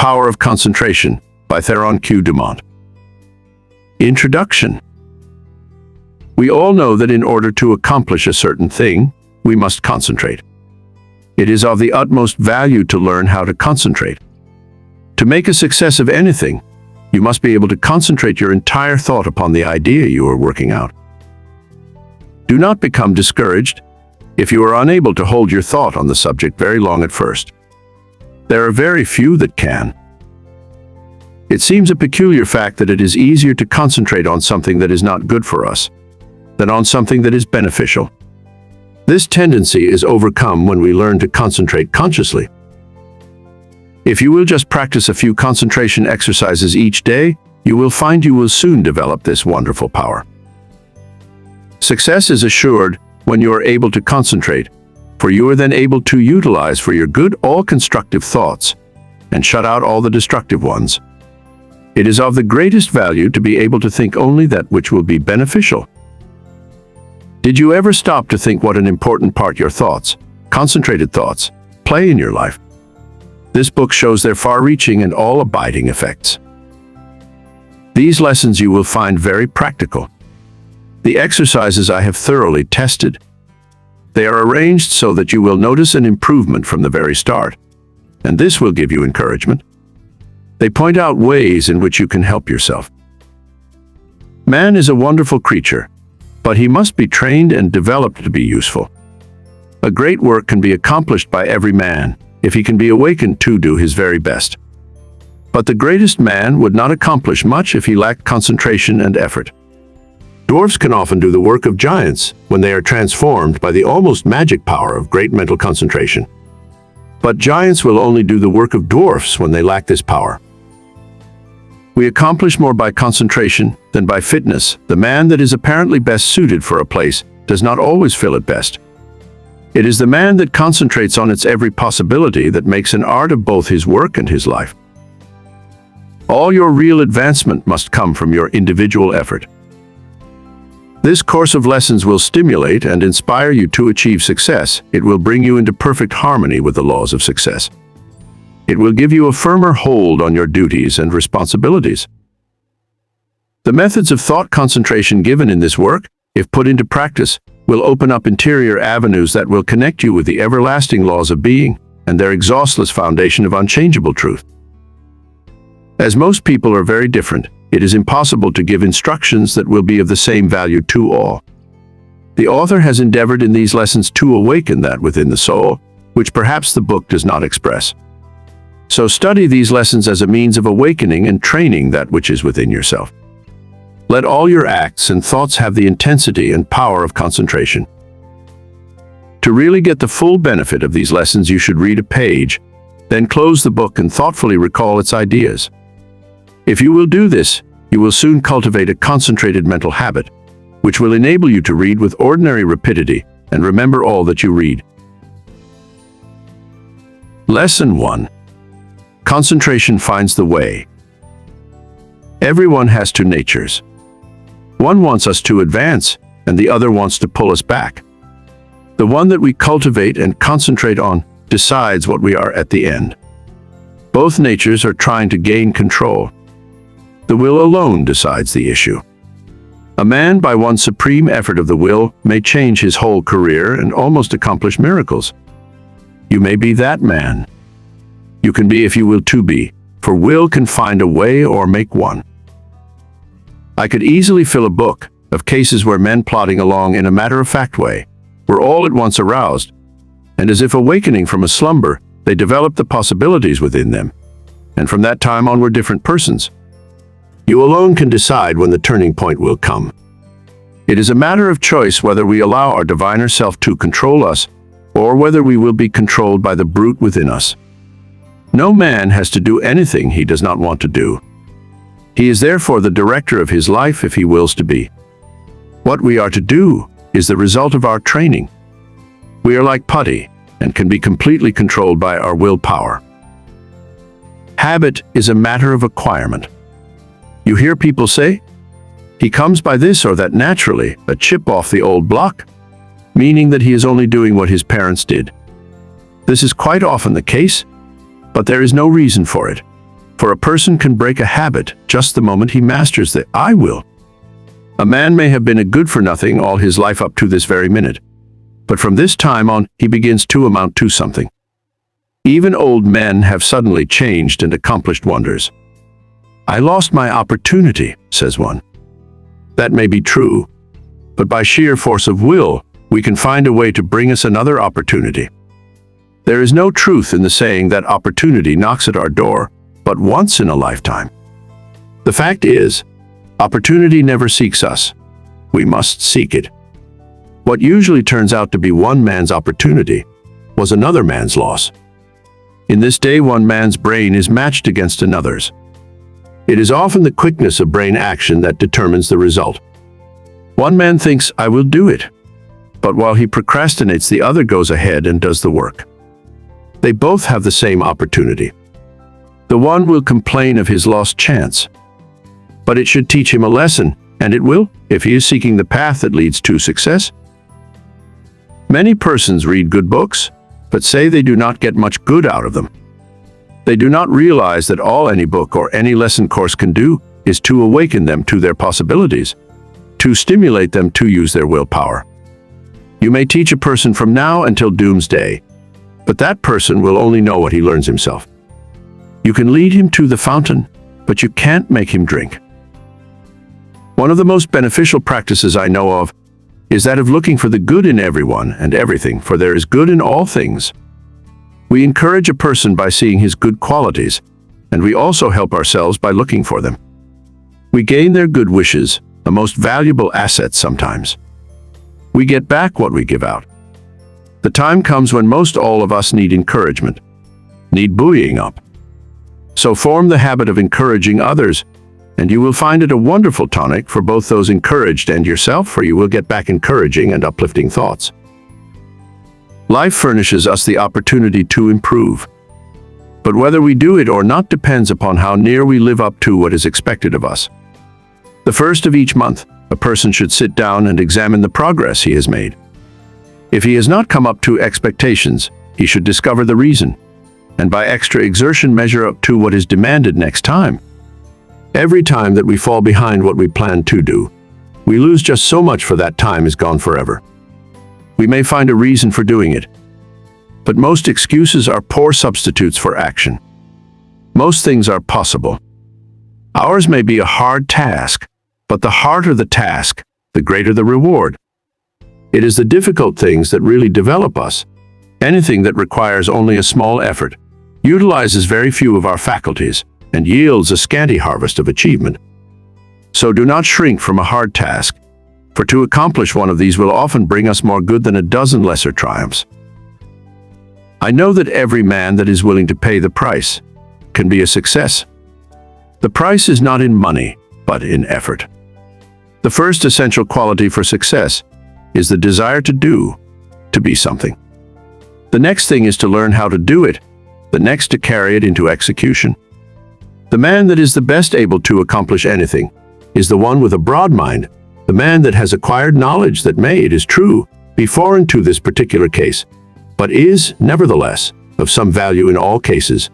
Power of Concentration by Theron Dumont. Introduction. We all know that in order to accomplish a certain thing, we must concentrate. It is of the utmost value to learn how to concentrate. To make a success of anything, you must be able to concentrate your entire thought upon the idea you are working out. Do not become discouraged if you are unable to hold your thought on the subject very long at first. There are very few that can. It seems a peculiar fact that it is easier to concentrate on something that is not good for us than on something that is beneficial. This tendency is overcome when we learn to concentrate consciously. If you will just practice a few concentration exercises each day, you will find you will soon develop this wonderful power. Success is assured when you are able to concentrate, for you are then able to utilize for your good all constructive thoughts and shut out all the destructive ones. It is of the greatest value to be able to think only that which will be beneficial. Did you ever stop to think what an important part your thoughts, concentrated thoughts, play in your life? This book shows their far-reaching and all-abiding effects. These lessons you will find very practical. The exercises I have thoroughly tested. They are arranged so that you will notice an improvement from the very start, and this will give you encouragement. They point out ways in which you can help yourself. Man is a wonderful creature, but he must be trained and developed to be useful. A great work can be accomplished by every man if he can be awakened to do his very best. But the greatest man would not accomplish much if he lacked concentration and effort. Dwarfs can often do the work of giants when they are transformed by the almost magic power of great mental concentration. But giants will only do the work of dwarfs when they lack this power. We accomplish more by concentration than by fitness. The man that is apparently best suited for a place does not always fill it best. It is the man that concentrates on its every possibility that makes an art of both his work and his life. All your real advancement must come from your individual effort. This course of lessons will stimulate and inspire you to achieve success. It will bring you into perfect harmony with the laws of success. It will give you a firmer hold on your duties and responsibilities. The methods of thought concentration given in this work, if put into practice, will open up interior avenues that will connect you with the everlasting laws of being and their exhaustless foundation of unchangeable truth. As most people are very different, it is impossible to give instructions that will be of the same value to all. The author has endeavored in these lessons to awaken that within the soul, which perhaps the book does not express. So study these lessons as a means of awakening and training that which is within yourself. Let all your acts and thoughts have the intensity and power of concentration. To really get the full benefit of these lessons, you should read a page, then close the book and thoughtfully recall its ideas. If you will do this, you will soon cultivate a concentrated mental habit, which will enable you to read with ordinary rapidity and remember all that you read. Lesson 1. Concentration finds the way. Everyone has two natures. One wants us to advance, and the other wants to pull us back. The one that we cultivate and concentrate on decides what we are at the end. Both natures are trying to gain control. The will alone decides the issue. A man, by one supreme effort of the will, may change his whole career and almost accomplish miracles. You may be that man. You can be if you will to be, for will can find a way or make one. I could easily fill a book of cases where men plodding along in a matter-of-fact way were all at once aroused, and as if awakening from a slumber, they developed the possibilities within them, and from that time on were different persons. You alone can decide when the turning point will come. It is a matter of choice whether we allow our diviner self to control us, or whether we will be controlled by the brute within us. No man has to do anything he does not want to do. He is therefore the director of his life if he wills to be. What we are to do is the result of our training. We are like putty and can be completely controlled by our willpower. Habit is a matter of acquirement. You hear people say, "He comes by this or that naturally, a chip off the old block," meaning that he is only doing what his parents did. This is quite often the case, but there is no reason for it. For a person can break a habit just the moment he masters the "I will." A man may have been a good-for-nothing all his life up to this very minute, but from this time on, he begins to amount to something. Even old men have suddenly changed and accomplished wonders. "I lost my opportunity," says one. That may be true, but by sheer force of will, we can find a way to bring us another opportunity. There is no truth in the saying that opportunity knocks at our door, but once in a lifetime. The fact is, opportunity never seeks us. We must seek it. What usually turns out to be one man's opportunity was another man's loss. In this day, one man's brain is matched against another's. It is often the quickness of brain action that determines the result. One man thinks, "I will do it," but while he procrastinates, the other goes ahead and does the work. They both have the same opportunity. The one will complain of his lost chance, but it should teach him a lesson, and it will, if he is seeking the path that leads to success. Many persons read good books, but say they do not get much good out of them. They do not realize that all any book or any lesson course can do is to awaken them to their possibilities, to stimulate them to use their willpower. You may teach a person from now until doomsday, but that person will only know what he learns himself. You can lead him to the fountain, but you can't make him drink. One of the most beneficial practices I know of is that of looking for the good in everyone and everything, for there is good in all things. We encourage a person by seeing his good qualities, and we also help ourselves by looking for them. We gain their good wishes, a most valuable asset sometimes. We get back what we give out. The time comes when most all of us need encouragement, need buoying up. So form the habit of encouraging others, and you will find it a wonderful tonic for both those encouraged and yourself, for you will get back encouraging and uplifting thoughts. Life furnishes us the opportunity to improve, but whether we do it or not depends upon how near we live up to what is expected of us. The first of each month, a person should sit down and examine the progress he has made. If he has not come up to expectations, he should discover the reason, and by extra exertion measure up to what is demanded next time. Every time that we fall behind what we planned to do, we lose just so much, for that time is gone forever. We may find a reason for doing it, but most excuses are poor substitutes for action. Most things are possible. Ours may be a hard task, but the harder the task, the greater the reward. It is the difficult things that really develop us. Anything that requires only a small effort utilizes very few of our faculties and yields a scanty harvest of achievement. So do not shrink from a hard task, for to accomplish one of these will often bring us more good than a dozen lesser triumphs. I know that every man that is willing to pay the price can be a success. The price is not in money, but in effort. The first essential quality for success is the desire to do, to be something. The next thing is to learn how to do it, the next to carry it into execution. The man that is the best able to accomplish anything is the one with a broad mind, the man that has acquired knowledge that may, it is true, be foreign to this particular case, but is, nevertheless, of some value in all cases.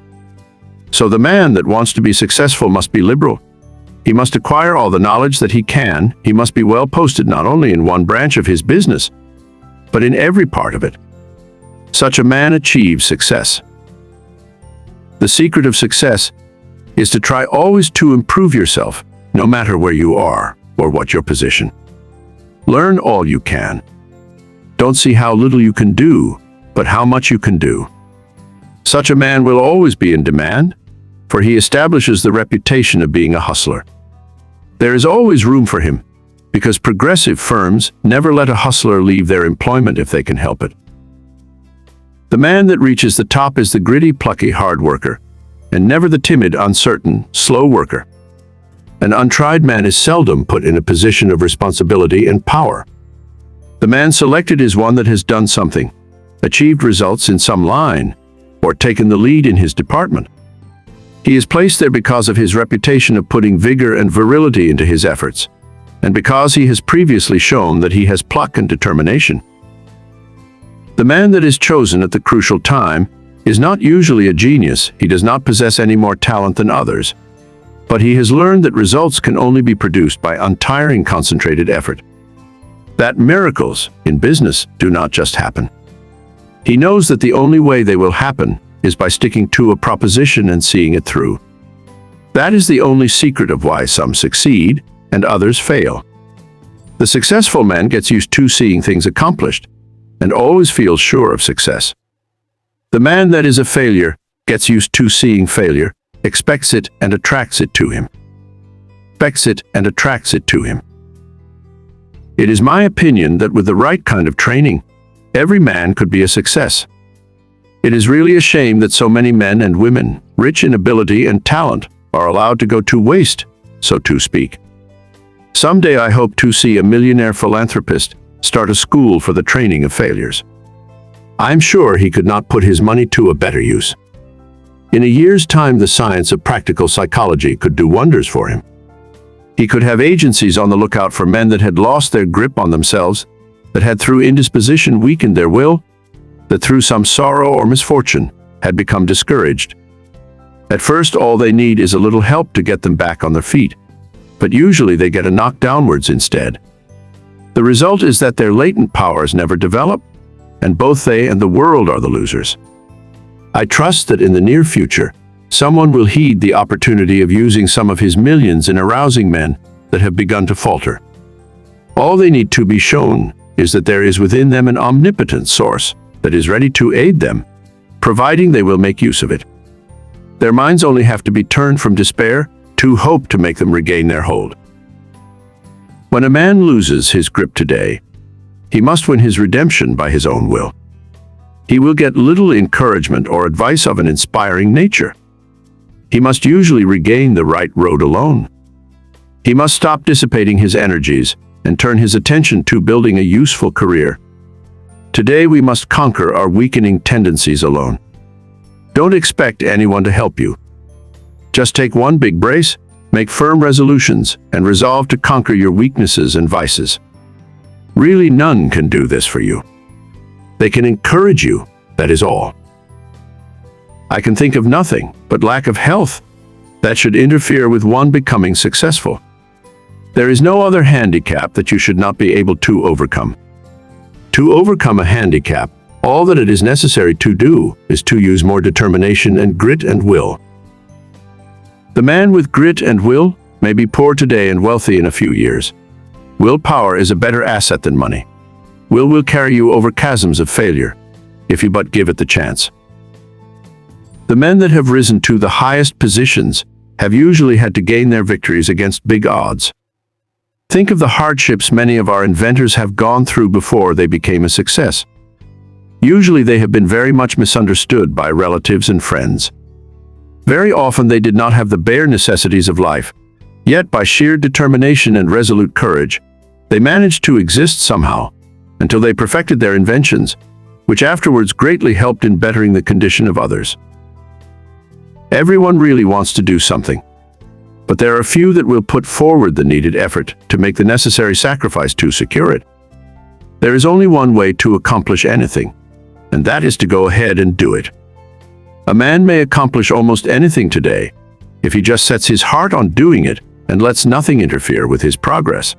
So the man that wants to be successful must be liberal. He must acquire all the knowledge that he can. He must be well posted not only in one branch of his business, but in every part of it. Such a man achieves success. The secret of success is to try always to improve yourself, no matter where you are or what your position. Learn all you can. Don't see how little you can do, but how much you can do. Such a man will always be in demand, for he establishes the reputation of being a hustler. There is always room for him, because progressive firms never let a hustler leave their employment if they can help it. The man that reaches the top is the gritty, plucky, hard worker, and never the timid, uncertain, slow worker. An untried man is seldom put in a position of responsibility and power. The man selected is one that has done something, achieved results in some line, or taken the lead in his department. He is placed there because of his reputation of putting vigor and virility into his efforts, and because he has previously shown that he has pluck and determination. The man that is chosen at the crucial time is not usually a genius. He does not possess any more talent than others. But he has learned that results can only be produced by untiring, concentrated effort. That miracles in business do not just happen. He knows that the only way they will happen is by sticking to a proposition and seeing it through. That is the only secret of why some succeed and others fail. The successful man gets used to seeing things accomplished and always feels sure of success. The man that is a failure gets used to seeing failure, expects it and attracts it to him. Expects it and attracts it to him. It is my opinion that with the right kind of training, every man could be a success. It is really a shame that so many men and women, rich in ability and talent, are allowed to go to waste, so to speak. Someday I hope to see a millionaire philanthropist start a school for the training of failures. I'm sure he could not put his money to a better use. In a year's time, the science of practical psychology could do wonders for him. He could have agencies on the lookout for men that had lost their grip on themselves, that had through indisposition weakened their will, that through some sorrow or misfortune had become discouraged. At first, all they need is a little help to get them back on their feet, but usually they get a knock downwards instead. The result is that their latent powers never develop, and both they and the world are the losers. I trust that in the near future, someone will heed the opportunity of using some of his millions in arousing men that have begun to falter. All they need to be shown is that there is within them an omnipotent source that is ready to aid them, providing they will make use of it. Their minds only have to be turned from despair to hope to make them regain their hold. When a man loses his grip today, he must win his redemption by his own will. He will get little encouragement or advice of an inspiring nature. He must usually regain the right road alone. He must stop dissipating his energies and turn his attention to building a useful career. Today we must conquer our weakening tendencies alone. Don't expect anyone to help you. Just take one big brace, make firm resolutions, and resolve to conquer your weaknesses and vices. Really, none can do this for you. They can encourage you, that is all. I can think of nothing but lack of health that should interfere with one becoming successful. There is no other handicap that you should not be able to overcome. To overcome a handicap, all that it is necessary to do is to use more determination and grit and will. The man with grit and will may be poor today and wealthy in a few years. Willpower is a better asset than money. Will carry you over chasms of failure, if you but give it the chance. The men that have risen to the highest positions have usually had to gain their victories against big odds. Think of the hardships many of our inventors have gone through before they became a success. Usually they have been very much misunderstood by relatives and friends. Very often they did not have the bare necessities of life, yet by sheer determination and resolute courage, they managed to exist somehow, until they perfected their inventions, which afterwards greatly helped in bettering the condition of others. Everyone really wants to do something, but there are few that will put forward the needed effort to make the necessary sacrifice to secure it. There is only one way to accomplish anything, and that is to go ahead and do it. A man may accomplish almost anything today if he just sets his heart on doing it and lets nothing interfere with his progress.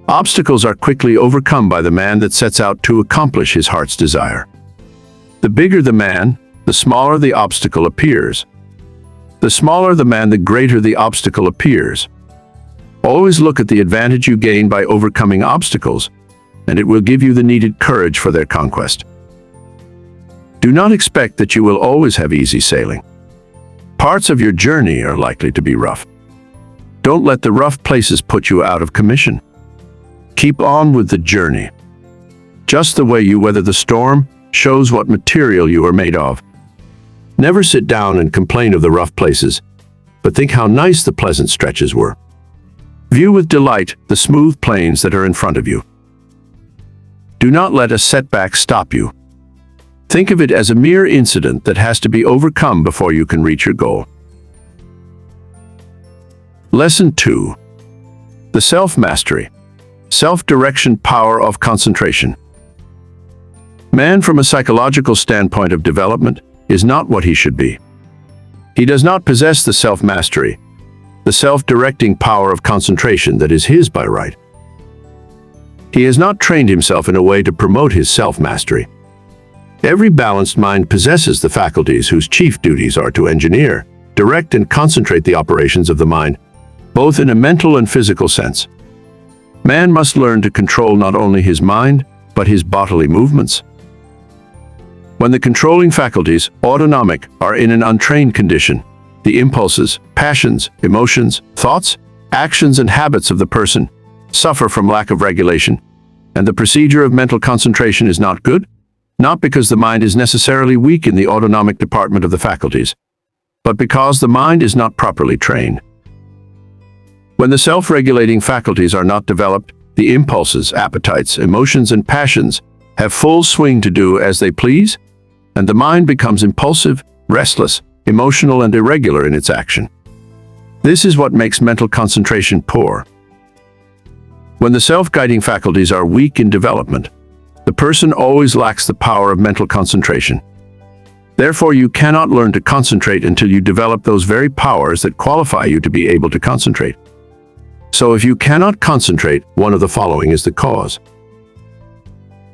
Obstacles are quickly overcome by the man that sets out to accomplish his heart's desire. The bigger the man, the smaller the obstacle appears. The smaller the man, the greater the obstacle appears. Always look at the advantage you gain by overcoming obstacles, and it will give you the needed courage for their conquest. Do not expect that you will always have easy sailing. Parts of your journey are likely to be rough. Don't let the rough places put you out of commission. Keep on with the journey. Just the way you weather the storm shows what material you are made of. Never sit down and complain of the rough places, but think how nice the pleasant stretches were. View with delight the smooth plains that are in front of you. Do not let a setback stop you. Think of it as a mere incident that has to be overcome before you can reach your goal. Lesson 2. The self-mastery. Self-direction power of concentration. Man, from a psychological standpoint of development, is not what he should be. He does not possess the self-mastery, the self-directing power of concentration that is his by right. He has not trained himself in a way to promote his self-mastery. Every balanced mind possesses the faculties whose chief duties are to engineer, direct, and concentrate the operations of the mind, both in a mental and physical sense. Man must learn to control not only his mind, but his bodily movements. When the controlling faculties, autonomic, are in an untrained condition, the impulses, passions, emotions, thoughts, actions, and habits of the person suffer from lack of regulation, and the procedure of mental concentration is not good, not because the mind is necessarily weak in the autonomic department of the faculties, but because the mind is not properly trained. When the self-regulating faculties are not developed, the impulses, appetites, emotions, and passions have full swing to do as they please, and the mind becomes impulsive, restless, emotional, and irregular in its action. This is what makes mental concentration poor. When the self-guiding faculties are weak in development, the person always lacks the power of mental concentration. Therefore, you cannot learn to concentrate until you develop those very powers that qualify you to be able to concentrate. So if you cannot concentrate, one of the following is the cause.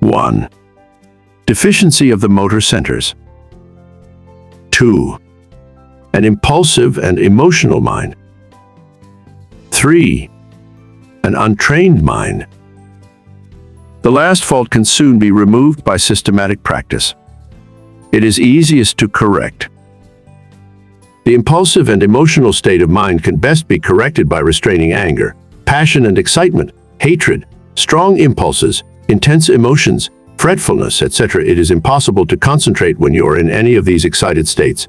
1. Deficiency of the motor centers. 2. An impulsive and emotional mind. 3. An untrained mind. The last fault can soon be removed by systematic practice. It is easiest to correct. The impulsive and emotional state of mind can best be corrected by restraining anger, passion and excitement, hatred, strong impulses, intense emotions, fretfulness, etc. It is impossible to concentrate when you are in any of these excited states.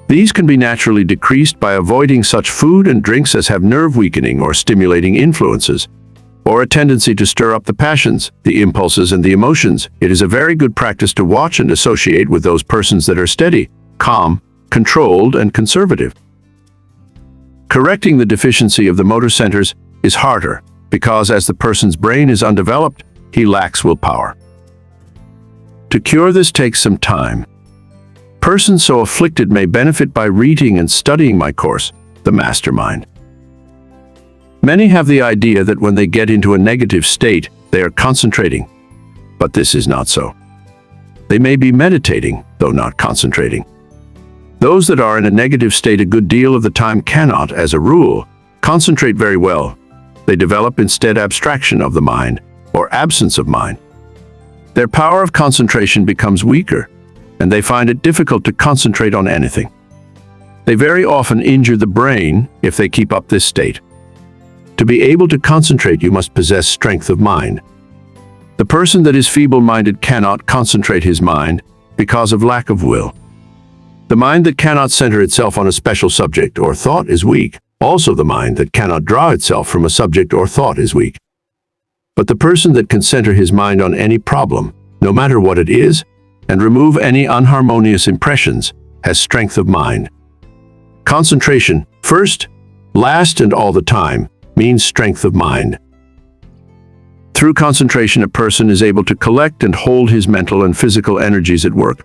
These can be naturally decreased by avoiding such food and drinks as have nerve-weakening or stimulating influences, or a tendency to stir up the passions, the impulses, and the emotions. It is a very good practice to watch and associate with those persons that are steady, calm, controlled, and conservative. Correcting the deficiency of the motor centers is harder because as the person's brain is undeveloped, he lacks willpower. To cure this takes some time. Persons so afflicted may benefit by reading and studying my course, The Mastermind. Many have the idea that when they get into a negative state, they are concentrating, but this is not so. They may be meditating, though not concentrating. Those that are in a negative state a good deal of the time cannot, as a rule, concentrate very well. They develop instead abstraction of the mind, or absence of mind. Their power of concentration becomes weaker, and they find it difficult to concentrate on anything. They very often injure the brain if they keep up this state. To be able to concentrate, you must possess strength of mind. The person that is feeble-minded cannot concentrate his mind because of lack of will. The mind that cannot center itself on a special subject or thought is weak. Also, the mind that cannot draw itself from a subject or thought is weak. But the person that can center his mind on any problem, no matter what it is, and remove any unharmonious impressions, has strength of mind. Concentration, first, last, and all the time, means strength of mind. Through concentration, a person is able to collect and hold his mental and physical energies at work.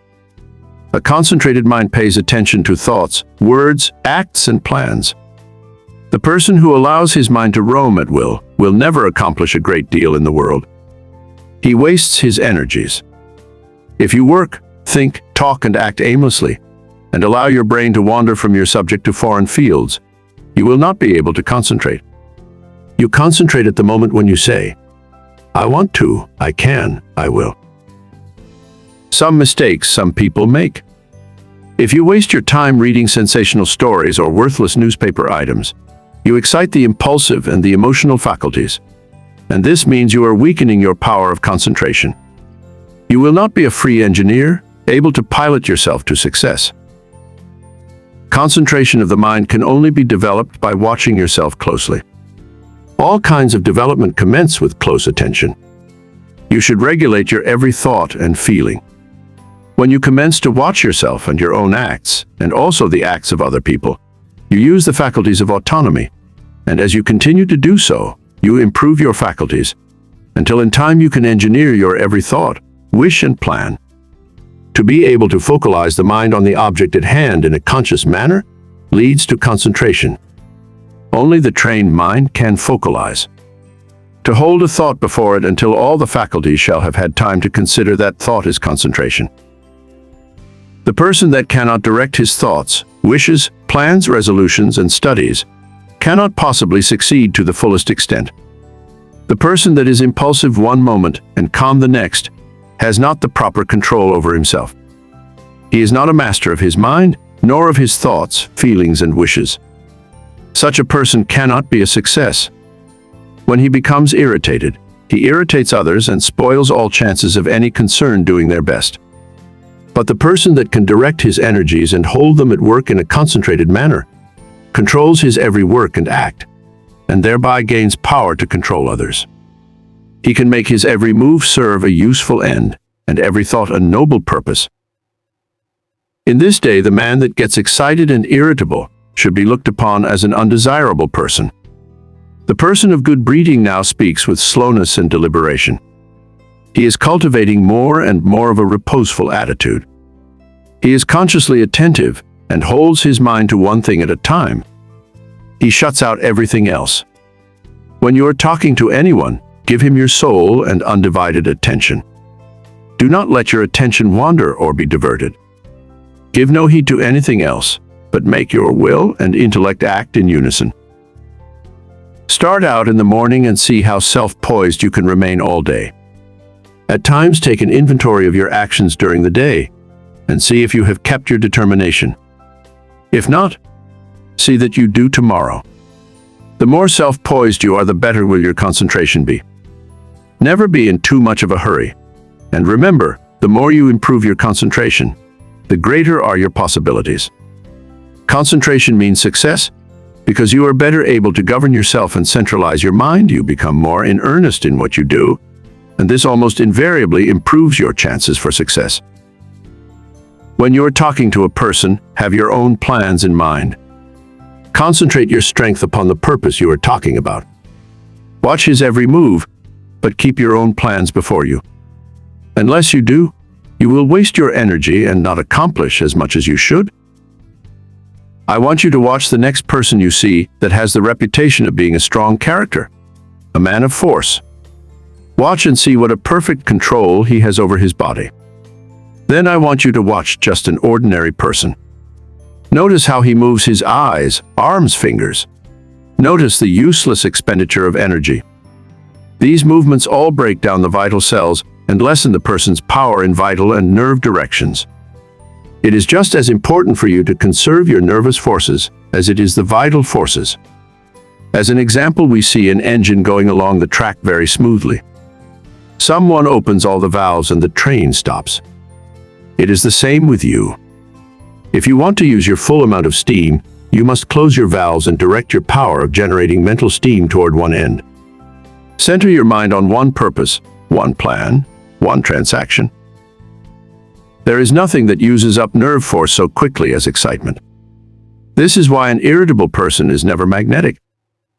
A concentrated mind pays attention to thoughts, words, acts, and plans. The person who allows his mind to roam at will never accomplish a great deal in the world. He wastes his energies. If you work, think, talk, and act aimlessly, and allow your brain to wander from your subject to foreign fields, you will not be able to concentrate. You concentrate at the moment when you say, I want to, I can, I will. Some mistakes some people make. If you waste your time reading sensational stories or worthless newspaper items, you excite the impulsive and the emotional faculties, and this means you are weakening your power of concentration. You will not be a free engineer, able to pilot yourself to success. Concentration of the mind can only be developed by watching yourself closely. All kinds of development commence with close attention. You should regulate your every thought and feeling. When you commence to watch yourself and your own acts, and also the acts of other people, you use the faculties of autonomy, and as you continue to do so, you improve your faculties, until in time you can engineer your every thought, wish, and plan. To be able to focalize the mind on the object at hand in a conscious manner leads to concentration. Only the trained mind can focalize. To hold a thought before it until all the faculties shall have had time to consider that thought is concentration. The person that cannot direct his thoughts, wishes, plans, resolutions, and studies cannot possibly succeed to the fullest extent. The person that is impulsive one moment and calm the next has not the proper control over himself. He is not a master of his mind, nor of his thoughts, feelings, and wishes. Such a person cannot be a success. When he becomes irritated, he irritates others and spoils all chances of any concern doing their best. But the person that can direct his energies and hold them at work in a concentrated manner controls his every work and act, and thereby gains power to control others. He can make his every move serve a useful end, and every thought a noble purpose. In this day, the man that gets excited and irritable should be looked upon as an undesirable person. The person of good breeding now speaks with slowness and deliberation. He is cultivating more and more of a reposeful attitude. He is consciously attentive and holds his mind to one thing at a time. He shuts out everything else. When you are talking to anyone, give him your soul and undivided attention. Do not let your attention wander or be diverted. Give no heed to anything else, but make your will and intellect act in unison. Start out in the morning and see how self-poised you can remain all day. At times, take an inventory of your actions during the day and see if you have kept your determination. If not, see that you do tomorrow. The more self-poised you are, the better will your concentration be. Never be in too much of a hurry. And remember, the more you improve your concentration, the greater are your possibilities. Concentration means success because you are better able to govern yourself and centralize your mind. You become more in earnest in what you do, and this almost invariably improves your chances for success. When you are talking to a person, have your own plans in mind. Concentrate your strength upon the purpose you are talking about. Watch his every move, but keep your own plans before you. Unless you do, you will waste your energy and not accomplish as much as you should. I want you to watch the next person you see that has the reputation of being a strong character, a man of force. Watch and see what a perfect control he has over his body. Then I want you to watch just an ordinary person. Notice how he moves his eyes, arms, fingers. Notice the useless expenditure of energy. These movements all break down the vital cells and lessen the person's power in vital and nerve directions. It is just as important for you to conserve your nervous forces as it is the vital forces. As an example, we see an engine going along the track very smoothly. Someone opens all the valves and the train stops. It is the same with you. If you want to use your full amount of steam, you must close your valves and direct your power of generating mental steam toward one end. Center your mind on one purpose, one plan, one transaction. There is nothing that uses up nerve force so quickly as excitement. This is why an irritable person is never magnetic.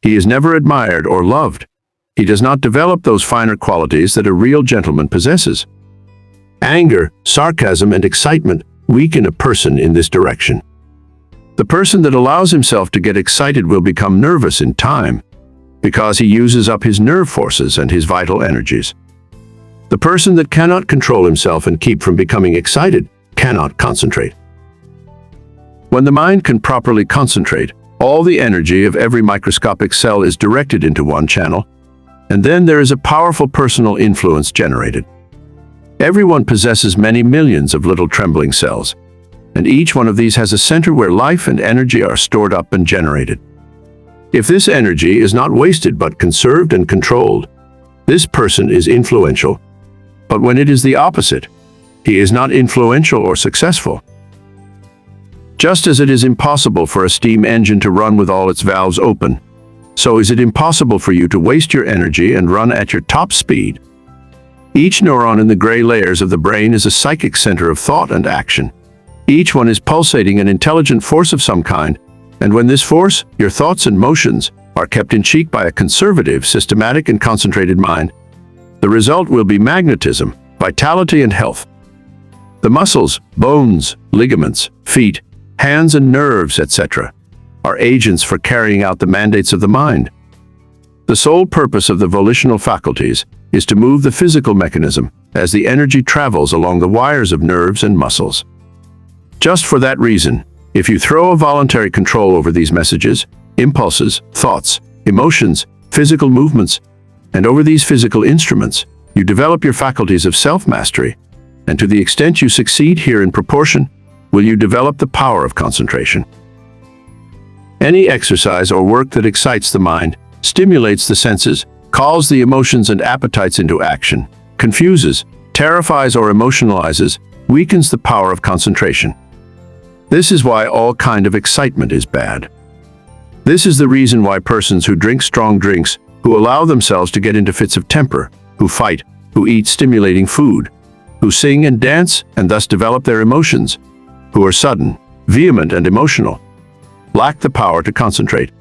He is never admired or loved. He does not develop those finer qualities that a real gentleman possesses. Anger, sarcasm, and excitement weaken a person in this direction. The person that allows himself to get excited will become nervous in time because he uses up his nerve forces and his vital energies. The person that cannot control himself and keep from becoming excited cannot concentrate. When the mind can properly concentrate, all the energy of every microscopic cell is directed into one channel, and then there is a powerful personal influence generated. Everyone possesses many millions of little trembling cells, and each one of these has a center where life and energy are stored up and generated. If this energy is not wasted but conserved and controlled, this person is influential. But when it is the opposite, he is not influential or successful. Just as it is impossible for a steam engine to run with all its valves open, so is it impossible for you to waste your energy and run at your top speed. Each neuron in the gray layers of the brain is a psychic center of thought and action. Each one is pulsating an intelligent force of some kind, and when this force, your thoughts and motions, are kept in check by a conservative, systematic, and concentrated mind, the result will be magnetism, vitality, and health. The muscles, bones, ligaments, feet, hands and nerves, etc., are agents for carrying out the mandates of the mind. The sole purpose of the volitional faculties is to move the physical mechanism as the energy travels along the wires of nerves and muscles. Just for that reason, if you throw a voluntary control over these messages, impulses, thoughts, emotions, physical movements, and over these physical instruments, you develop your faculties of self-mastery, and to the extent you succeed here in proportion, will you develop the power of concentration. Any exercise or work that excites the mind, stimulates the senses, calls the emotions and appetites into action, confuses, terrifies or emotionalizes, weakens the power of concentration. This is why all kind of excitement is bad. This is the reason why persons who drink strong drinks, who allow themselves to get into fits of temper, who fight, who eat stimulating food, who sing and dance and thus develop their emotions, who are sudden, vehement and emotional, lack the power to concentrate.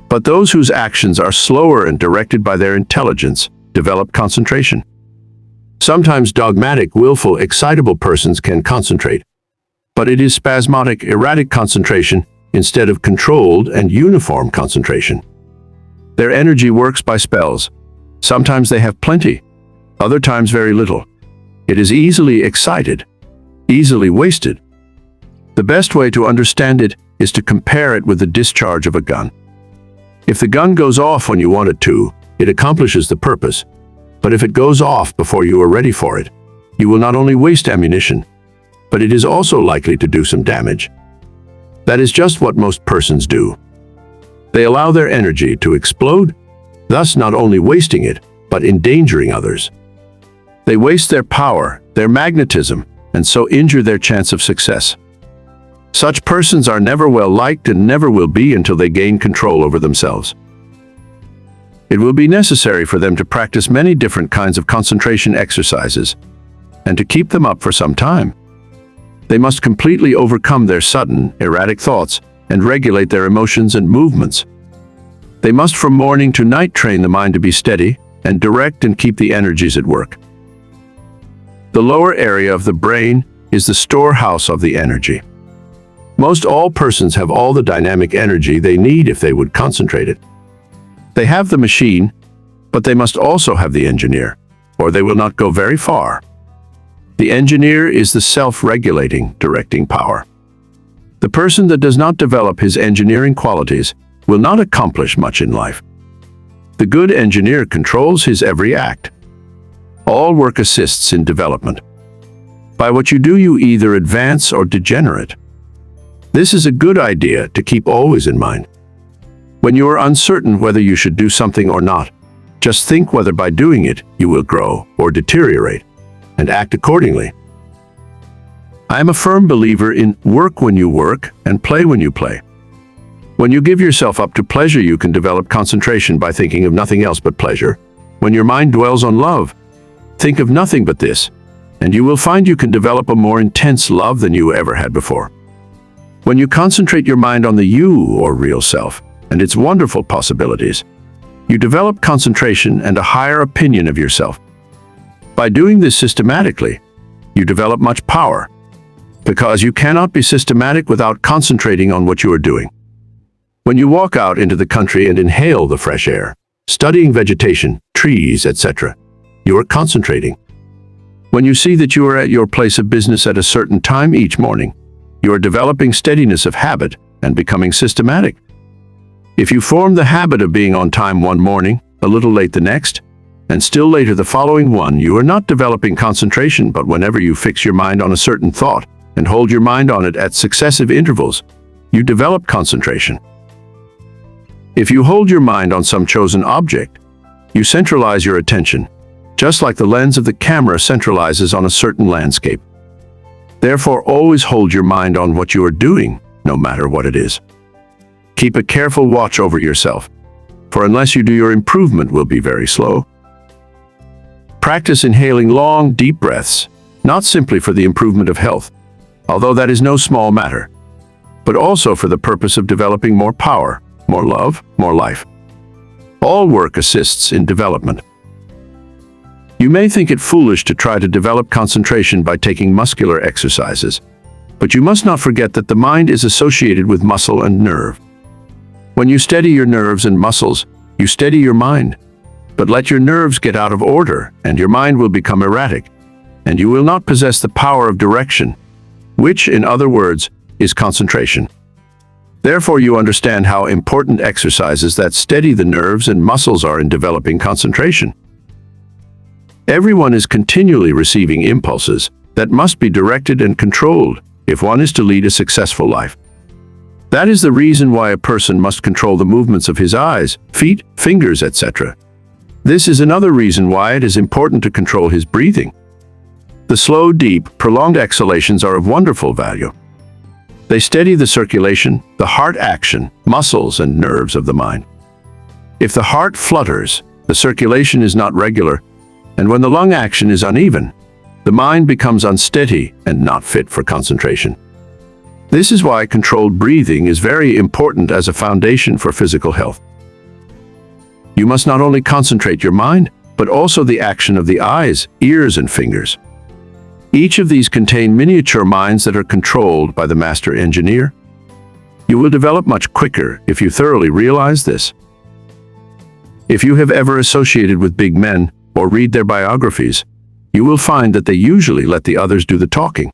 But those whose actions are slower and directed by their intelligence develop concentration. Sometimes dogmatic, willful, excitable persons can concentrate, but it is spasmodic, erratic concentration instead of controlled and uniform concentration. Their energy works by spells. Sometimes they have plenty, other times very little. It is easily excited, easily wasted. The best way to understand it is to compare it with the discharge of a gun. If the gun goes off when you want it to, it accomplishes the purpose. But if it goes off before you are ready for it, you will not only waste ammunition, but it is also likely to do some damage. That is just what most persons do. They allow their energy to explode, thus not only wasting it, but endangering others. They waste their power, their magnetism, and so injure their chance of success. Such persons are never well liked and never will be until they gain control over themselves. It will be necessary for them to practice many different kinds of concentration exercises, and to keep them up for some time. They must completely overcome their sudden, erratic thoughts and regulate their emotions and movements. They must from morning to night train the mind to be steady and direct and keep the energies at work. The lower area of the brain is the storehouse of the energy. Most all persons have all the dynamic energy they need if they would concentrate it. They have the machine, but they must also have the engineer, or they will not go very far. The engineer is the self-regulating, directing power. The person that does not develop his engineering qualities will not accomplish much in life. The good engineer controls his every act. All work assists in development. By what you do, you either advance or degenerate. This is a good idea to keep always in mind. When you are uncertain whether you should do something or not, just think whether by doing it you will grow or deteriorate, and act accordingly. I am a firm believer in work when you work and play when you play. When you give yourself up to pleasure, you can develop concentration by thinking of nothing else but pleasure. When your mind dwells on love, think of nothing but this, and you will find you can develop a more intense love than you ever had before. When you concentrate your mind on the you, or real self, and its wonderful possibilities, you develop concentration and a higher opinion of yourself. By doing this systematically, you develop much power, because you cannot be systematic without concentrating on what you are doing. When you walk out into the country and inhale the fresh air, studying vegetation, trees, etc., you are concentrating. When you see that you are at your place of business at a certain time each morning, you are developing steadiness of habit and becoming systematic. If you form the habit of being on time one morning, a little late the next, and still later the following one, you are not developing concentration, but whenever you fix your mind on a certain thought and hold your mind on it at successive intervals, you develop concentration. If you hold your mind on some chosen object, you centralize your attention, just like the lens of the camera centralizes on a certain landscape. Therefore, always hold your mind on what you are doing, no matter what it is. Keep a careful watch over yourself, for unless you do, your improvement will be very slow. Practice inhaling long, deep breaths, not simply for the improvement of health, although that is no small matter, but also for the purpose of developing more power, more love, more life. All work assists in development. You may think it foolish to try to develop concentration by taking muscular exercises, but you must not forget that the mind is associated with muscle and nerve. When you steady your nerves and muscles, you steady your mind. But let your nerves get out of order, and your mind will become erratic, and you will not possess the power of direction, which, in other words, is concentration. Therefore, you understand how important exercises that steady the nerves and muscles are in developing concentration. Everyone is continually receiving impulses that must be directed and controlled if one is to lead a successful life. That is the reason why a person must control the movements of his eyes, feet, fingers, etc. This is another reason why it is important to control his breathing. The slow, deep, prolonged exhalations are of wonderful value. They steady the circulation, the heart action, muscles, and nerves of the mind. If the heart flutters, the circulation is not regular, and when the lung action is uneven, the mind becomes unsteady and not fit for concentration. This is why controlled breathing is very important as a foundation for physical health. You must not only concentrate your mind, but also the action of the eyes, ears, and fingers. Each of these contain miniature minds that are controlled by the master engineer. You will develop much quicker if you thoroughly realize this. If you have ever associated with big men or read their biographies, you will find that they usually let the others do the talking.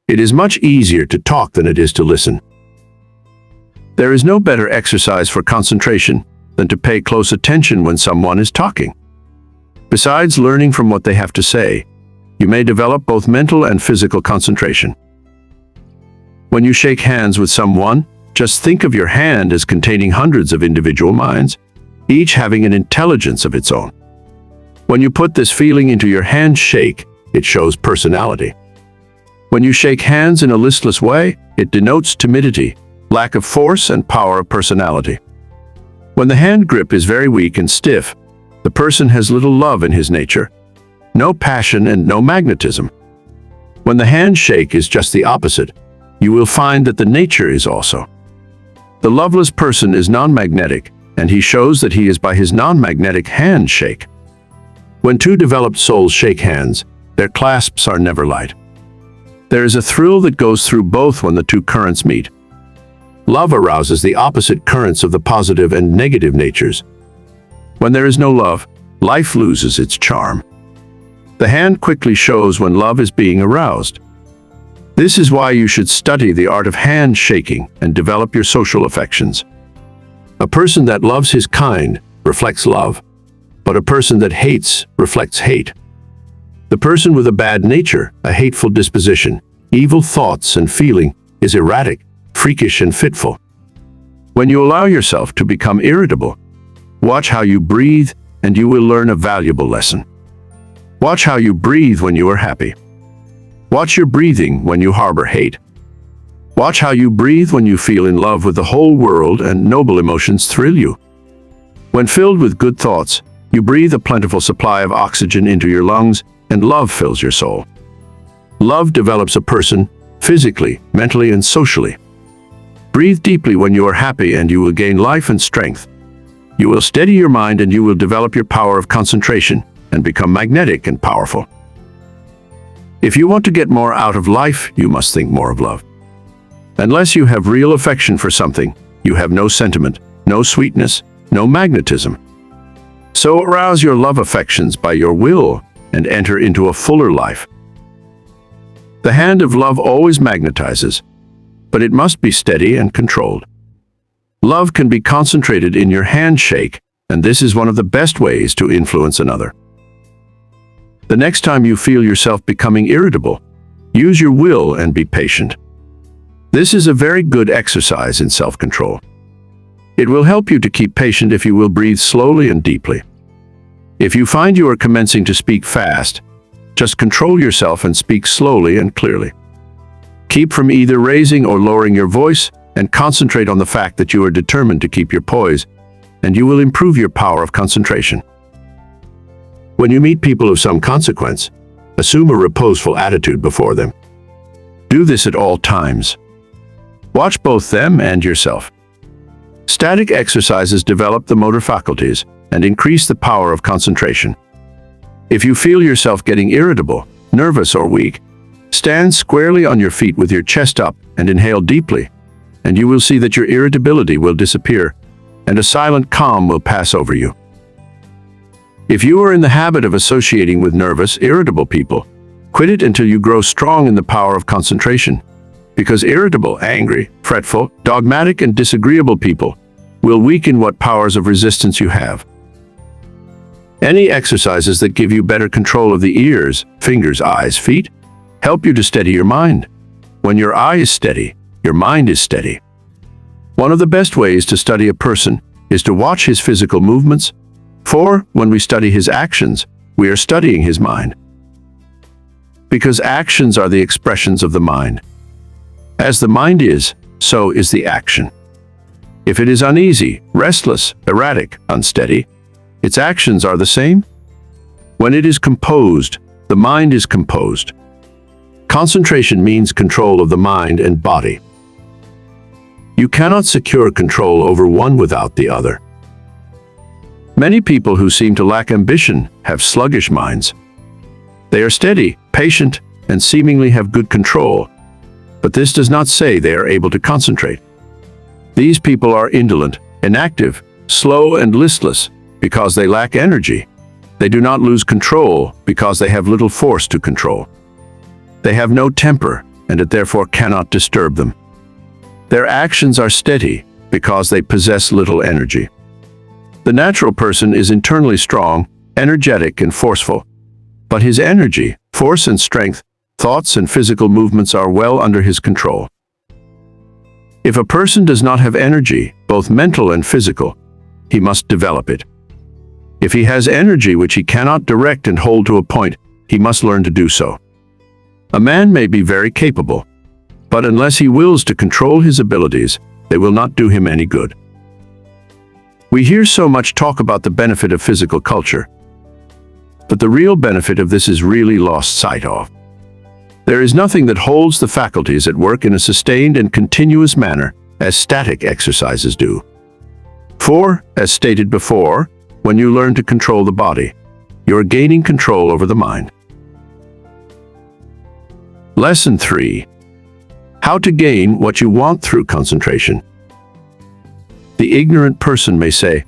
It is much easier to talk than it is to listen. There is no better exercise for concentration than to pay close attention when someone is talking. Besides learning from what they have to say, you may develop both mental and physical concentration. When you shake hands with someone, just think of your hand as containing hundreds of individual minds, each having an intelligence of its own. When you put this feeling into your handshake, it shows personality. When you shake hands in a listless way, it denotes timidity, lack of force, and power of personality. When the hand grip is very weak and stiff, the person has little love in his nature, no passion and no magnetism. When the handshake is just the opposite, you will find that the nature is also. The loveless person is non-magnetic, and he shows that he is by his non-magnetic handshake. When two developed souls shake hands, their clasps are never light. There is a thrill that goes through both when the two currents meet. Love arouses the opposite currents of the positive and negative natures. When there is no love, life loses its charm. The hand quickly shows when love is being aroused. This is why you should study the art of hand shaking and develop your social affections. A person that loves his kind reflects love, but a person that hates reflects hate. The person with a bad nature, a hateful disposition, evil thoughts and feeling, is erratic, freakish, and fitful. When you allow yourself to become irritable, watch how you breathe, and you will learn a valuable lesson. Watch how you breathe when you are happy. Watch your breathing when you harbor hate. Watch how you breathe when you feel in love with the whole world and noble emotions thrill you. When filled with good thoughts, you breathe a plentiful supply of oxygen into your lungs, and love fills your soul. Love develops a person, physically, mentally, and socially. Breathe deeply when you are happy, and you will gain life and strength. You will steady your mind, and you will develop your power of concentration and become magnetic and powerful. If you want to get more out of life, you must think more of love. Unless you have real affection for something, you have no sentiment, no sweetness, no magnetism. So arouse your love affections by your will and enter into a fuller life. The hand of love always magnetizes, but it must be steady and controlled. Love can be concentrated in your handshake, and this is one of the best ways to influence another. The next time you feel yourself becoming irritable, use your will and be patient. This is a very good exercise in self-control. It will help you to keep patient if you will breathe slowly and deeply. If you find you are commencing to speak fast, just control yourself and speak slowly and clearly. Keep from either raising or lowering your voice, and concentrate on the fact that you are determined to keep your poise, and you will improve your power of concentration. When you meet people of some consequence, assume a reposeful attitude before them. Do this at all times. Watch both them and yourself. Static exercises develop the motor faculties and increase the power of concentration. If you feel yourself getting irritable, nervous, or weak, stand squarely on your feet with your chest up and inhale deeply, and you will see that your irritability will disappear and a silent calm will pass over you. If you are in the habit of associating with nervous, irritable people, quit it until you grow strong in the power of concentration, because irritable, angry, fretful, dogmatic, and disagreeable people will weaken what powers of resistance you have. Any exercises that give you better control of the ears, fingers, eyes, feet, help you to steady your mind. When your eye is steady, your mind is steady. One of the best ways to study a person is to watch his physical movements, for when we study his actions, we are studying his mind. Because actions are the expressions of the mind. As the mind is, so is the action. If it is uneasy, restless, erratic, unsteady, its actions are the same. When it is composed, the mind is composed. Concentration means control of the mind and body. You cannot secure control over one without the other. Many people who seem to lack ambition have sluggish minds. They are steady, patient, and seemingly have good control, but this does not say they are able to concentrate. These people are indolent, inactive, slow, and listless because they lack energy. They do not lose control because they have little force to control. They have no temper, and it therefore cannot disturb them. Their actions are steady because they possess little energy. The natural person is internally strong, energetic, and forceful, but his energy, force, and strength, thoughts, and physical movements are well under his control. If a person does not have energy, both mental and physical, he must develop it. If he has energy which he cannot direct and hold to a point, he must learn to do so. A man may be very capable, but unless he wills to control his abilities, they will not do him any good. We hear so much talk about the benefit of physical culture, but the real benefit of this is really lost sight of. There is nothing that holds the faculties at work in a sustained and continuous manner as static exercises do. For, as stated before, when you learn to control the body, you are gaining control over the mind. Lesson 3. How to gain what you want through concentration. The ignorant person may say,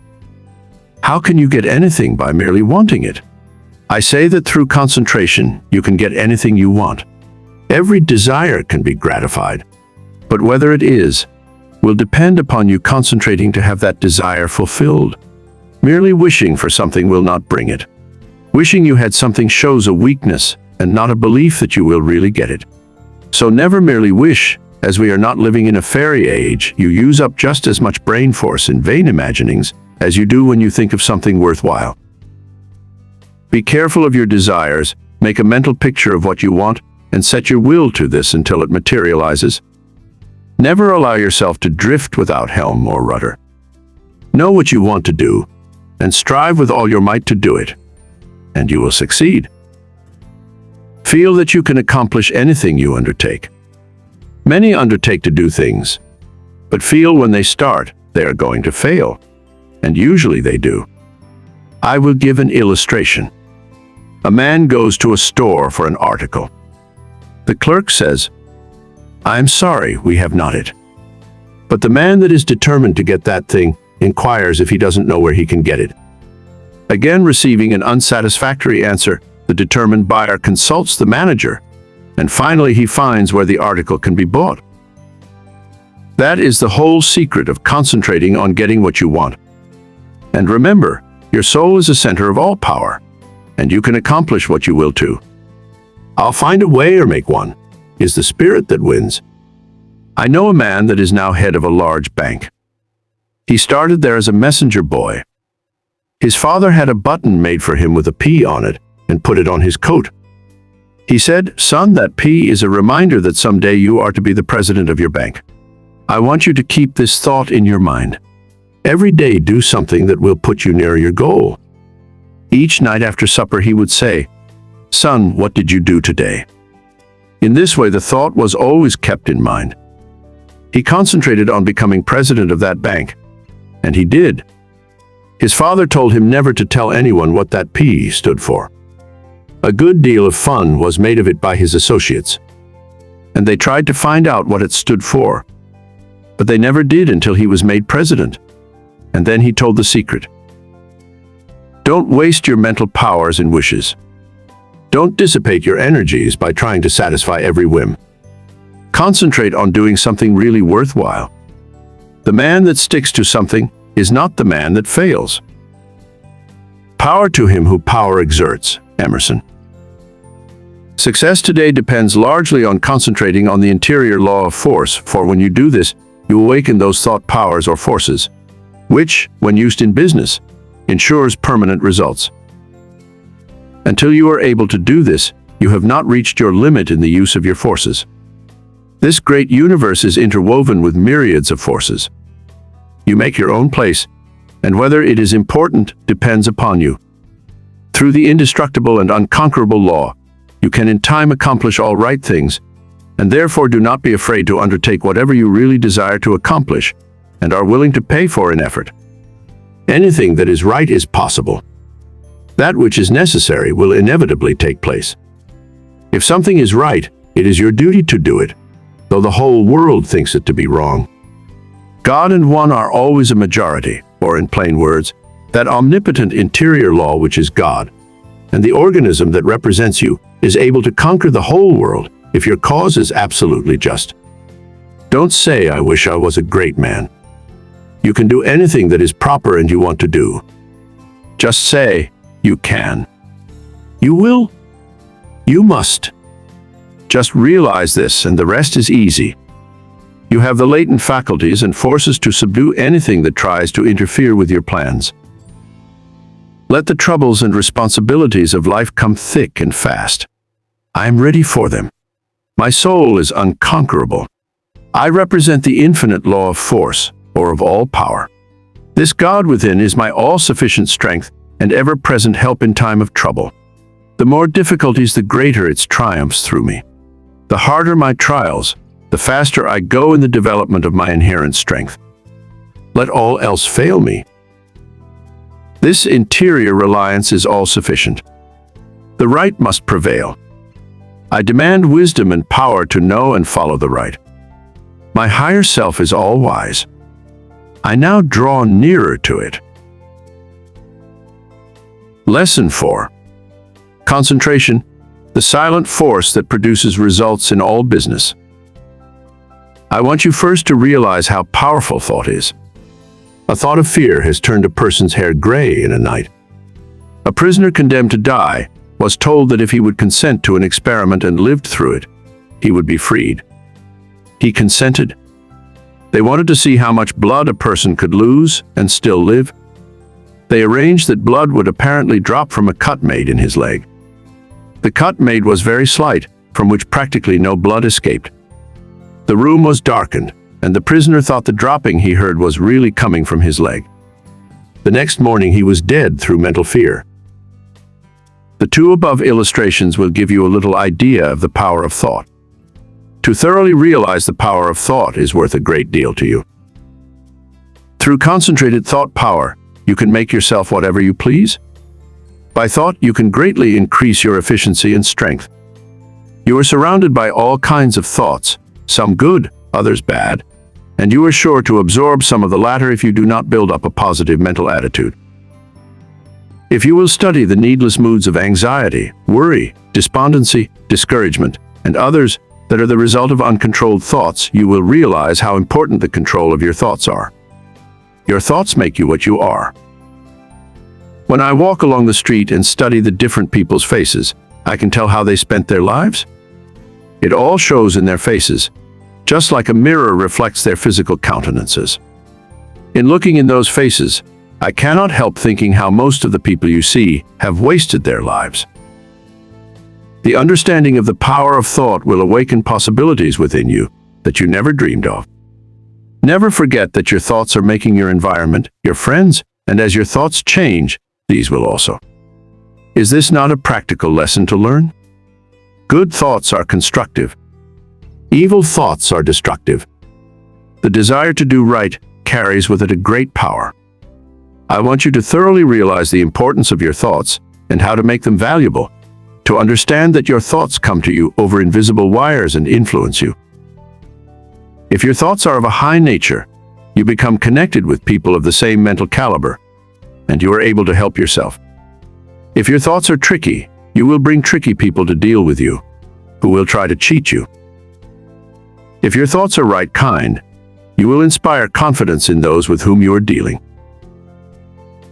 "How can you get anything by merely wanting it?" I say that through concentration, you can get anything you want. Every desire can be gratified, but whether it is, will depend upon you concentrating to have that desire fulfilled. Merely wishing for something will not bring it. Wishing you had something shows a weakness and not a belief that you will really get it. So never merely wish. As we are not living in a fairy age, you use up just as much brain force in vain imaginings as you do when you think of something worthwhile. Be careful of your desires, make a mental picture of what you want, and set your will to this until it materializes. Never allow yourself to drift without helm or rudder. Know what you want to do, and strive with all your might to do it, and you will succeed. Feel that you can accomplish anything you undertake. Many undertake to do things, but feel when they start they are going to fail, and usually they do. I will give an illustration. A man goes to a store for an article. The clerk says, "I am sorry, we have not it." But the man that is determined to get that thing inquires if he doesn't know where he can get it. Again, receiving an unsatisfactory answer, the determined buyer consults the manager, and finally he finds where the article can be bought. That is the whole secret of concentrating on getting what you want. And remember, your soul is the center of all power, and you can accomplish what you will too. "I'll find a way or make one," is the spirit that wins. I know a man that is now head of a large bank. He started there as a messenger boy. His father had a button made for him with a P on it and put it on his coat. He said, "Son, that P is a reminder that someday you are to be the president of your bank. I want you to keep this thought in your mind. Every day do something that will put you near your goal." Each night after supper he would say, "Son, what did you do today?" In this way the thought was always kept in mind. He concentrated on becoming president of that bank, and he did. His father told him never to tell anyone what that P stood for. A good deal of fun was made of it by his associates, and they tried to find out what it stood for. But they never did until he was made president, and then he told the secret. Don't waste your mental powers in wishes. Don't dissipate your energies by trying to satisfy every whim. Concentrate on doing something really worthwhile. The man that sticks to something is not the man that fails. Power to him who power exerts. Emerson. Success today depends largely on concentrating on the interior law of force, for when you do this, you awaken those thought powers or forces, which, when used in business, ensures permanent results. Until you are able to do this, you have not reached your limit in the use of your forces. This great universe is interwoven with myriads of forces. You make your own place, and whether it is important depends upon you. Through the indestructible and unconquerable law, you can in time accomplish all right things, and therefore do not be afraid to undertake whatever you really desire to accomplish and are willing to pay for in effort. Anything that is right is possible. That which is necessary will inevitably take place. If something is right, it is your duty to do it, though the whole world thinks it to be wrong. God and one are always a majority, or in plain words, that omnipotent interior law which is God, and the organism that represents you is able to conquer the whole world if your cause is absolutely just. Don't say, "I wish I was a great man." You can do anything that is proper and you want to do. Just say, "You can." You will. You must. Just realize this, and the rest is easy. You have the latent faculties and forces to subdue anything that tries to interfere with your plans. Let the troubles and responsibilities of life come thick and fast. I am ready for them. My soul is unconquerable. I represent the infinite law of force, or of all power. This God within is my all-sufficient strength and ever-present help in time of trouble. The more difficulties, the greater its triumphs through me. The harder my trials, the faster I go in the development of my inherent strength. Let all else fail me. This interior reliance is all-sufficient. The right must prevail. I demand wisdom and power to know and follow the right. My higher self is all-wise. I now draw nearer to it. Lesson 4. Concentration, the silent force that produces results in all business. I want you first to realize how powerful thought is. A thought of fear has turned a person's hair gray in a night. A prisoner condemned to die was told that if he would consent to an experiment and lived through it, he would be freed. He consented. They wanted to see how much blood a person could lose and still live. They arranged that blood would apparently drop from a cut made in his leg. The cut made was very slight, from which practically no blood escaped. The room was darkened, and the prisoner thought the dropping he heard was really coming from his leg. The next morning he was dead through mental fear. The two above illustrations will give you a little idea of the power of thought. To thoroughly realize the power of thought is worth a great deal to you. Through concentrated thought power, you can make yourself whatever you please. By thought, you can greatly increase your efficiency and strength. You are surrounded by all kinds of thoughts, some good, others bad, and you are sure to absorb some of the latter if you do not build up a positive mental attitude. If you will study the needless moods of anxiety, worry, despondency, discouragement, and others that are the result of uncontrolled thoughts, you will realize how important the control of your thoughts are. Your thoughts make you what you are. When I walk along the street and study the different people's faces, I can tell how they spent their lives. It all shows in their faces, just like a mirror reflects their physical countenances. In looking in those faces, I cannot help thinking how most of the people you see have wasted their lives. The understanding of the power of thought will awaken possibilities within you that you never dreamed of. Never forget that your thoughts are making your environment, your friends, and as your thoughts change, these will also. Is this not a practical lesson to learn? Good thoughts are constructive. Evil thoughts are destructive. The desire to do right carries with it a great power. I want you to thoroughly realize the importance of your thoughts and how to make them valuable, to understand that your thoughts come to you over invisible wires and influence you. If your thoughts are of a high nature, you become connected with people of the same mental caliber, and you are able to help yourself. If your thoughts are tricky, you will bring tricky people to deal with you, who will try to cheat you. If your thoughts are right kind, you will inspire confidence in those with whom you are dealing.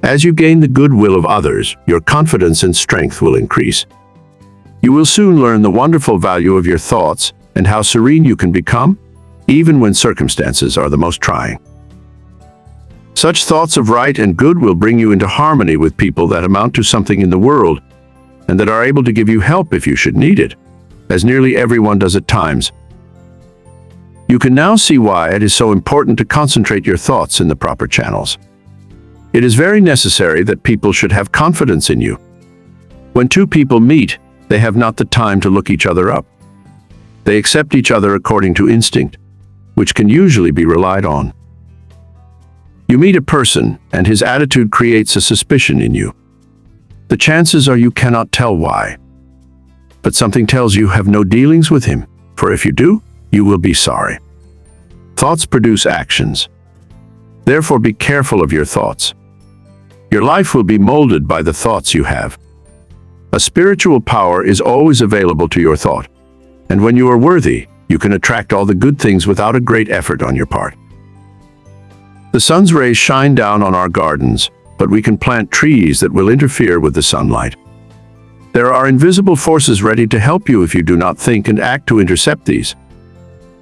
As you gain the goodwill of others, your confidence and strength will increase. You will soon learn the wonderful value of your thoughts and how serene you can become, even when circumstances are the most trying. Such thoughts of right and good will bring you into harmony with people that amount to something in the world and that are able to give you help if you should need it, as nearly everyone does at times. You can now see why it is so important to concentrate your thoughts in the proper channels. It is very necessary that people should have confidence in you. When two people meet, they have not the time to look each other up. They accept each other according to instinct, which can usually be relied on. You meet a person, and his attitude creates a suspicion in you. The chances are you cannot tell why. But something tells you have no dealings with him, for if you do, you will be sorry. Thoughts produce actions. Therefore, be careful of your thoughts. Your life will be molded by the thoughts you have. A spiritual power is always available to your thought, and when you are worthy, you can attract all the good things without a great effort on your part. The sun's rays shine down on our gardens, but we can plant trees that will interfere with the sunlight. There are invisible forces ready to help you if you do not think and act to intercept these.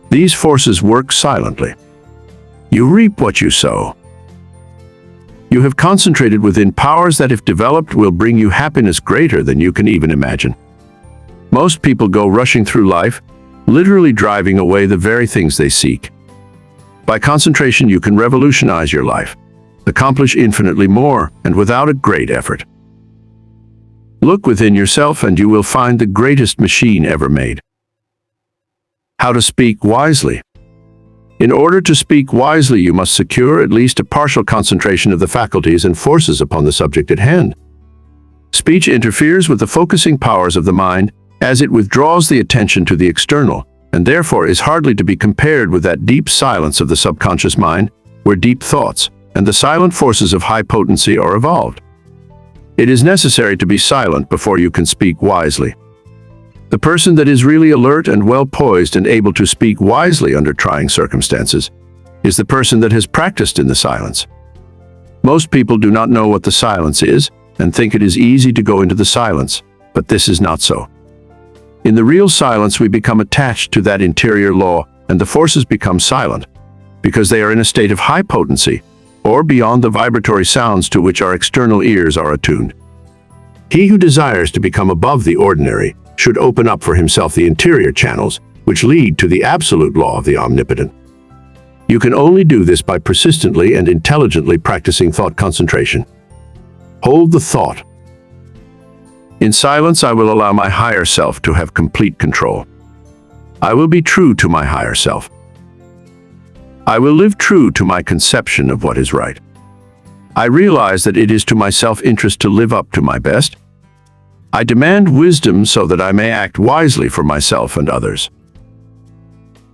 These forces work silently. You reap what you sow. You have concentrated within powers that, if developed, will bring you happiness greater than you can even imagine. Most people go rushing through life, literally driving away the very things they seek. By concentration, you can revolutionize your life, accomplish infinitely more, and without a great effort. Look within yourself and you will find the greatest machine ever made. How to speak wisely. In order to speak wisely, you must secure at least a partial concentration of the faculties and forces upon the subject at hand. Speech interferes with the focusing powers of the mind as it withdraws the attention to the external, and therefore is hardly to be compared with that deep silence of the subconscious mind, where deep thoughts and the silent forces of high potency are evolved. It is necessary to be silent before you can speak wisely. The person that is really alert and well poised and able to speak wisely under trying circumstances is the person that has practiced in the silence. Most people do not know what the silence is and think it is easy to go into the silence, but this is not so. In the real silence, we become attached to that interior law, and the forces become silent, because they are in a state of high potency, or beyond the vibratory sounds to which our external ears are attuned. He who desires to become above the ordinary should open up for himself the interior channels, which lead to the absolute law of the omnipotent. You can only do this by persistently and intelligently practicing thought concentration. Hold the thought. In silence, I will allow my higher self to have complete control. I will be true to my higher self. I will live true to my conception of what is right. I realize that it is to my self-interest to live up to my best. I demand wisdom so that I may act wisely for myself and others.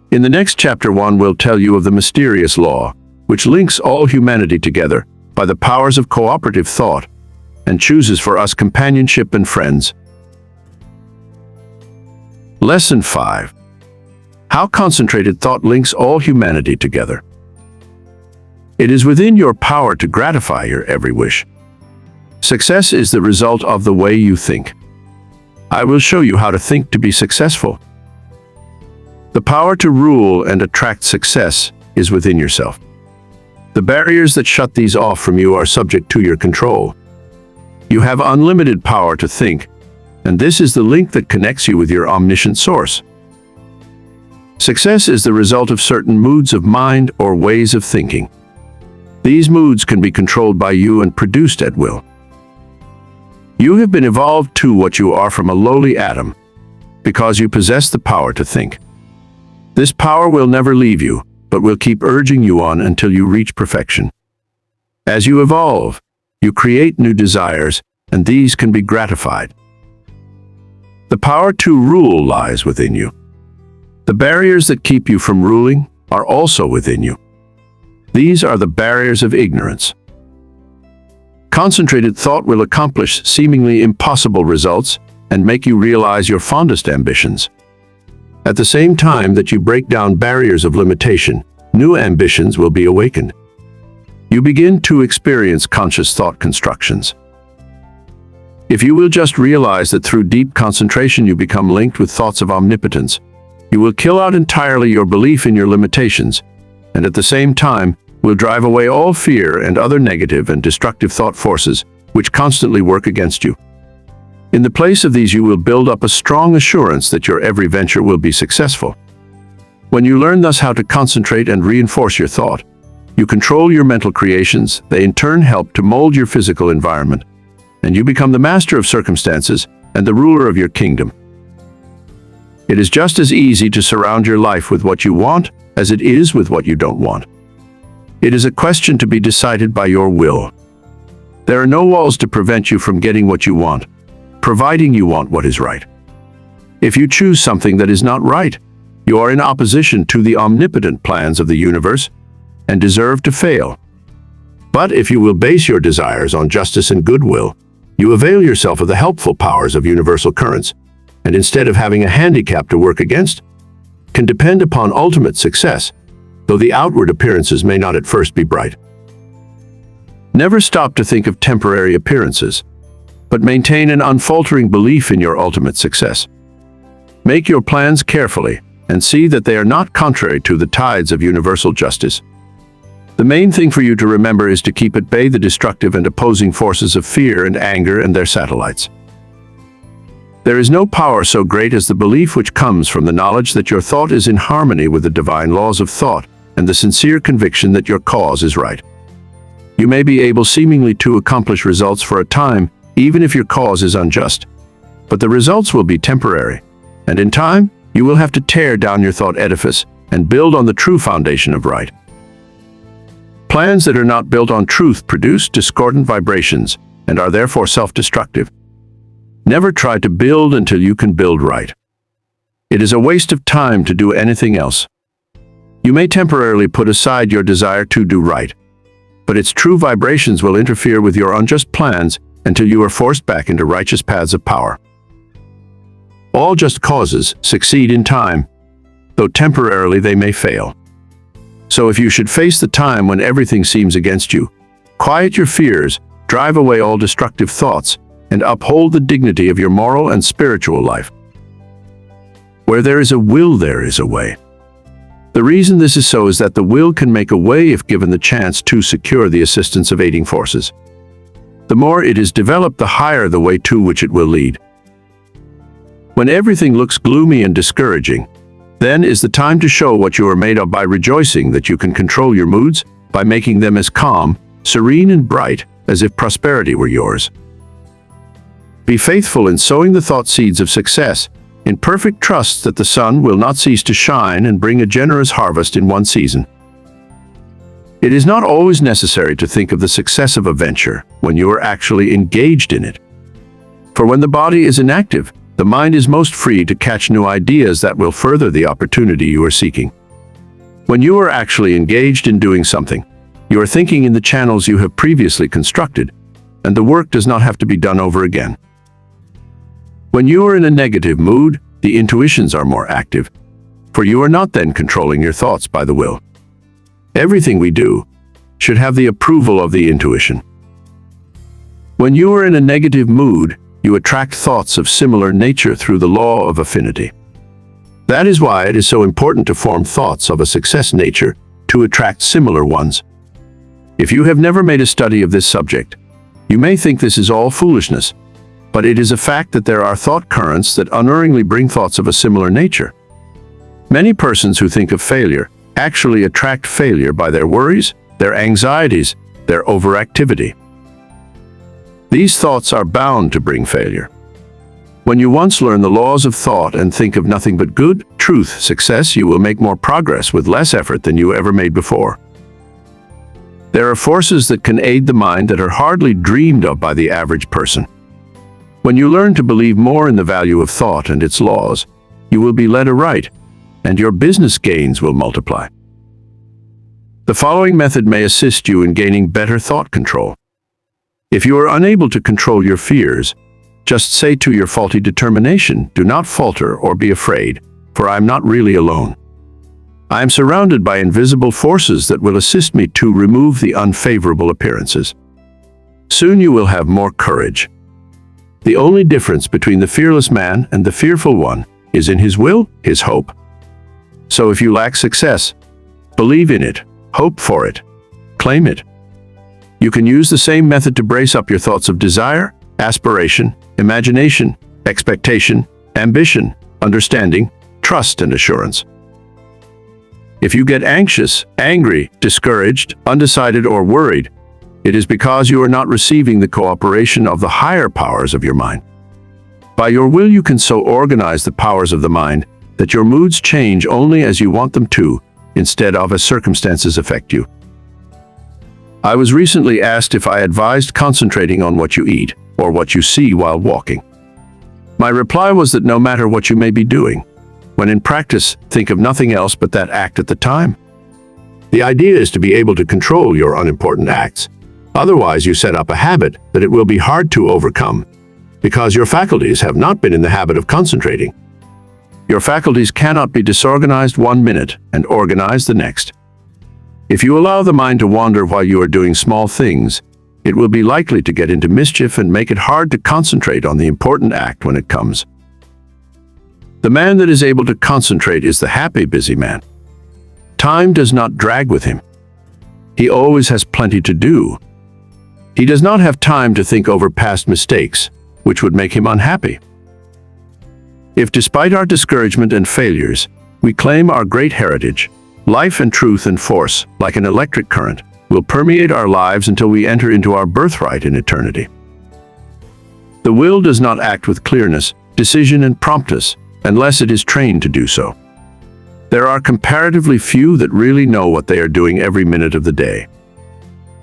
In the next chapter, one will tell you of the mysterious law, which links all humanity together by the powers of cooperative thought, and chooses for us companionship and friends. Lesson 5. How concentrated thought links all humanity together. It is within your power to gratify your every wish. Success is the result of the way you think. I will show you how to think to be successful. The power to rule and attract success is within yourself. The barriers that shut these off from you are subject to your control. You have unlimited power to think, and this is the link that connects you with your omniscient source. Success is the result of certain moods of mind or ways of thinking. These moods can be controlled by you and produced at will. You have been evolved to what you are from a lowly atom, because you possess the power to think. This power will never leave you, but will keep urging you on until you reach perfection. As you evolve, you create new desires, and these can be gratified. The power to rule lies within you. The barriers that keep you from ruling are also within you. These are the barriers of ignorance. Concentrated thought will accomplish seemingly impossible results and make you realize your fondest ambitions. At the same time that you break down barriers of limitation, new ambitions will be awakened. You begin to experience conscious thought constructions. If you will just realize that through deep concentration you become linked with thoughts of omnipotence, you will kill out entirely your belief in your limitations, and at the same time will drive away all fear and other negative and destructive thought forces which constantly work against you. In the place of these, you will build up a strong assurance that your every venture will be successful. When you learn thus how to concentrate and reinforce your thought, you control your mental creations. They in turn help to mold your physical environment, and you become the master of circumstances and the ruler of your kingdom. It is just as easy to surround your life with what you want as it is with what you don't want. It is a question to be decided by your will. There are no walls to prevent you from getting what you want, providing you want what is right. If you choose something that is not right, you are in opposition to the omnipotent plans of the universe and deserve to fail. But if you will base your desires on justice and goodwill, you avail yourself of the helpful powers of universal currents, and instead of having a handicap to work against, can depend upon ultimate success, though the outward appearances may not at first be bright. Never stop to think of temporary appearances, but maintain an unfaltering belief in your ultimate success. Make your plans carefully and see that they are not contrary to the tides of universal justice. The main thing for you to remember is to keep at bay the destructive and opposing forces of fear and anger and their satellites. There is no power so great as the belief which comes from the knowledge that your thought is in harmony with the divine laws of thought and the sincere conviction that your cause is right. You may be able seemingly to accomplish results for a time, even if your cause is unjust, but the results will be temporary, and in time, you will have to tear down your thought edifice and build on the true foundation of right. Plans that are not built on truth produce discordant vibrations and are therefore self-destructive. Never try to build until you can build right. It is a waste of time to do anything else. You may temporarily put aside your desire to do right, but its true vibrations will interfere with your unjust plans until you are forced back into righteous paths of power. All just causes succeed in time, though temporarily they may fail. So if you should face the time when everything seems against you, quiet your fears, drive away all destructive thoughts, and uphold the dignity of your moral and spiritual life. Where there is a will, there is a way. The reason this is so is that the will can make a way if given the chance to secure the assistance of aiding forces. The more it is developed, the higher the way to which it will lead. When everything looks gloomy and discouraging, then is the time to show what you are made of by rejoicing that you can control your moods, by making them as calm, serene, and bright as if prosperity were yours. Be faithful in sowing the thought seeds of success, in perfect trust that the sun will not cease to shine and bring a generous harvest in one season. It is not always necessary to think of the success of a venture when you are actually engaged in it. For when the body is inactive, the mind is most free to catch new ideas that will further the opportunity you are seeking. When you are actually engaged in doing something, you are thinking in the channels you have previously constructed, and the work does not have to be done over again. When you are in a negative mood, the intuitions are more active, for you are not then controlling your thoughts by the will. Everything we do should have the approval of the intuition. When you are in a negative mood, you attract thoughts of similar nature through the law of affinity. That is why it is so important to form thoughts of a success nature to attract similar ones. If you have never made a study of this subject, you may think this is all foolishness, but it is a fact that there are thought currents that unerringly bring thoughts of a similar nature. Many persons who think of failure actually attract failure by their worries, their anxieties, their overactivity. These thoughts are bound to bring failure. When you once learn the laws of thought and think of nothing but good, truth, success, you will make more progress with less effort than you ever made before. There are forces that can aid the mind that are hardly dreamed of by the average person. When you learn to believe more in the value of thought and its laws, you will be led aright, and your business gains will multiply. The following method may assist you in gaining better thought control. If you are unable to control your fears, just say to your faulty determination, "Do not falter or be afraid, for I am not really alone. I am surrounded by invisible forces that will assist me to remove the unfavorable appearances." Soon you will have more courage. The only difference between the fearless man and the fearful one is in his will, his hope. So if you lack success, believe in it, hope for it, claim it. You can use the same method to brace up your thoughts of desire, aspiration, imagination, expectation, ambition, understanding, trust, and assurance. If you get anxious, angry, discouraged, undecided, or worried, it is because you are not receiving the cooperation of the higher powers of your mind. By your will, you can so organize the powers of the mind that your moods change only as you want them to, instead of as circumstances affect you. I was recently asked if I advised concentrating on what you eat or what you see while walking. My reply was that no matter what you may be doing, when in practice, think of nothing else but that act at the time. The idea is to be able to control your unimportant acts. Otherwise, you set up a habit that it will be hard to overcome, because your faculties have not been in the habit of concentrating. Your faculties cannot be disorganized 1 minute and organized the next. If you allow the mind to wander while you are doing small things, it will be likely to get into mischief and make it hard to concentrate on the important act when it comes. The man that is able to concentrate is the happy, busy man. Time does not drag with him. He always has plenty to do. He does not have time to think over past mistakes, which would make him unhappy. If despite our discouragement and failures, we claim our great heritage, life and truth and force, like an electric current, will permeate our lives until we enter into our birthright in eternity. The will does not act with clearness, decision, and promptness unless it is trained to do so. There are comparatively few that really know what they are doing every minute of the day.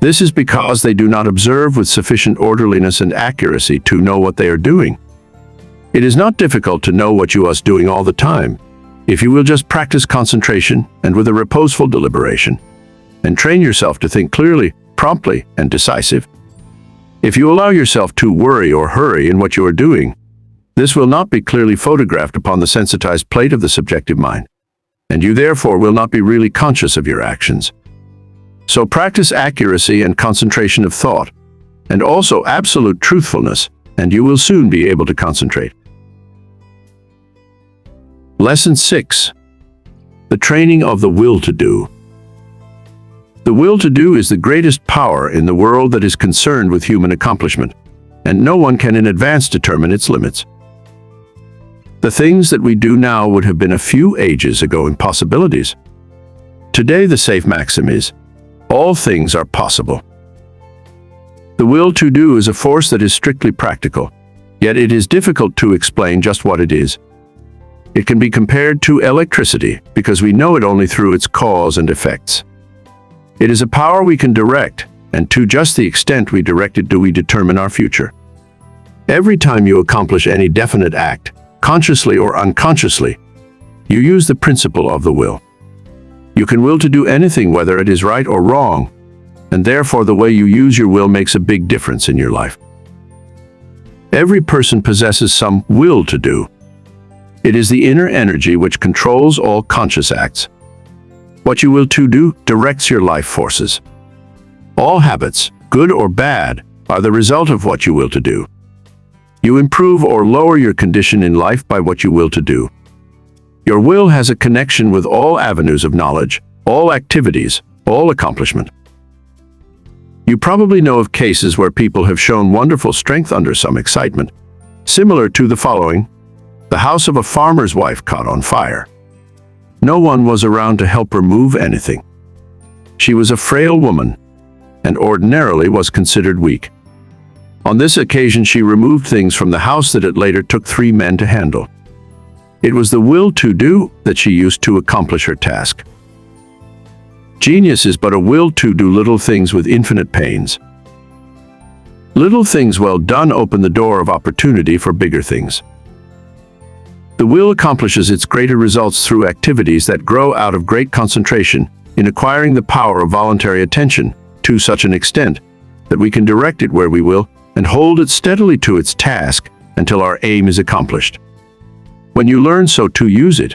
This is because they do not observe with sufficient orderliness and accuracy to know what they are doing. It is not difficult to know what you are doing all the time, if you will just practice concentration and with a reposeful deliberation, and train yourself to think clearly, promptly, and decisive. If you allow yourself to worry or hurry in what you are doing, this will not be clearly photographed upon the sensitized plate of the subjective mind, and you therefore will not be really conscious of your actions. So practice accuracy and concentration of thought, and also absolute truthfulness, and you will soon be able to concentrate. Lesson 6. The training of the will to do. The will to do is the greatest power in the world that is concerned with human accomplishment, and no one can in advance determine its limits. The things that we do now would have been a few ages ago impossibilities. Today the safe maxim is, all things are possible. The will to do is a force that is strictly practical, yet it is difficult to explain just what it is. It can be compared to electricity because we know it only through its cause and effects. It is a power we can direct, and to just the extent we direct it do we determine our future. Every time you accomplish any definite act, consciously or unconsciously, you use the principle of the will. You can will to do anything whether it is right or wrong, and therefore the way you use your will makes a big difference in your life. Every person possesses some will to do. It is the inner energy which controls all conscious acts. What you will to do directs your life forces. All habits, good or bad, are the result of what you will to do. You improve or lower your condition in life by what you will to do. Your will has a connection with all avenues of knowledge, all activities, all accomplishment. You probably know of cases where people have shown wonderful strength under some excitement, similar to the following. The house of a farmer's wife caught on fire. No one was around to help remove anything. She was a frail woman, and ordinarily was considered weak. On this occasion, she removed things from the house that it later took 3 men to handle. It was the will to do that she used to accomplish her task. Genius is but a will to do little things with infinite pains. Little things well done open the door of opportunity for bigger things. The will accomplishes its greater results through activities that grow out of great concentration in acquiring the power of voluntary attention to such an extent that we can direct it where we will and hold it steadily to its task until our aim is accomplished. When you learn so to use it,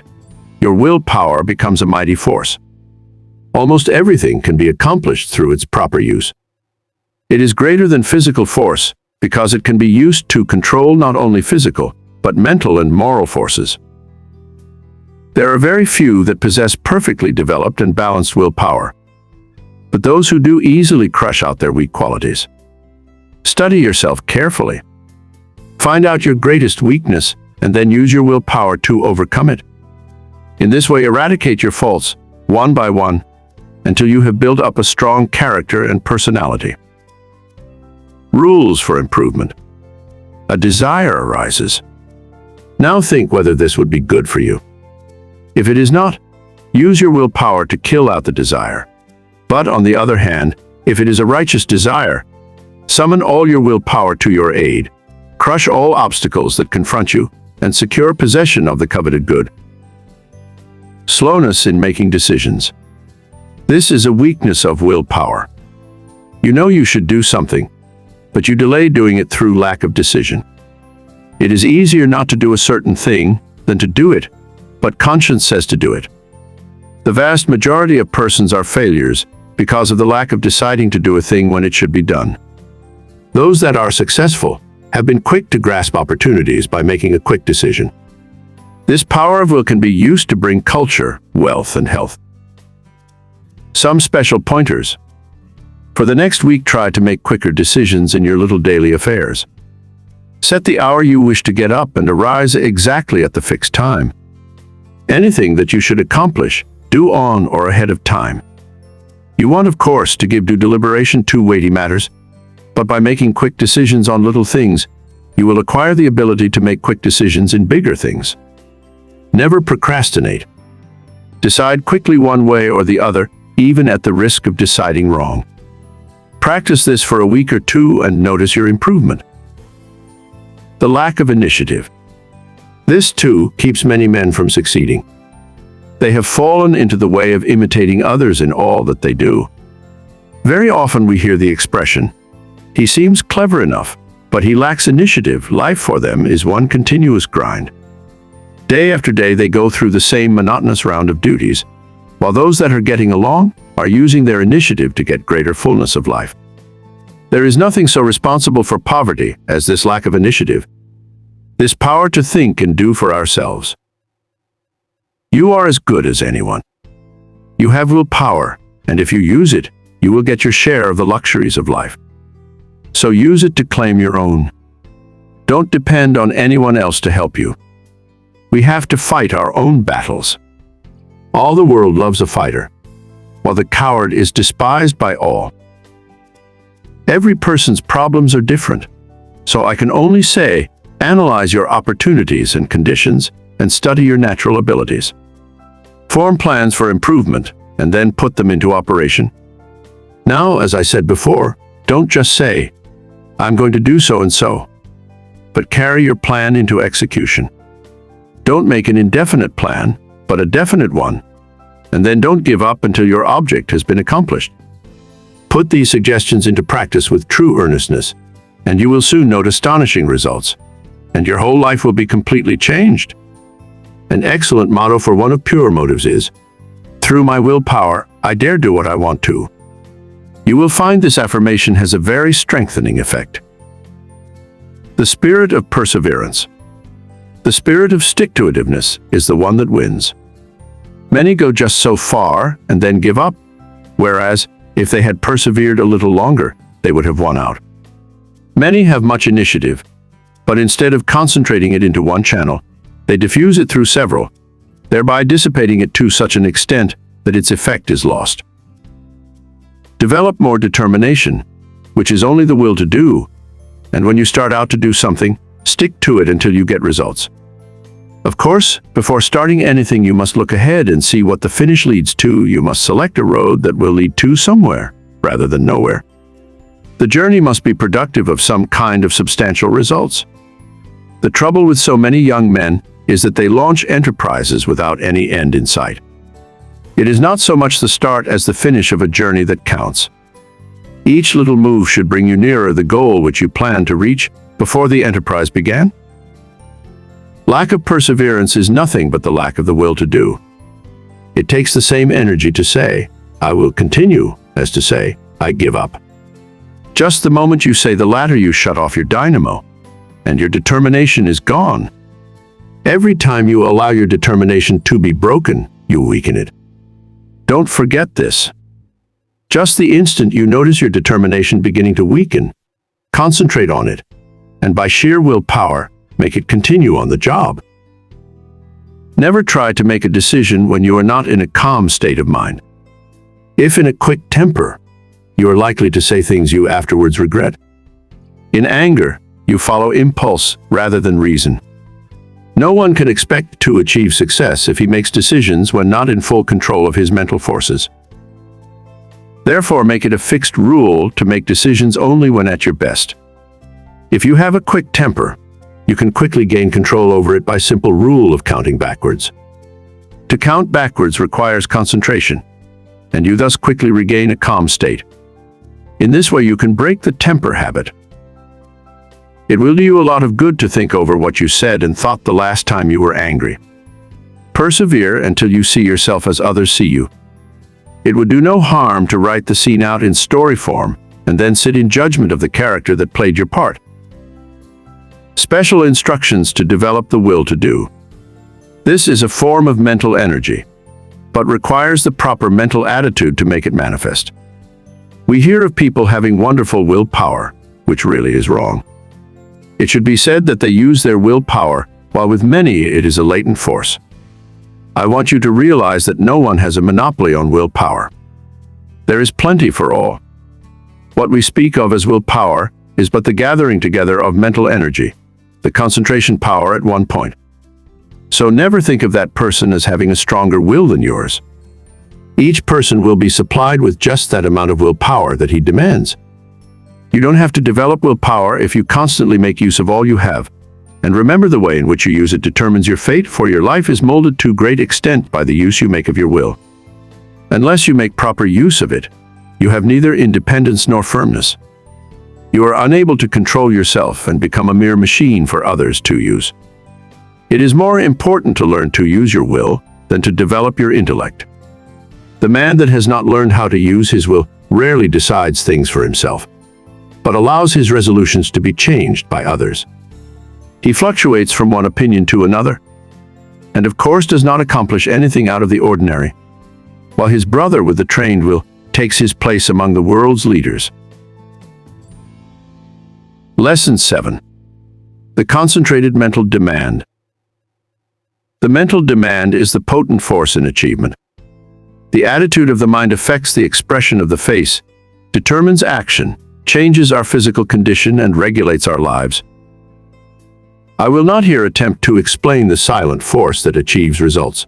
your willpower becomes a mighty force. Almost everything can be accomplished through its proper use. It is greater than physical force because it can be used to control not only physical, but mental and moral forces. There are very few that possess perfectly developed and balanced willpower, but those who do easily crush out their weak qualities. Study yourself carefully. Find out your greatest weakness and then use your willpower to overcome it. In this way, eradicate your faults, one by one, until you have built up a strong character and personality. Rules for improvement. A desire arises. Now think whether this would be good for you. If it is not, use your willpower to kill out the desire. But on the other hand, if it is a righteous desire, summon all your willpower to your aid, crush all obstacles that confront you, and secure possession of the coveted good. Slowness in making decisions. This is a weakness of willpower. You know you should do something, but you delay doing it through lack of decision. It is easier not to do a certain thing than to do it, but conscience says to do it. The vast majority of persons are failures because of the lack of deciding to do a thing when it should be done. Those that are successful have been quick to grasp opportunities by making a quick decision. This power of will can be used to bring culture, wealth, and health. Some special pointers. For the next week, try to make quicker decisions in your little daily affairs. Set the hour you wish to get up and arise exactly at the fixed time. Anything that you should accomplish, do on or ahead of time. You want, of course, to give due deliberation to weighty matters, but by making quick decisions on little things, you will acquire the ability to make quick decisions in bigger things. Never procrastinate. Decide quickly one way or the other, even at the risk of deciding wrong. Practice this for a week or two and notice your improvement. The lack of initiative. This, too, keeps many men from succeeding. They have fallen into the way of imitating others in all that they do. Very often we hear the expression, "He seems clever enough, but he lacks initiative." Life for them is one continuous grind. Day after day they go through the same monotonous round of duties, while those that are getting along are using their initiative to get greater fullness of life. There is nothing so responsible for poverty as this lack of initiative, this power to think and do for ourselves. You are as good as anyone. You have willpower, and if you use it, you will get your share of the luxuries of life. So use it to claim your own. Don't depend on anyone else to help you. We have to fight our own battles. All the world loves a fighter, while the coward is despised by all. Every person's problems are different, so I can only say, analyze your opportunities and conditions and study your natural abilities. Form plans for improvement and then put them into operation. Now, as I said before, don't just say, "I'm going to do so and so," but carry your plan into execution. Don't make an indefinite plan, but a definite one, and then don't give up until your object has been accomplished. Put these suggestions into practice with true earnestness, and you will soon note astonishing results, and your whole life will be completely changed. An excellent motto for one of pure motives is, "Through my willpower, I dare do what I want to." You will find this affirmation has a very strengthening effect. The spirit of perseverance. The spirit of stick-to-itiveness is the one that wins. Many go just so far and then give up, whereas, if they had persevered a little longer, they would have won out. Many have much initiative, but instead of concentrating it into one channel, they diffuse it through several, thereby dissipating it to such an extent that its effect is lost. Develop more determination, which is only the will to do, and when you start out to do something, stick to it until you get results. Of course, before starting anything, you must look ahead and see what the finish leads to. You must select a road that will lead to somewhere, rather than nowhere. The journey must be productive of some kind of substantial results. The trouble with so many young men is that they launch enterprises without any end in sight. It is not so much the start as the finish of a journey that counts. Each little move should bring you nearer the goal which you planned to reach before the enterprise began. Lack of perseverance is nothing but the lack of the will to do. It takes the same energy to say, "I will continue," as to say, "I give up." Just the moment you say the latter, you shut off your dynamo, and your determination is gone. Every time you allow your determination to be broken, you weaken it. Don't forget this. Just the instant you notice your determination beginning to weaken, concentrate on it, and by sheer willpower, make it continue on the job. Never try to make a decision when you are not in a calm state of mind. If in a quick temper, you are likely to say things you afterwards regret. In anger, you follow impulse rather than reason. No one can expect to achieve success if he makes decisions when not in full control of his mental forces. Therefore, make it a fixed rule to make decisions only when at your best. If you have a quick temper, you can quickly gain control over it by simple rule of counting backwards. To count backwards requires concentration, and you thus quickly regain a calm state. In this way, you can break the temper habit. It will do you a lot of good to think over what you said and thought the last time you were angry. Persevere until you see yourself as others see you. It would do no harm to write the scene out in story form and then sit in judgment of the character that played your part. Special instructions to develop the will to do. This is a form of mental energy, but requires the proper mental attitude to make it manifest. We hear of people having wonderful willpower, which really is wrong. It should be said that they use their willpower, while with many it is a latent force. I want you to realize that no one has a monopoly on willpower. There is plenty for all. What we speak of as willpower is but the gathering together of mental energy, the concentration power at one point. So never think of that person as having a stronger will than yours. Each person will be supplied with just that amount of willpower that he demands. You don't have to develop willpower if you constantly make use of all you have. And remember, the way in which you use it determines your fate, for your life is molded to great extent by the use you make of your will. Unless you make proper use of it, you have neither independence nor firmness. You are unable to control yourself and become a mere machine for others to use. It is more important to learn to use your will than to develop your intellect. The man that has not learned how to use his will rarely decides things for himself, but allows his resolutions to be changed by others. He fluctuates from one opinion to another, and of course does not accomplish anything out of the ordinary, while his brother with the trained will takes his place among the world's leaders. Lesson 7. The concentrated mental demand. The mental demand is the potent force in achievement. The attitude of the mind affects the expression of the face, determines action, changes our physical condition, and regulates our lives. I will not here attempt to explain the silent force that achieves results.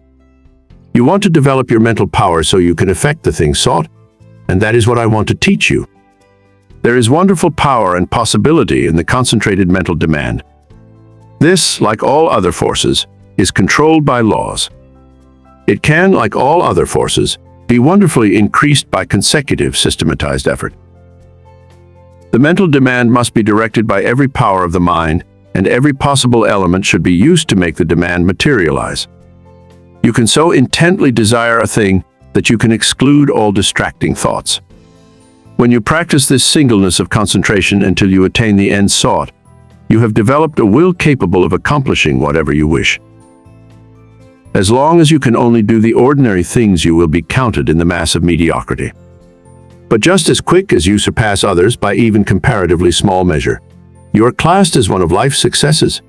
You want to develop your mental power so you can effect the thing sought, and that is what I want to teach you. There is wonderful power and possibility in the concentrated mental demand. This, like all other forces, is controlled by laws. It can, like all other forces, be wonderfully increased by consecutive systematized effort. The mental demand must be directed by every power of the mind, and every possible element should be used to make the demand materialize. You can so intently desire a thing that you can exclude all distracting thoughts. When you practice this singleness of concentration until you attain the end sought, you have developed a will capable of accomplishing whatever you wish. As long as you can only do the ordinary things, you will be counted in the mass of mediocrity. But just as quick as you surpass others by even comparatively small measure, you are classed as one of life's successes.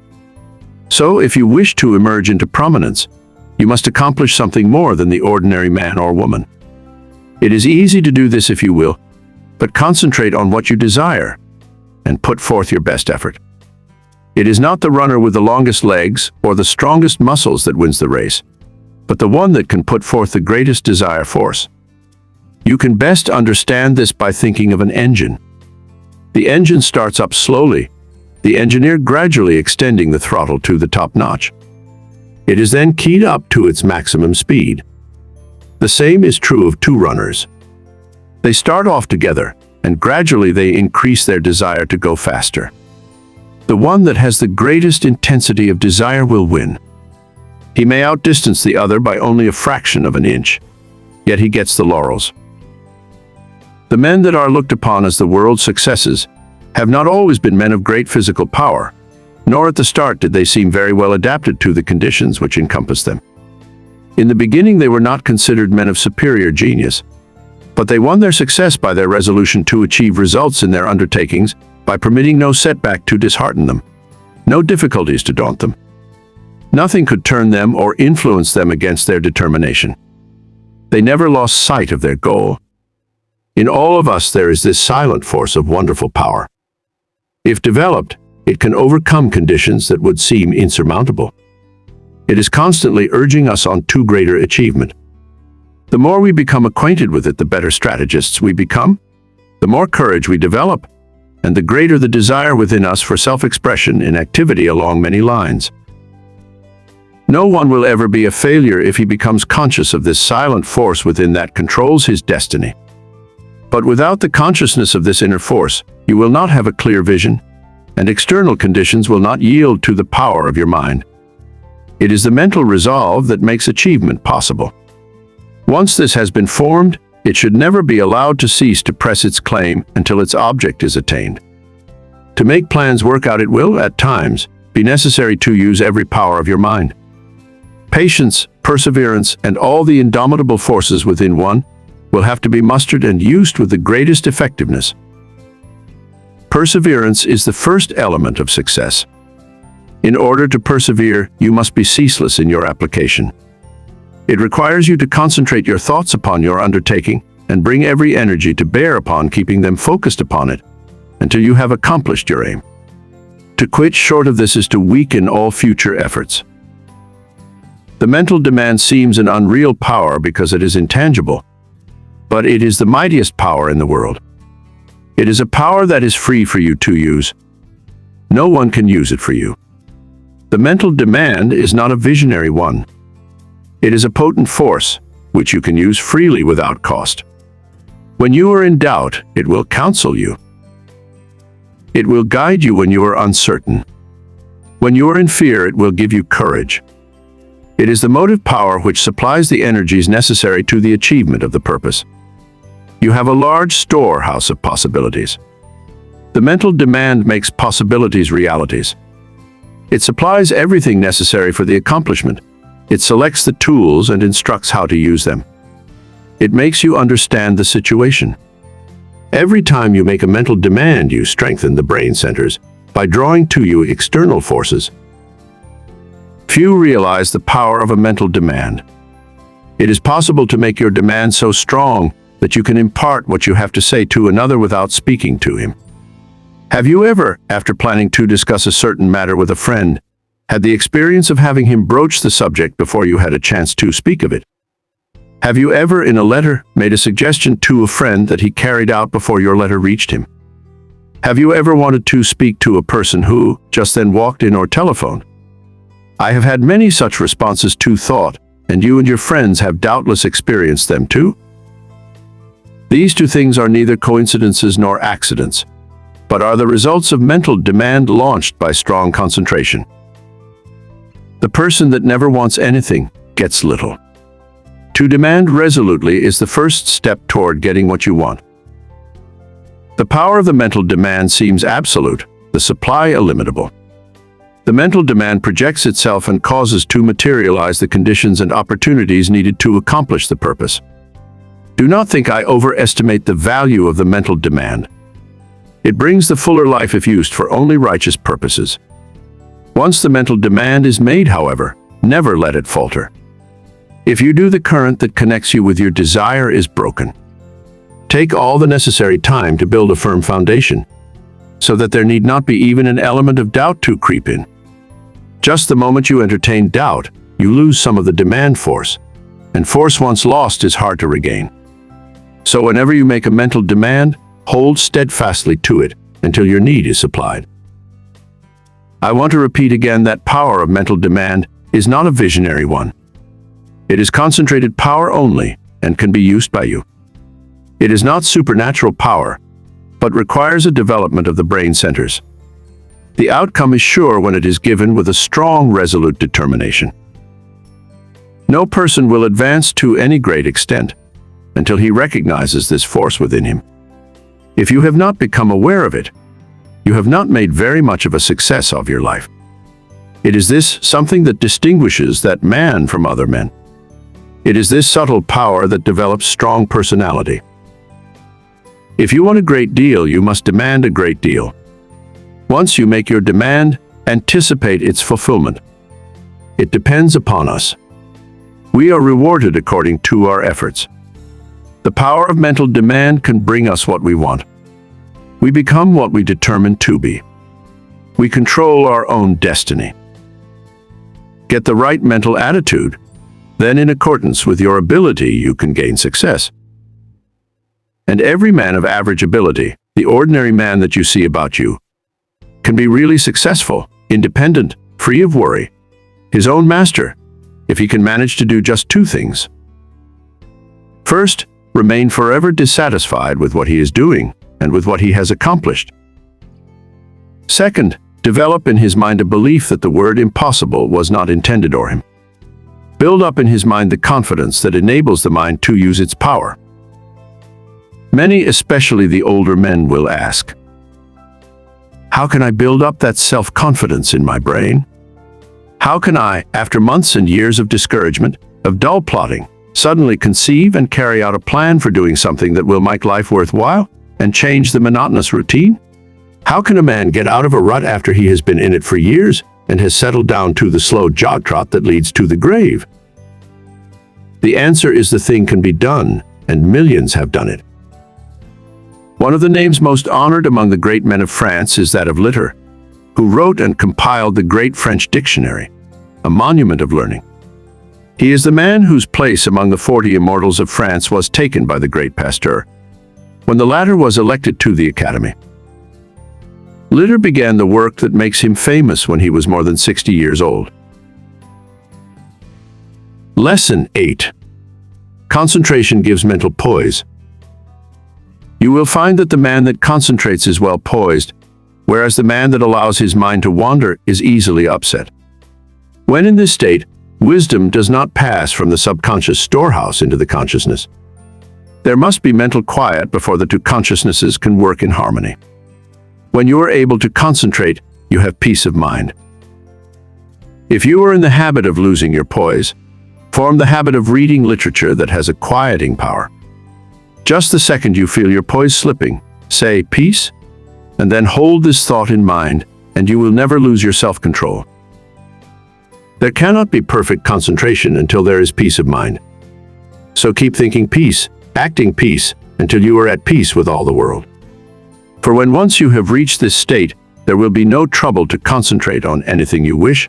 So, if you wish to emerge into prominence, you must accomplish something more than the ordinary man or woman. It is easy to do this if you will, but concentrate on what you desire and put forth your best effort. It is not the runner with the longest legs or the strongest muscles that wins the race, but the one that can put forth the greatest desire force. You can best understand this by thinking of an engine. The engine starts up slowly, the engineer gradually extending the throttle to the top notch. It is then keyed up to its maximum speed. The same is true of two runners. They start off together, and gradually they increase their desire to go faster. The one that has the greatest intensity of desire will win. He may outdistance the other by only a fraction of an inch, yet he gets the laurels. The men that are looked upon as the world's successes have not always been men of great physical power, nor at the start did they seem very well adapted to the conditions which encompass them. In the beginning they were not considered men of superior genius, but they won their success by their resolution to achieve results in their undertakings, by permitting no setback to dishearten them, no difficulties to daunt them. Nothing could turn them or influence them against their determination. They never lost sight of their goal. In all of us there is this silent force of wonderful power. If developed, it can overcome conditions that would seem insurmountable. It is constantly urging us on to greater achievement. The more we become acquainted with it, the better strategists we become, the more courage we develop, and the greater the desire within us for self-expression in activity along many lines. No one will ever be a failure if he becomes conscious of this silent force within that controls his destiny. But without the consciousness of this inner force, you will not have a clear vision, and external conditions will not yield to the power of your mind. It is the mental resolve that makes achievement possible. Once this has been formed, it should never be allowed to cease to press its claim until its object is attained. To make plans work out, it will, at times, be necessary to use every power of your mind. Patience, perseverance, and all the indomitable forces within one will have to be mustered and used with the greatest effectiveness. Perseverance is the first element of success. In order to persevere, you must be ceaseless in your application. It requires you to concentrate your thoughts upon your undertaking and bring every energy to bear upon keeping them focused upon it until you have accomplished your aim. To quit short of this is to weaken all future efforts. The mental demand seems an unreal power because it is intangible, but it is the mightiest power in the world. It is a power that is free for you to use. No one can use it for you. The mental demand is not a visionary one. It is a potent force, which you can use freely without cost. When you are in doubt, it will counsel you. It will guide you when you are uncertain. When you are in fear, it will give you courage. It is the motive power which supplies the energies necessary to the achievement of the purpose. You have a large storehouse of possibilities. The mental demand makes possibilities realities. It supplies everything necessary for the accomplishment. It selects the tools and instructs how to use them. It makes you understand the situation. Every time you make a mental demand, you strengthen the brain centers by drawing to you external forces. Few realize the power of a mental demand. It is possible to make your demand so strong that you can impart what you have to say to another without speaking to him. Have you ever, after planning to discuss a certain matter with a friend, had the experience of having him broach the subject before you had a chance to speak of it? Have you ever, in a letter, made a suggestion to a friend that he carried out before your letter reached him? Have you ever wanted to speak to a person who just then walked in or telephoned? I have had many such responses to thought, and you and your friends have doubtless experienced them too. These two things are neither coincidences nor accidents, but are the results of mental demand launched by strong concentration. The person that never wants anything gets little. To demand resolutely is the first step toward getting what you want. The power of the mental demand seems absolute, the supply illimitable. The mental demand projects itself and causes to materialize the conditions and opportunities needed to accomplish the purpose. Do not think I overestimate the value of the mental demand. It brings the fuller life if used for only righteous purposes. Once the mental demand is made, however, never let it falter. If you do, the current that connects you with your desire is broken. Take all the necessary time to build a firm foundation, so that there need not be even an element of doubt to creep in. Just the moment you entertain doubt, you lose some of the demand force, and force once lost is hard to regain. So whenever you make a mental demand, hold steadfastly to it, until your need is supplied. I want to repeat again that power of mental demand is not a visionary one. It is concentrated power only and can be used by you. It is not supernatural power, but requires a development of the brain centers. The outcome is sure when it is given with a strong, resolute determination. No person will advance to any great extent until he recognizes this force within him. If you have not become aware of it, you have not made very much of a success of your life. It is this something that distinguishes that man from other men. It is this subtle power that develops strong personality. If you want a great deal, you must demand a great deal. Once you make your demand, anticipate its fulfillment. It depends upon us. We are rewarded according to our efforts. The power of mental demand can bring us what we want. We become what we determine to be. We control our own destiny. Get the right mental attitude, then in accordance with your ability, you can gain success. And every man of average ability, the ordinary man that you see about you, can be really successful, independent, free of worry, his own master, if he can manage to do just two things. First, remain forever dissatisfied with what he is doing and with what he has accomplished. Second, develop in his mind a belief that the word impossible was not intended for him. Build up in his mind the confidence that enables the mind to use its power. Many, especially the older men, will ask, how can I build up that self-confidence in my brain? How can I, after months and years of discouragement, of dull plodding, suddenly conceive and carry out a plan for doing something that will make life worthwhile and change the monotonous routine? How can a man get out of a rut after he has been in it for years and has settled down to the slow jog trot that leads to the grave? The answer is the thing can be done, and millions have done it. One of the names most honored among the great men of France is that of Litter, who wrote and compiled the great French dictionary, a monument of learning. He is the man whose place among the 40 immortals of France was taken by the great Pasteur, when the latter was elected to the Academy. Litter began the work that makes him famous when he was more than 60 years old. Lesson 8. Concentration gives mental poise. You will find that the man that concentrates is well poised, whereas the man that allows his mind to wander is easily upset. When in this state, wisdom does not pass from the subconscious storehouse into the consciousness. There must be mental quiet before the two consciousnesses can work in harmony. When you are able to concentrate, you have peace of mind. If you are in the habit of losing your poise, form the habit of reading literature that has a quieting power. Just the second you feel your poise slipping, say peace, and then hold this thought in mind, and you will never lose your self-control. There cannot be perfect concentration until there is peace of mind. So keep thinking peace, acting peace, until you are at peace with all the world. For when once you have reached this state, there will be no trouble to concentrate on anything you wish.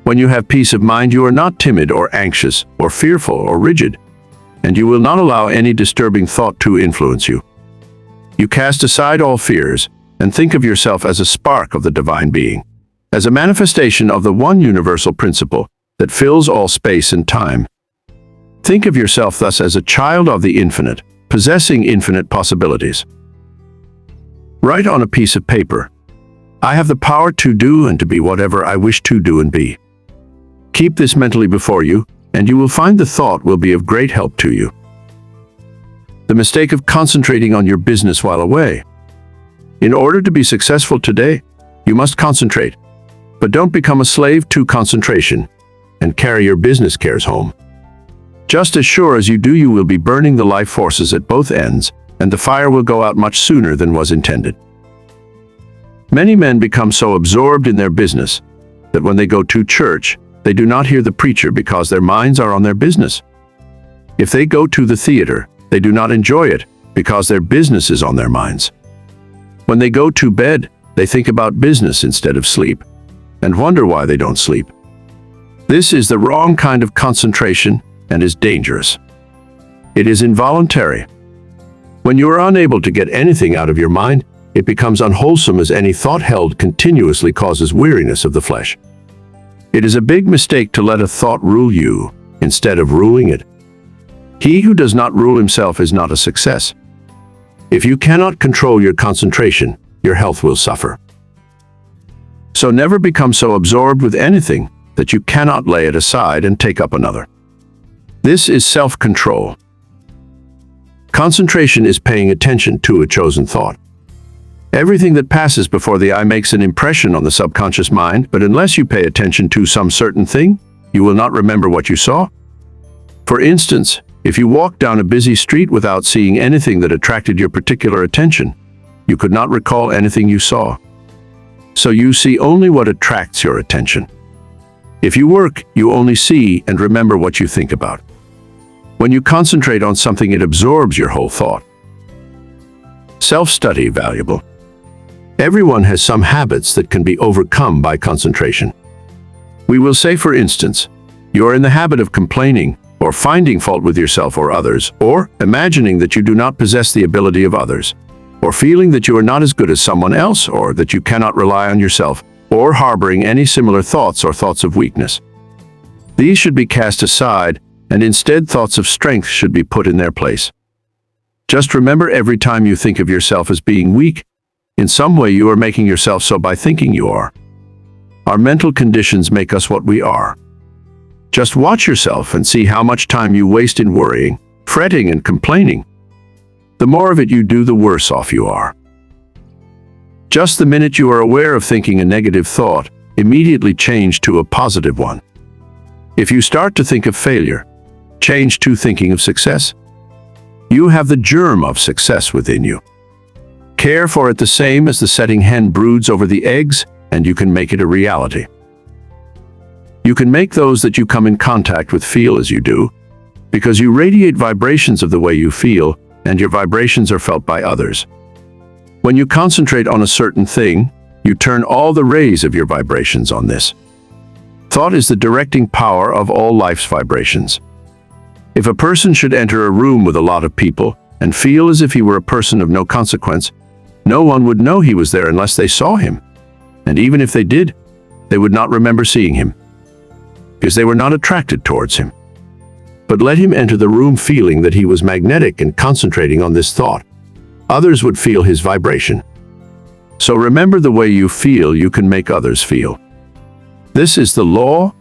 When you have peace of mind, you are not timid or anxious or fearful or rigid, and you will not allow any disturbing thought to influence you. You cast aside all fears and think of yourself as a spark of the divine being, as a manifestation of the one universal principle that fills all space and time. Think of yourself thus as a child of the infinite, possessing infinite possibilities. Write on a piece of paper, I have the power to do and to be whatever I wish to do and be. Keep this mentally before you, and you will find the thought will be of great help to you. The mistake of concentrating on your business while away. In order to be successful today, you must concentrate, but don't become a slave to concentration and carry your business cares home. Just as sure as you do, you will be burning the life forces at both ends, and the fire will go out much sooner than was intended. Many men become so absorbed in their business that when they go to church, they do not hear the preacher because their minds are on their business. If they go to the theater, they do not enjoy it because their business is on their minds. When they go to bed, they think about business instead of sleep, and wonder why they don't sleep. This is the wrong kind of concentration and is dangerous. It is involuntary. When you are unable to get anything out of your mind, it becomes unwholesome, as any thought held continuously causes weariness of the flesh. It is a big mistake to let a thought rule you instead of ruling it. He who does not rule himself is not a success. If you cannot control your concentration, your health will suffer. So never become so absorbed with anything that you cannot lay it aside and take up another. This is self-control. Concentration is paying attention to a chosen thought. Everything that passes before the eye makes an impression on the subconscious mind, but unless you pay attention to some certain thing, you will not remember what you saw. For instance, if you walk down a busy street without seeing anything that attracted your particular attention, you could not recall anything you saw. So you see only what attracts your attention. If you work, you only see and remember what you think about. When you concentrate on something, it absorbs your whole thought. Self-study valuable. Everyone has some habits that can be overcome by concentration. We will say, for instance, you are in the habit of complaining or finding fault with yourself or others, or imagining that you do not possess the ability of others, or feeling that you are not as good as someone else, or that you cannot rely on yourself, or harboring any similar thoughts or thoughts of weakness. These should be cast aside, and instead thoughts of strength should be put in their place. Just remember, every time you think of yourself as being weak, in some way you are making yourself so by thinking you are. Our mental conditions make us what we are. Just watch yourself and see how much time you waste in worrying, fretting, and complaining. The more of it you do, the worse off you are. Just the minute you are aware of thinking a negative thought, immediately change to a positive one. If you start to think of failure, change to thinking of success. You have the germ of success within you. Care for it the same as the setting hen broods over the eggs, and you can make it a reality. You can make those that you come in contact with feel as you do, because you radiate vibrations of the way you feel, and your vibrations are felt by others. When you concentrate on a certain thing, you turn all the rays of your vibrations on this. Thought is the directing power of all life's vibrations. If a person should enter a room with a lot of people and feel as if he were a person of no consequence, no one would know he was there unless they saw him. And even if they did, they would not remember seeing him, because they were not attracted towards him. But let him enter the room feeling that he was magnetic and concentrating on this thought. Others would feel his vibration. So remember, the way you feel, you can make others feel. This is the law.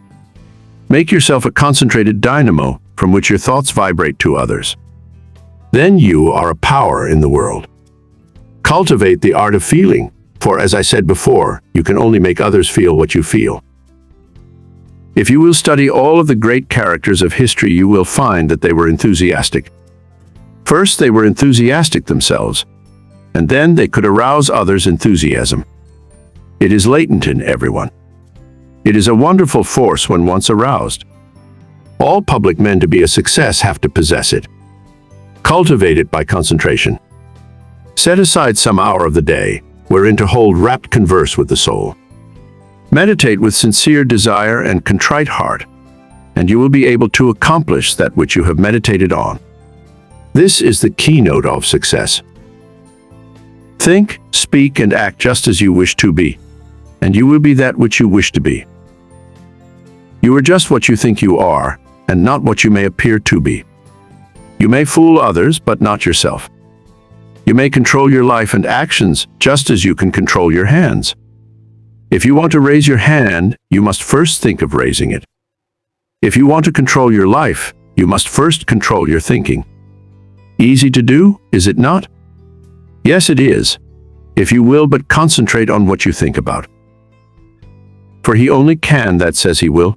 Make yourself a concentrated dynamo from which your thoughts vibrate to others. Then you are a power in the world. Cultivate the art of feeling, for as I said before, you can only make others feel what you feel. If you will study all of the great characters of history, you will find that they were enthusiastic. First, they were enthusiastic themselves, and then they could arouse others' enthusiasm. It is latent in everyone. It is a wonderful force when once aroused. All public men to be a success have to possess it. Cultivate it by concentration. Set aside some hour of the day wherein to hold rapt converse with the soul. Meditate with sincere desire and contrite heart, and you will be able to accomplish that which you have meditated on. This is the keynote of success. Think, speak, and act just as you wish to be, and you will be that which you wish to be. You are just what you think you are, and not what you may appear to be. You may fool others, but not yourself. You may control your life and actions just as you can control your hands. If you want to raise your hand, you must first think of raising it. If you want to control your life, you must first control your thinking. Easy to do, is it not? Yes, it is, if you will but concentrate on what you think about. For he only can that says he will.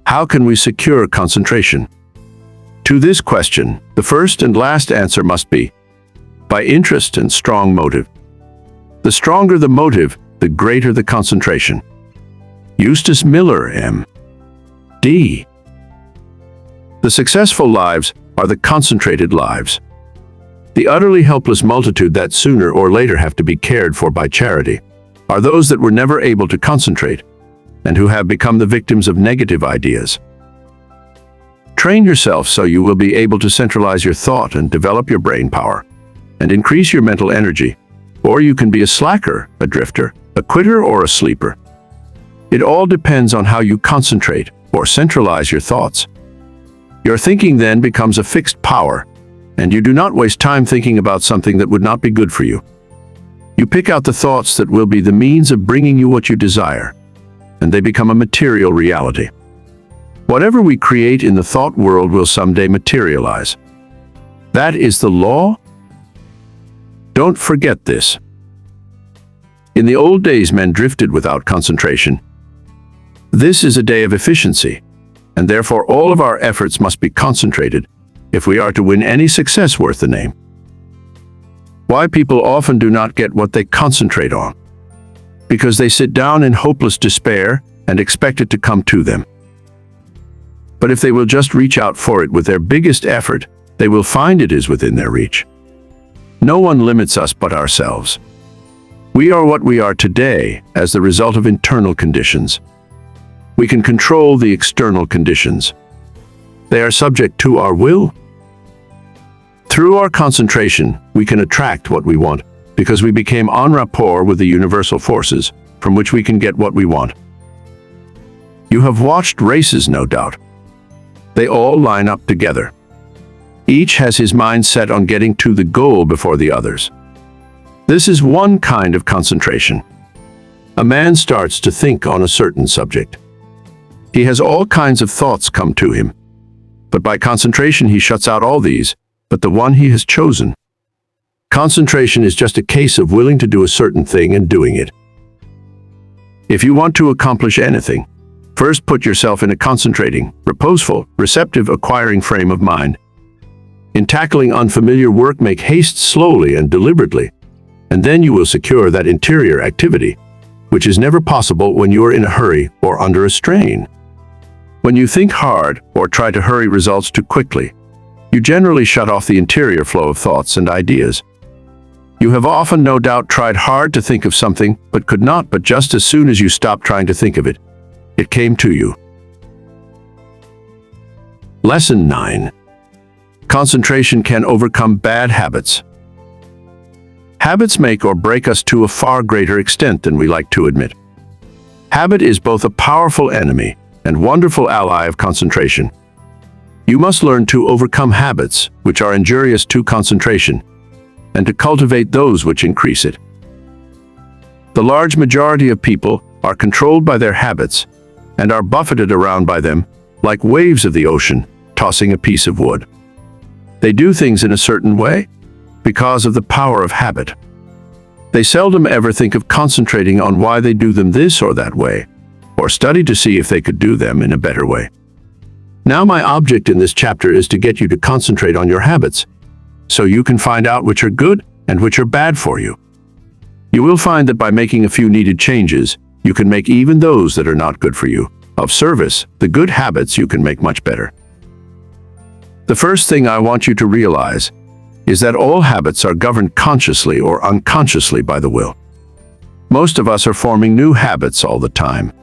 How can we secure concentration? To this question, the first and last answer must be by interest and strong motive. The stronger the motive, the greater the concentration. Eustace Miller, M.D. The successful lives are the concentrated lives. The utterly helpless multitude that sooner or later have to be cared for by charity are those that were never able to concentrate and who have become the victims of negative ideas. Train yourself so you will be able to centralize your thought and develop your brain power and increase your mental energy, Or you can be a slacker, a drifter, a quitter, or a sleeper. It all depends on how you concentrate or centralize your thoughts. Your thinking then becomes a fixed power, and you do not waste time thinking about something that would not be good for you. You pick out the thoughts that will be the means of bringing you what you desire, and they become a material reality. Whatever we create in the thought world will someday materialize. That is the law. Don't forget this. In the old days, men drifted without concentration. This is a day of efficiency, and therefore all of our efforts must be concentrated if we are to win any success worth the name. Why people often do not get what they concentrate on? Because they sit down in hopeless despair and expect it to come to them. But if they will just reach out for it with their biggest effort, they will find it is within their reach. No one limits us but ourselves. We are what we are today as the result of internal conditions. We can control the external conditions. They are subject to our will. Through our concentration, we can attract what we want because we became en rapport with the universal forces from which we can get what we want. You have watched races, no doubt. They all line up together. Each has his mind set on getting to the goal before the others. This is one kind of concentration. A man starts to think on a certain subject. He has all kinds of thoughts come to him, but by concentration he shuts out all these, but the one he has chosen. Concentration is just a case of willing to do a certain thing and doing it. If you want to accomplish anything, first put yourself in a concentrating, reposeful, receptive, acquiring frame of mind. In tackling unfamiliar work, make haste slowly and deliberately, and then you will secure that interior activity, which is never possible when you are in a hurry or under a strain. When you think hard or try to hurry results too quickly, you generally shut off the interior flow of thoughts and ideas. You have often, no doubt, tried hard to think of something, but could not, but just as soon as you stopped trying to think of it, it came to you. Lesson 9. Concentration can overcome bad habits. Habits make or break us to a far greater extent than we like to admit. Habit is both a powerful enemy and wonderful ally of concentration. You must learn to overcome habits which are injurious to concentration, and to cultivate those which increase it. The large majority of people are controlled by their habits and are buffeted around by them like waves of the ocean tossing a piece of wood. They do things in a certain way because of the power of habit. They seldom ever think of concentrating on why they do them this or that way, or study to see if they could do them in a better way. Now, my object in this chapter is to get you to concentrate on your habits, so you can find out which are good and which are bad for you. You will find that by making a few needed changes, you can make even those that are not good for you of service. The good habits you can make much better. The first thing I want you to realize is that all habits are governed consciously or unconsciously by the will. Most of us are forming new habits all the time.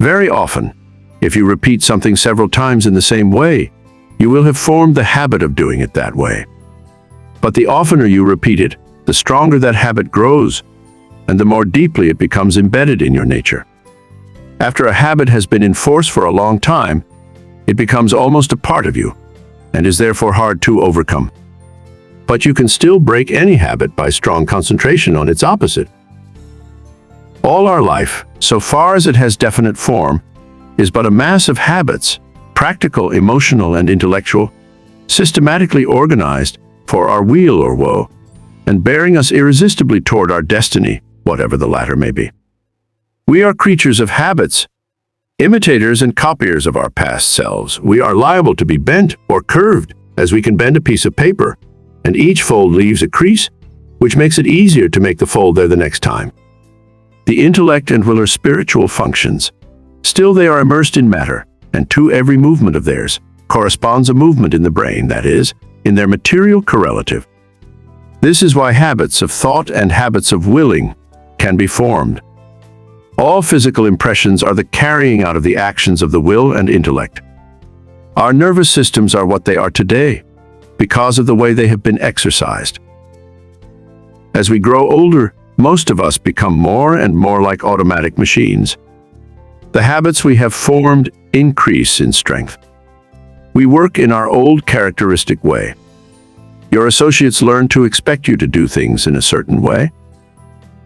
Very often, if you repeat something several times in the same way, you will have formed the habit of doing it that way. But the oftener you repeat it, the stronger that habit grows, and the more deeply it becomes embedded in your nature. After a habit has been in force for a long time, it becomes almost a part of you, and is therefore hard to overcome. But you can still break any habit by strong concentration on its opposite. All our life, so far as it has definite form, is but a mass of habits, practical, emotional, and intellectual, systematically organized for our weal or woe, and bearing us irresistibly toward our destiny, whatever the latter may be. We are creatures of habits, imitators and copiers of our past selves. We are liable to be bent or curved, as we can bend a piece of paper, and each fold leaves a crease, which makes it easier to make the fold there the next time. The intellect and will are spiritual functions. Still, they are immersed in matter, and to every movement of theirs corresponds a movement in the brain, that is, in their material correlative. This is why habits of thought and habits of willing can be formed. All physical impressions are the carrying out of the actions of the will and intellect. Our nervous systems are what they are today because of the way they have been exercised. As we grow older, most of us become more and more like automatic machines. The habits we have formed increase in strength. We work in our old characteristic way. Your associates learn to expect you to do things in a certain way.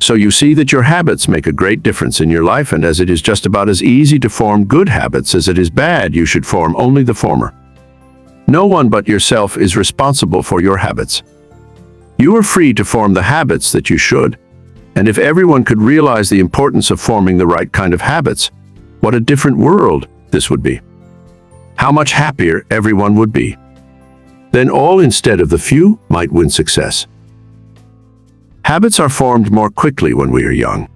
So you see that your habits make a great difference in your life, and as it is just about as easy to form good habits as it is bad, you should form only the former. No one but yourself is responsible for your habits. You are free to form the habits that you should, and if everyone could realize the importance of forming the right kind of habits, what a different world this would be. How much happier everyone would be. Then all instead of the few might win success. Habits are formed more quickly when we are young.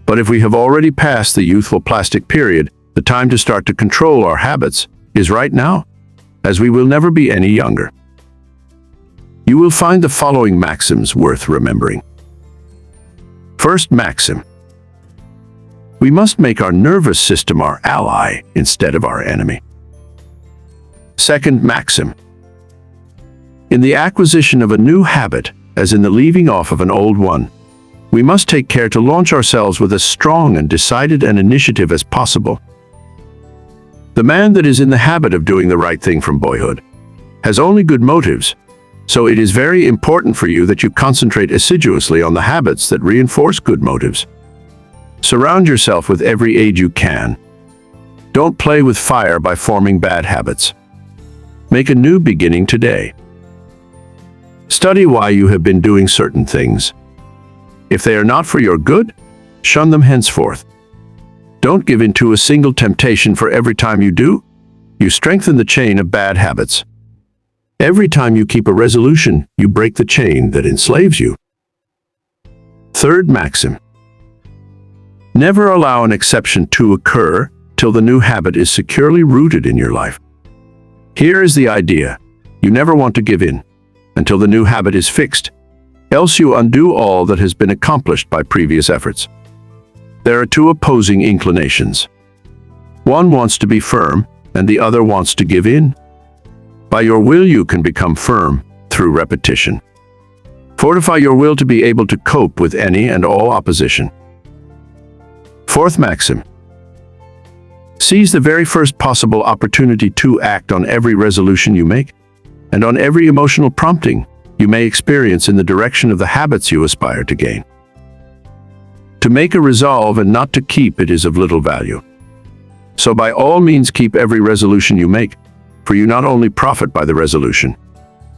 But if we have already passed the youthful plastic period, the time to start to control our habits is right now, as we will never be any younger. You will find the following maxims worth remembering. First maxim: we must make our nervous system our ally instead of our enemy. Second maxim: in the acquisition of a new habit, as in the leaving off of an old one, we must take care to launch ourselves with as strong and decided an initiative as possible. The man that is in the habit of doing the right thing from boyhood has only good motives, so it is very important for you that you concentrate assiduously on the habits that reinforce good motives. Surround yourself with every aid you can. Don't play with fire by forming bad habits. Make a new beginning today. Study why you have been doing certain things. If they are not for your good, shun them henceforth. Don't give in to a single temptation, for every time you do, you strengthen the chain of bad habits. Every time you keep a resolution, you break the chain that enslaves you. Third maxim: never allow an exception to occur till the new habit is securely rooted in your life. Here is the idea: you never want to give in until the new habit is fixed, else you undo all that has been accomplished by previous efforts. There are two opposing inclinations. One wants to be firm, and the other wants to give in. By your will you can become firm through repetition. Fortify your will to be able to cope with any and all opposition. Fourth maxim: seize the very first possible opportunity to act on every resolution you make, and on every emotional prompting you may experience in the direction of the habits you aspire to gain. To make a resolve and not to keep it is of little value. So by all means keep every resolution you make, for you not only profit by the resolution,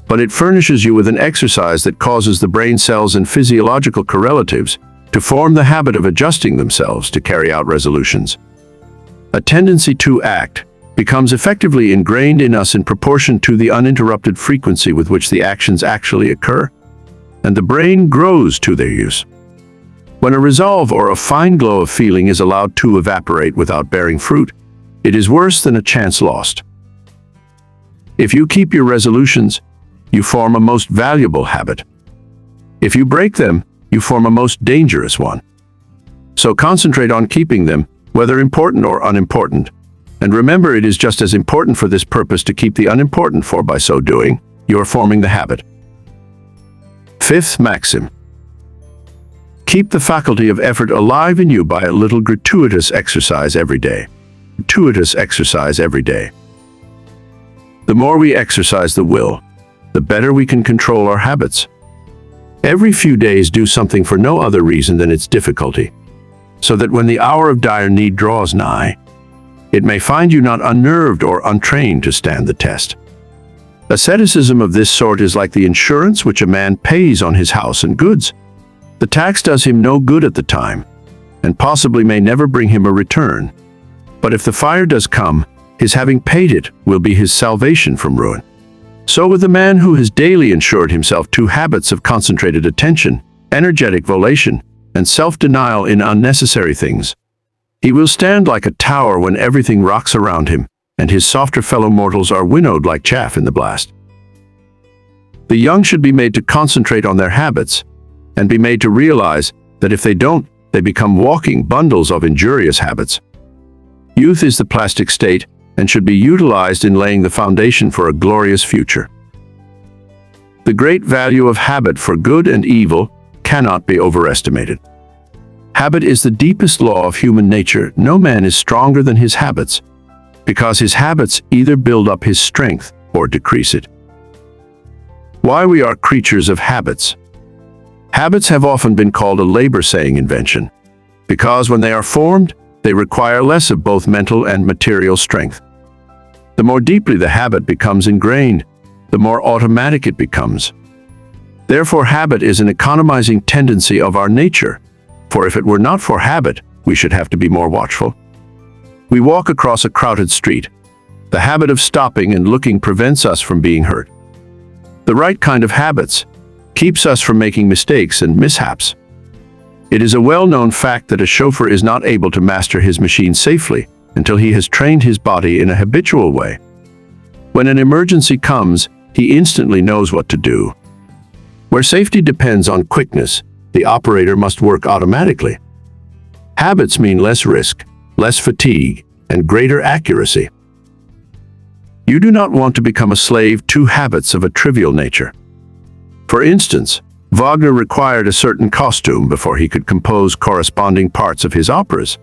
but it furnishes you with an exercise that causes the brain cells and physiological correlatives to form the habit of adjusting themselves to carry out resolutions. A tendency to act becomes effectively ingrained in us in proportion to the uninterrupted frequency with which the actions actually occur, and the brain grows to their use. When a resolve or a fine glow of feeling is allowed to evaporate without bearing fruit, it is worse than a chance lost. If you keep your resolutions, you form a most valuable habit. If you break them, you form a most dangerous one. So concentrate on keeping them, whether important or unimportant. And remember, it is just as important for this purpose to keep the unimportant, for by so doing, you are forming the habit. Fifth maxim: keep the faculty of effort alive in you by a little gratuitous exercise every day. Gratuitous exercise every day. The more we exercise the will, the better we can control our habits. Every few days do something for no other reason than its difficulty, so that when the hour of dire need draws nigh, it may find you not unnerved or untrained to stand the test. Asceticism of this sort is like the insurance which a man pays on his house and goods. The tax does him no good at the time, and possibly may never bring him a return. But if the fire does come, his having paid it will be his salvation from ruin. So with the man who has daily ensured himself two habits of concentrated attention, energetic volation, and self-denial in unnecessary things, he will stand like a tower when everything rocks around him, and his softer fellow mortals are winnowed like chaff in the blast. The young should be made to concentrate on their habits, and be made to realize that if they don't, they become walking bundles of injurious habits. Youth is the plastic state, and should be utilized in laying the foundation for a glorious future. The great value of habit for good and evil cannot be overestimated. Habit is the deepest law of human nature. No man is stronger than his habits, because his habits either build up his strength or decrease it. Why we are creatures of habits. Habits have often been called a labor-saving invention, because when they are formed, they require less of both mental and material strength. The more deeply the habit becomes ingrained, the more automatic it becomes. Therefore, habit is an economizing tendency of our nature, for if it were not for habit, we should have to be more watchful. We walk across a crowded street. The habit of stopping and looking prevents us from being hurt. The right kind of habits keeps us from making mistakes and mishaps. It is a well-known fact that a chauffeur is not able to master his machine safely until he has trained his body in a habitual way. When an emergency comes, he instantly knows what to do. Where safety depends on quickness, the operator must work automatically. Habits mean less risk, less fatigue, and greater accuracy. You do not want to become a slave to habits of a trivial nature. For instance, Wagner required a certain costume before he could compose corresponding parts of his operas.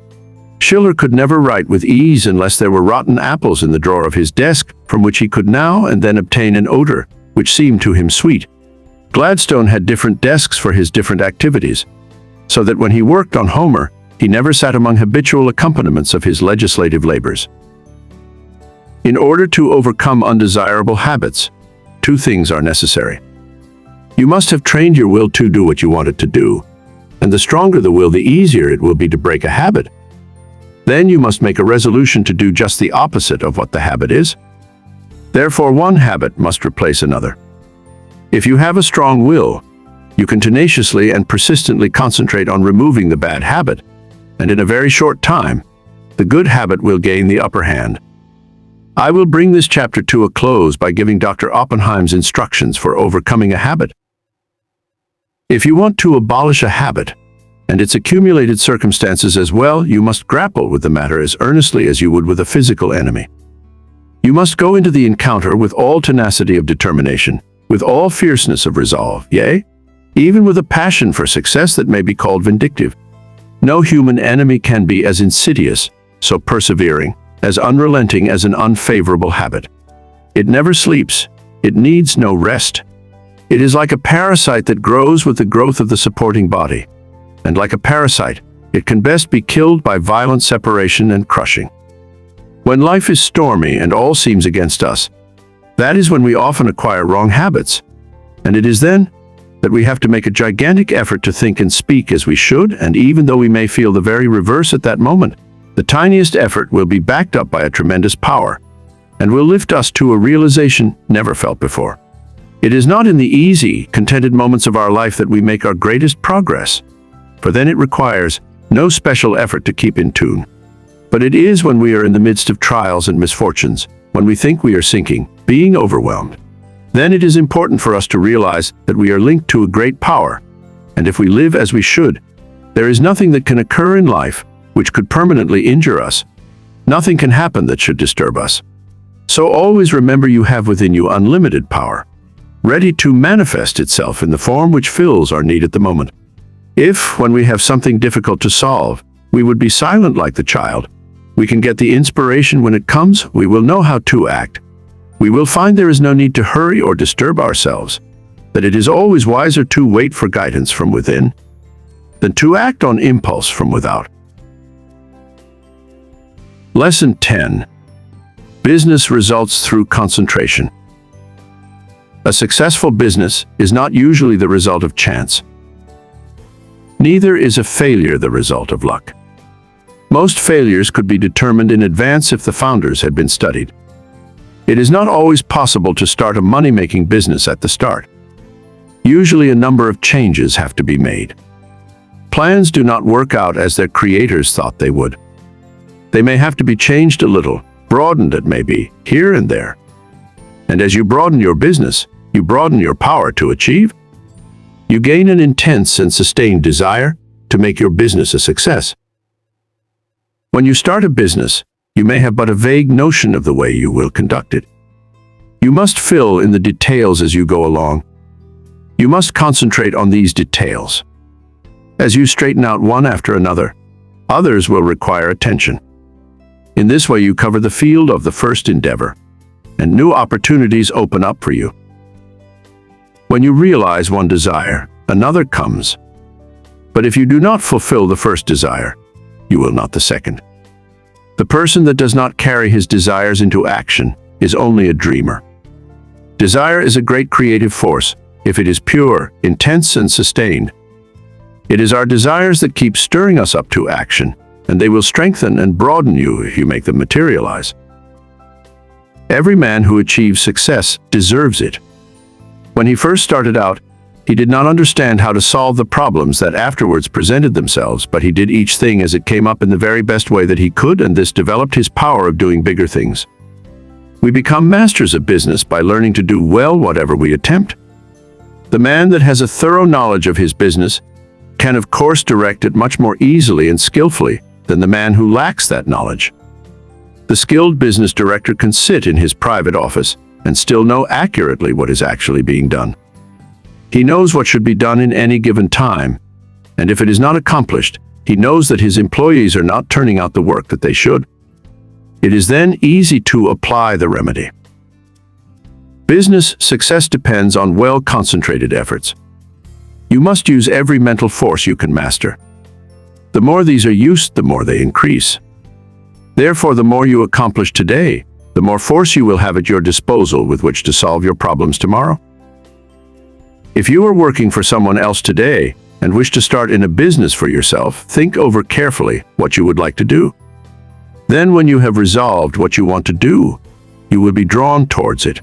Schiller could never write with ease unless there were rotten apples in the drawer of his desk, from which he could now and then obtain an odor which seemed to him sweet. Gladstone had different desks for his different activities, so that when he worked on Homer, he never sat among habitual accompaniments of his legislative labors. In order to overcome undesirable habits, two things are necessary. You must have trained your will to do what you want it to do, and the stronger the will, the easier it will be to break a habit. Then you must make a resolution to do just the opposite of what the habit is. Therefore, one habit must replace another. If you have a strong will, you can tenaciously and persistently concentrate on removing the bad habit, and in a very short time, the good habit will gain the upper hand. I will bring this chapter to a close by giving Dr. Oppenheim's instructions for overcoming a habit. If you want to abolish a habit, and its accumulated circumstances as well, you must grapple with the matter as earnestly as you would with a physical enemy. You must go into the encounter with all tenacity of determination, with all fierceness of resolve, yea, even with a passion for success that may be called vindictive. No human enemy can be as insidious, so persevering, as unrelenting as an unfavorable habit. It never sleeps. It needs no rest. It is like a parasite that grows with the growth of the supporting body. And like a parasite, it can best be killed by violent separation and crushing. When life is stormy and all seems against us, that is when we often acquire wrong habits. And it is then that we have to make a gigantic effort to think and speak as we should, and even though we may feel the very reverse at that moment, the tiniest effort will be backed up by a tremendous power, and will lift us to a realization never felt before. It is not in the easy, contented moments of our life that we make our greatest progress, for then it requires no special effort to keep in tune. But it is when we are in the midst of trials and misfortunes, when we think we are sinking, being overwhelmed. Then it is important for us to realize that we are linked to a great power, and if we live as we should, there is nothing that can occur in life which could permanently injure us. Nothing can happen that should disturb us. So always remember you have within you unlimited power, ready to manifest itself in the form which fills our need at the moment. If, when we have something difficult to solve, we would be silent like the child, we can get the inspiration when it comes, we will know how to act. We will find there is no need to hurry or disturb ourselves, that it is always wiser to wait for guidance from within than to act on impulse from without. Lesson 10. Business results through concentration. A successful business is not usually the result of chance. Neither is a failure the result of luck. Most failures could be determined in advance if the founders had been studied. It is not always possible to start a money-making business at the start. Usually a number of changes have to be made. Plans do not work out as their creators thought they would. They may have to be changed a little, broadened it may be, here and there. And as you broaden your business, you broaden your power to achieve. You gain an intense and sustained desire to make your business a success. When you start a business, you may have but a vague notion of the way you will conduct it. You must fill in the details as you go along. You must concentrate on these details. As you straighten out one after another, others will require attention. In this way, you cover the field of the first endeavor, and new opportunities open up for you. When you realize one desire, another comes. But if you do not fulfill the first desire, you will not the second. The person that does not carry his desires into action is only a dreamer. Desire is a great creative force if it is pure, intense, and sustained. It is our desires that keep stirring us up to action, and they will strengthen and broaden you if you make them materialize. Every man who achieves success deserves it. When he first started out, he did not understand how to solve the problems that afterwards presented themselves, but he did each thing as it came up in the very best way that he could, and this developed his power of doing bigger things. We become masters of business by learning to do well whatever we attempt. The man that has a thorough knowledge of his business can of course direct it much more easily and skillfully than the man who lacks that knowledge. The skilled business director can sit in his private office and still know accurately what is actually being done. He knows what should be done in any given time, and if it is not accomplished, he knows that his employees are not turning out the work that they should. It is then easy to apply the remedy. Business success depends on well-concentrated efforts. You must use every mental force you can master. The more these are used, the more they increase. Therefore, the more you accomplish today, the more force you will have at your disposal with which to solve your problems tomorrow. If you are working for someone else today and wish to start in a business for yourself, think over carefully what you would like to do. Then, when you have resolved what you want to do, you will be drawn towards it.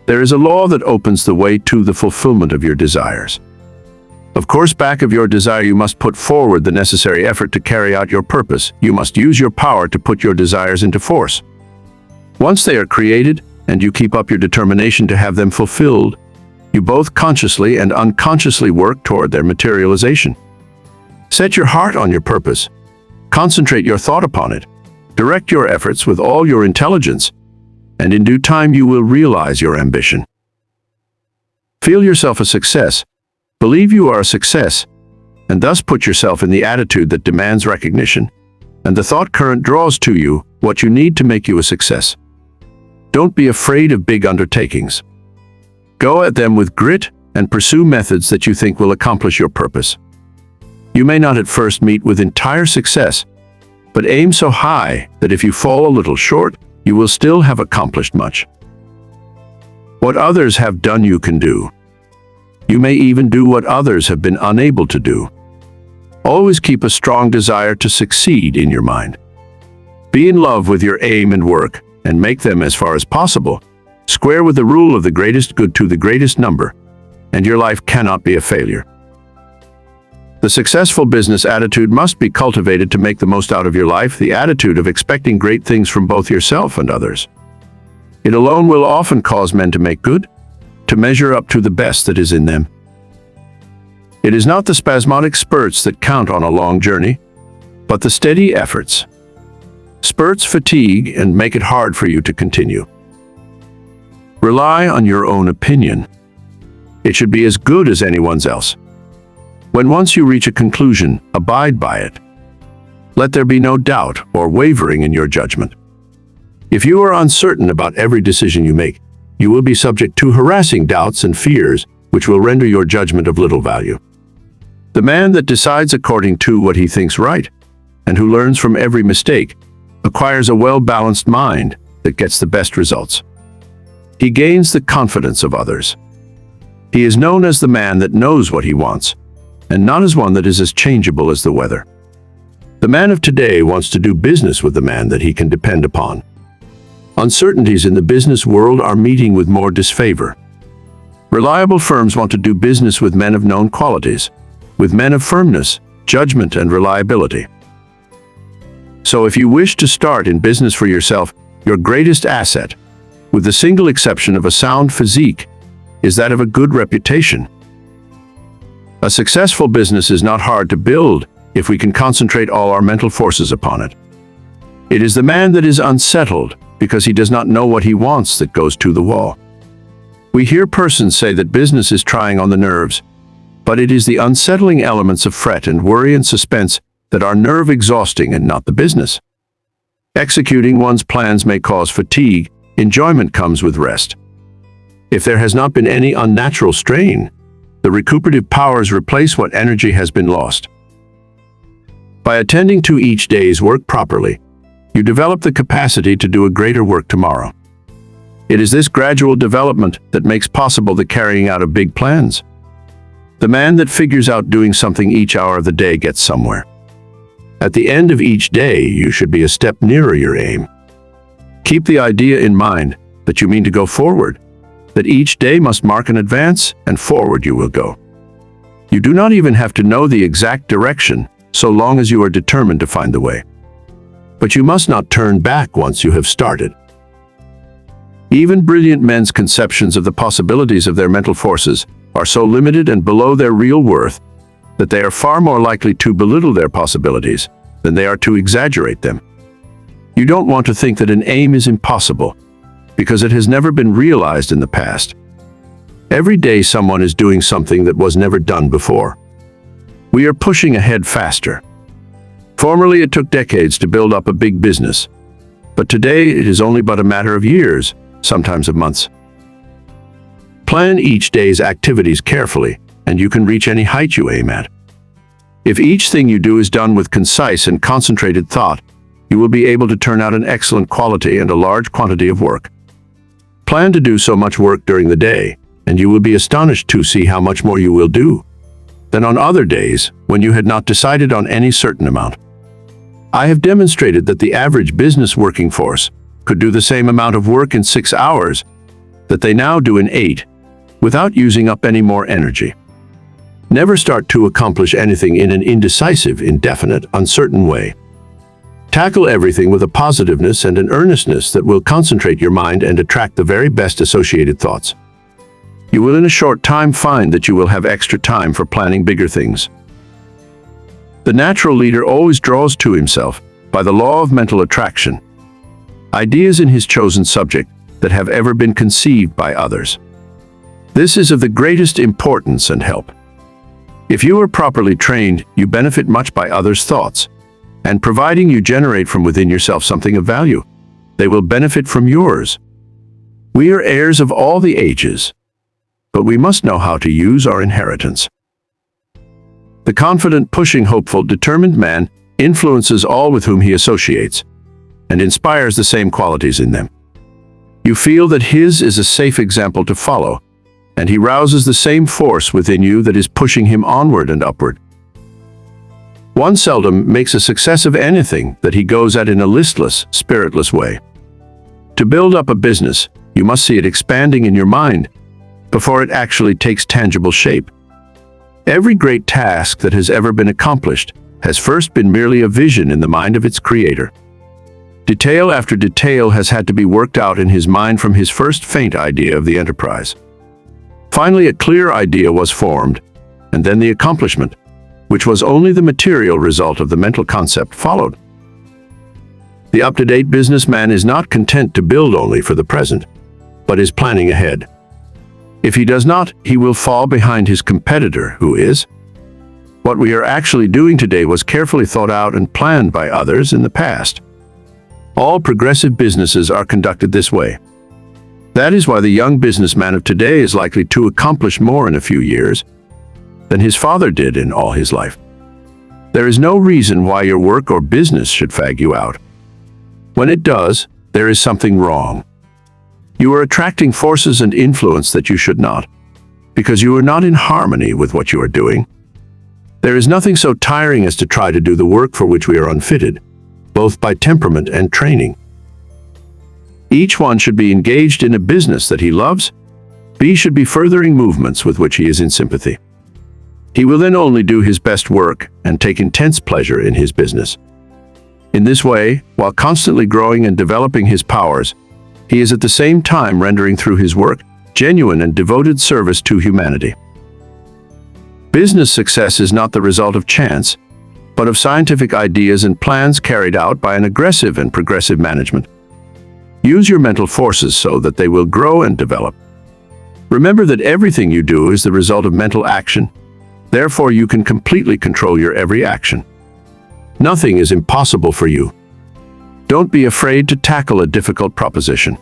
There is a law that opens the way to the fulfillment of your desires. Of course, back of your desire, you must put forward the necessary effort to carry out your purpose. You must use your power to put your desires into force. Once they are created, and you keep up your determination to have them fulfilled, you both consciously and unconsciously work toward their materialization. Set your heart on your purpose. Concentrate your thought upon it. Direct your efforts with all your intelligence, and in due time you will realize your ambition. Feel yourself a success. Believe you are a success, and thus put yourself in the attitude that demands recognition, and the thought current draws to you what you need to make you a success. Don't be afraid of big undertakings. Go at them with grit and pursue methods that you think will accomplish your purpose. You may not at first meet with entire success, but aim so high that if you fall a little short, you will still have accomplished much. What others have done, you can do. You may even do what others have been unable to do. Always keep a strong desire to succeed in your mind. Be in love with your aim and work, and make them, as far as possible, square with the rule of the greatest good to the greatest number, and your life cannot be a failure. The successful business attitude must be cultivated to make the most out of your life, the attitude of expecting great things from both yourself and others. It alone will often cause men to make good, to measure up to the best that is in them. It is not the spasmodic spurts that count on a long journey, but the steady efforts. Spurts fatigue and make it hard for you to continue. Rely on your own opinion. It should be as good as anyone's else. When once you reach a conclusion, abide by it. Let there be no doubt or wavering in your judgment. If you are uncertain about every decision you make, you will be subject to harassing doubts and fears, which will render your judgment of little value. The man that decides according to what he thinks right, and who learns from every mistake, acquires a well-balanced mind that gets the best results. He gains the confidence of others. He is known as the man that knows what he wants, and not as one that is as changeable as the weather. The man of today wants to do business with the man that he can depend upon. Uncertainties in the business world are meeting with more disfavor. Reliable firms want to do business with men of known qualities, with men of firmness, judgment, and reliability. So if you wish to start in business for yourself, your greatest asset, with the single exception of a sound physique, is that of a good reputation. A successful business is not hard to build if we can concentrate all our mental forces upon it. It is the man that is unsettled because he does not know what he wants that goes to the wall. We hear persons say that business is trying on the nerves, But it is the unsettling elements of fret and worry and suspense that are nerve exhausting and not the business. Executing one's plans may cause fatigue. Enjoyment comes with rest. If there has not been any unnatural strain, the recuperative powers replace what energy has been lost. By attending to each day's work properly, you develop the capacity to do a greater work tomorrow. It is this gradual development that makes possible the carrying out of big plans. The man that figures out doing something each hour of the day gets somewhere. At the end of each day, you should be a step nearer your aim. Keep the idea in mind that you mean to go forward, that each day must mark an advance, and forward you will go. You do not even have to know the exact direction, so long as you are determined to find the way. But you must not turn back once you have started. Even brilliant men's conceptions of the possibilities of their mental forces are so limited and below their real worth that they are far more likely to belittle their possibilities than they are to exaggerate them. You don't want to think that an aim is impossible, because it has never been realized in the past. Every day someone is doing something that was never done before. We are pushing ahead faster. Formerly it took decades to build up a big business, but today it is only but a matter of years, sometimes of months. Plan each day's activities carefully, and you can reach any height you aim at. If each thing you do is done with concise and concentrated thought, you will be able to turn out an excellent quality and a large quantity of work. Plan to do so much work during the day, and you will be astonished to see how much more you will do than on other days when you had not decided on any certain amount. I have demonstrated that the average business working force could do the same amount of work in 6 hours that they now do in 8, without using up any more energy. Never start to accomplish anything in an indecisive, indefinite, uncertain way. Tackle everything with a positiveness and an earnestness that will concentrate your mind and attract the very best associated thoughts. You will in a short time find that you will have extra time for planning bigger things. The natural leader always draws to himself, by the law of mental attraction, ideas in his chosen subject that have ever been conceived by others. This is of the greatest importance and help. If you are properly trained, you benefit much by others' thoughts, and providing you generate from within yourself something of value, they will benefit from yours. We are heirs of all the ages, but we must know how to use our inheritance. The confident, pushing, hopeful, determined man influences all with whom he associates, and inspires the same qualities in them. You feel that his is a safe example to follow, and he rouses the same force within you that is pushing him onward and upward. One seldom makes a success of anything that he goes at in a listless, spiritless way. To build up a business, you must see it expanding in your mind before it actually takes tangible shape. Every great task that has ever been accomplished has first been merely a vision in the mind of its creator. Detail after detail has had to be worked out in his mind from his first faint idea of the enterprise. Finally, a clear idea was formed, and then the accomplishment, which was only the material result of the mental concept, followed. The up-to-date businessman is not content to build only for the present, but is planning ahead. If he does not, he will fall behind his competitor, who is. What we are actually doing today was carefully thought out and planned by others in the past. All progressive businesses are conducted this way. That is why the young businessman of today is likely to accomplish more in a few years than his father did in all his life. There is no reason why your work or business should fag you out. When it does, there is something wrong. You are attracting forces and influence that you should not, because you are not in harmony with what you are doing. There is nothing so tiring as to try to do the work for which we are unfitted, both by temperament and training. Each one should be engaged in a business that he loves. B should be furthering movements with which he is in sympathy. He will then only do his best work and take intense pleasure in his business. In this way, while constantly growing and developing his powers, he is at the same time rendering through his work genuine and devoted service to humanity. Business success is not the result of chance, but of scientific ideas and plans carried out by an aggressive and progressive management. Use your mental forces so that they will grow and develop. Remember that everything you do is the result of mental action, Therefore, you can completely control your every action. Nothing is impossible for you. Don't be afraid to tackle a difficult proposition.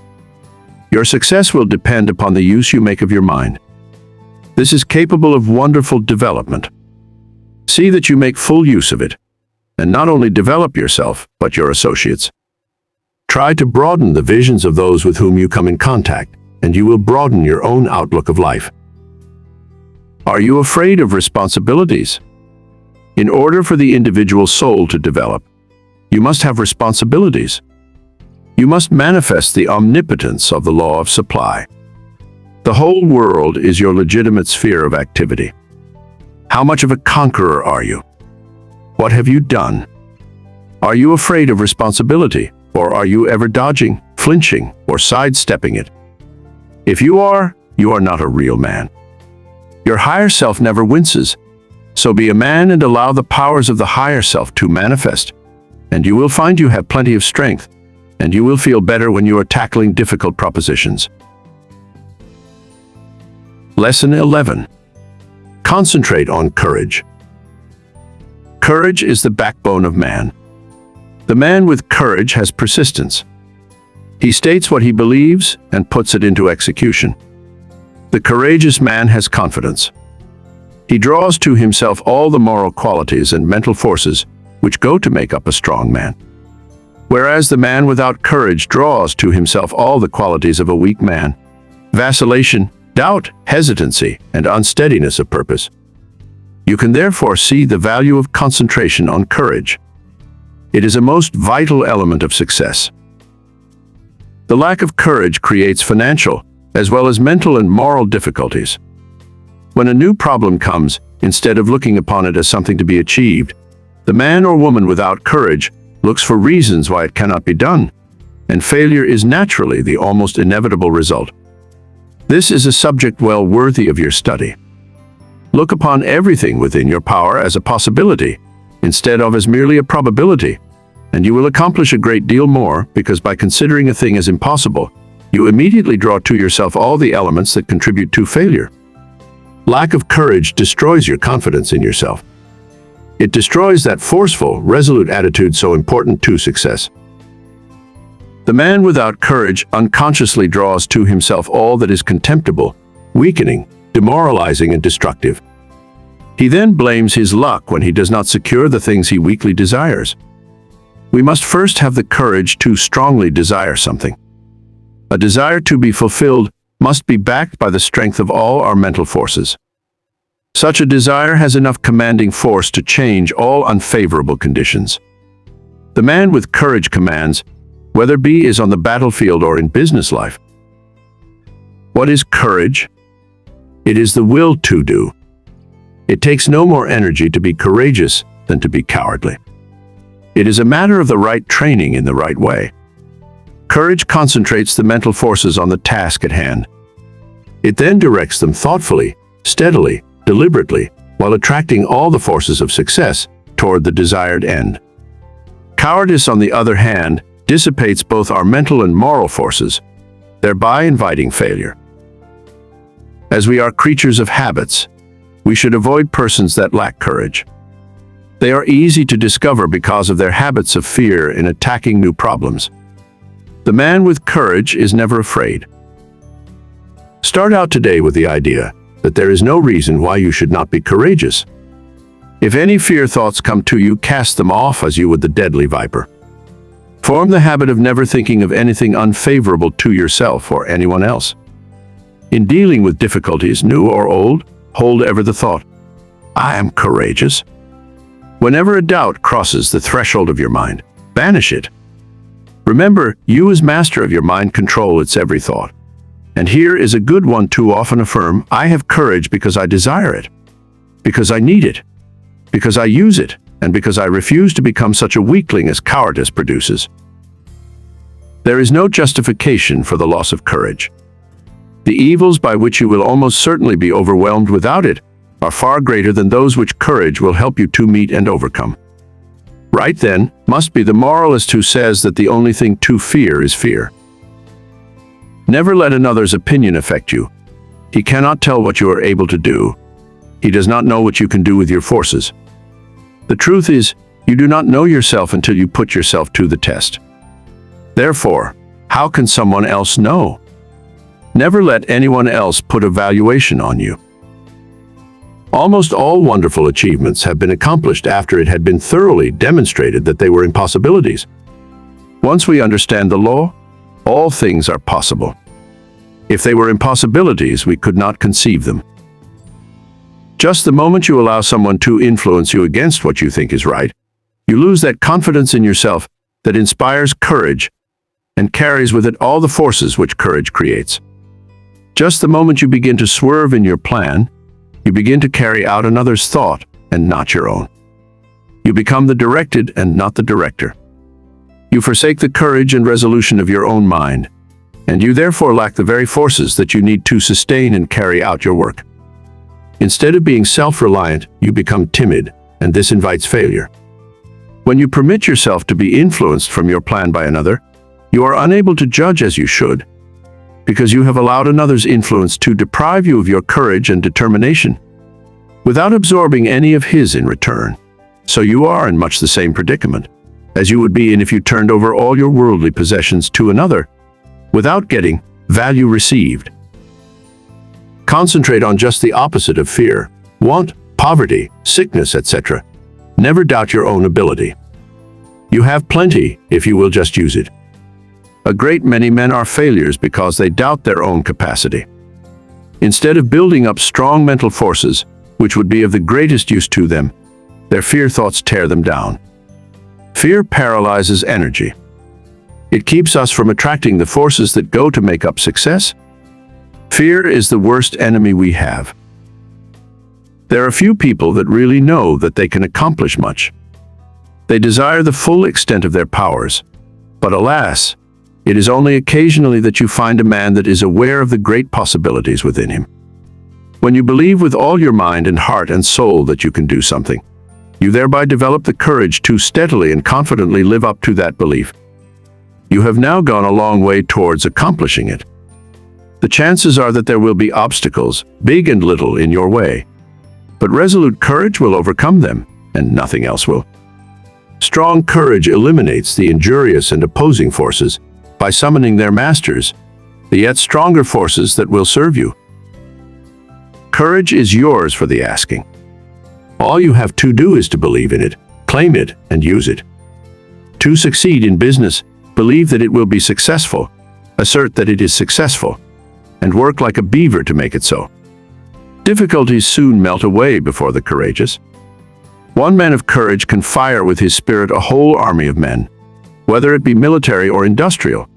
Your success will depend upon the use you make of your mind. This is capable of wonderful development. See that you make full use of it, and not only develop yourself, but your associates. Try to broaden the visions of those with whom you come in contact, and you will broaden your own outlook of life. Are you afraid of responsibilities? In order for the individual soul to develop, you must have responsibilities. You must manifest the omnipotence of the law of supply. The whole world is your legitimate sphere of activity. How much of a conqueror are you? What have you done? Are you afraid of responsibility, or are you ever dodging, flinching, or sidestepping it? If you are not a real man. Your higher self never winces. So be a man and allow the powers of the higher self to manifest, and you will find you have plenty of strength, and you will feel better when you are tackling difficult propositions. Lesson 11. Concentrate on courage. Courage is the backbone of man. The man with courage has persistence. He states what he believes and puts it into execution. The courageous man has confidence. He draws to himself all the moral qualities and mental forces which go to make up a strong man. Whereas the man without courage draws to himself all the qualities of a weak man: vacillation, doubt, hesitancy, and unsteadiness of purpose. You can therefore see the value of concentration on courage. It is a most vital element of success. The lack of courage creates financial, as well as mental and moral difficulties. When a new problem comes, instead of looking upon it as something to be achieved, the man or woman without courage looks for reasons why it cannot be done, and failure is naturally the almost inevitable result. This is a subject well worthy of your study. Look upon everything within your power as a possibility, instead of as merely a probability, and you will accomplish a great deal more, because by considering a thing as impossible, you immediately draw to yourself all the elements that contribute to failure. Lack of courage destroys your confidence in yourself. It destroys that forceful, resolute attitude so important to success. The man without courage unconsciously draws to himself all that is contemptible, weakening, demoralizing, and destructive. He then blames his luck when he does not secure the things he weakly desires. We must first have the courage to strongly desire something. A desire to be fulfilled must be backed by the strength of all our mental forces. Such a desire has enough commanding force to change all unfavorable conditions. The man with courage commands, whether he is on the battlefield or in business life. What is courage? It is the will to do. It takes no more energy to be courageous than to be cowardly. It is a matter of the right training in the right way. Courage concentrates the mental forces on the task at hand. It then directs them thoughtfully, steadily, deliberately, while attracting all the forces of success toward the desired end. Cowardice, on the other hand, dissipates both our mental and moral forces, thereby inviting failure. As we are creatures of habits, we should avoid persons that lack courage. They are easy to discover because of their habits of fear in attacking new problems. The man with courage is never afraid. Start out today with the idea that there is no reason why you should not be courageous. If any fear thoughts come to you, cast them off as you would the deadly viper. Form the habit of never thinking of anything unfavorable to yourself or anyone else. In dealing with difficulties, new or old, hold ever the thought, "I am courageous." Whenever a doubt crosses the threshold of your mind, banish it. Remember, you as master of your mind control its every thought. And here is a good one to often affirm, "I have courage because I desire it, because I need it, because I use it, and because I refuse to become such a weakling as cowardice produces." There is no justification for the loss of courage. The evils by which you will almost certainly be overwhelmed without it are far greater than those which courage will help you to meet and overcome. Right then must be the moralist who says that the only thing to fear is fear. Never let another's opinion affect you. He cannot tell what you are able to do. He does not know what you can do with your forces. The truth is, you do not know yourself until you put yourself to the test. Therefore, how can someone else know? Never let anyone else put a valuation on you. Almost all wonderful achievements have been accomplished after it had been thoroughly demonstrated that they were impossibilities. Once we understand the law, all things are possible. If they were impossibilities, we could not conceive them. Just the moment you allow someone to influence you against what you think is right, you lose that confidence in yourself that inspires courage and carries with it all the forces which courage creates. Just the moment you begin to swerve in your plan, you begin to carry out another's thought and not your own. You become the directed and not the director. You forsake the courage and resolution of your own mind, and you therefore lack the very forces that you need to sustain and carry out your work. Instead of being self-reliant, you become timid, and this invites failure. When you permit yourself to be influenced from your plan by another, you are unable to judge as you should, because you have allowed another's influence to deprive you of your courage and determination, without absorbing any of his in return. So you are in much the same predicament as you would be in if you turned over all your worldly possessions to another, without getting value received. Concentrate on just the opposite of fear, want, poverty, sickness, etc. Never doubt your own ability. You have plenty if you will just use it. A great many men are failures because they doubt their own capacity. Instead of building up strong mental forces, which would be of the greatest use to them, their fear thoughts tear them down. Fear paralyzes energy. It keeps us from attracting the forces that go to make up success. Fear is the worst enemy we have. There are few people that really know that they can accomplish much. They desire the full extent of their powers, but alas, it is only occasionally that you find a man that is aware of the great possibilities within him. When you believe with all your mind and heart and soul that you can do something, you thereby develop the courage to steadily and confidently live up to that belief. You have now gone a long way towards accomplishing it. The chances are that there will be obstacles, big and little, in your way, but resolute courage will overcome them, and nothing else will. Strong courage eliminates the injurious and opposing forces by summoning their masters, the yet stronger forces that will serve you. Courage is yours for the asking. All you have to do is to believe in it, claim it, and use it. To succeed in business, believe that it will be successful, assert that it is successful, and work like a beaver to make it so. Difficulties soon melt away before the courageous. One man of courage can fire with his spirit a whole army of men, whether it be military or industrial,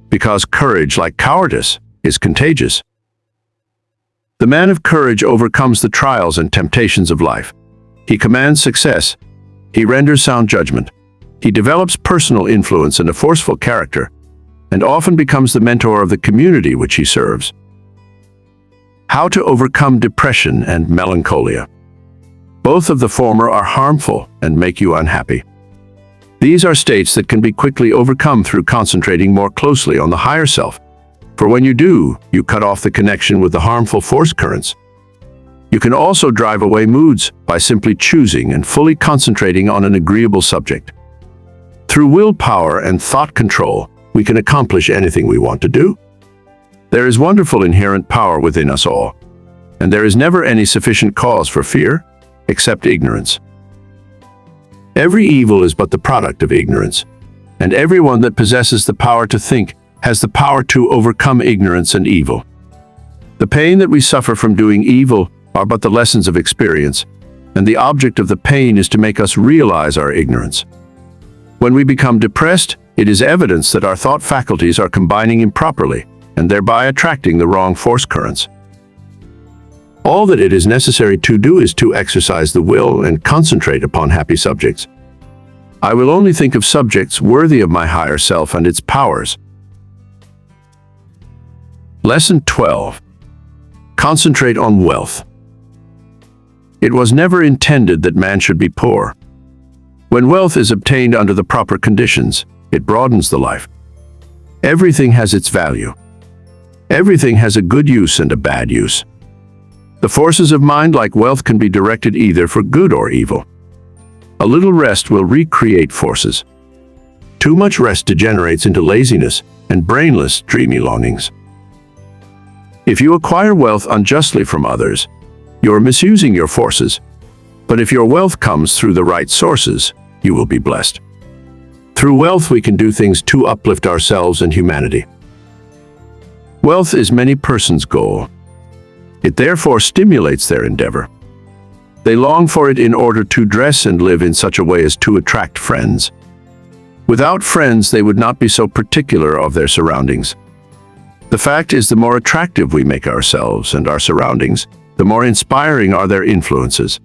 because courage, like cowardice, is contagious. The man of courage overcomes the trials and temptations of life. He commands success. He renders sound judgment. He develops personal influence and a forceful character, and often becomes the mentor of the community which he serves. How to overcome depression and melancholia. Both of the former are harmful and make you unhappy. These are states that can be quickly overcome through concentrating more closely on the higher self, for when you do, you cut off the connection with the harmful force currents. You can also drive away moods by simply choosing and fully concentrating on an agreeable subject. Through willpower and thought control, we can accomplish anything we want to do. There is wonderful inherent power within us all, and there is never any sufficient cause for fear, except ignorance. Every evil is but the product of ignorance, and everyone that possesses the power to think has the power to overcome ignorance and evil. The pain that we suffer from doing evil are but the lessons of experience, and the object of the pain is to make us realize our ignorance. When we become depressed, it is evidence that our thought faculties are combining improperly, and thereby attracting the wrong force currents. All that it is necessary to do is to exercise the will and concentrate upon happy subjects. I will only think of subjects worthy of my higher self and its powers. Lesson 12. Concentrate on wealth. It was never intended that man should be poor. When wealth is obtained under the proper conditions, it broadens the life. Everything has its value. Everything has a good use and a bad use. The forces of mind, like wealth, can be directed either for good or evil. A little rest will recreate forces. Too much rest degenerates into laziness and brainless, dreamy longings. If you acquire wealth unjustly from others, you're misusing your forces. But if your wealth comes through the right sources, you will be blessed. Through wealth, we can do things to uplift ourselves and humanity. Wealth is many persons' goal. It therefore stimulates their endeavor. They long for it in order to dress and live in such a way as to attract friends. Without friends, they would not be so particular of their surroundings. The fact is, the more attractive we make ourselves and our surroundings, the more inspiring are their influences.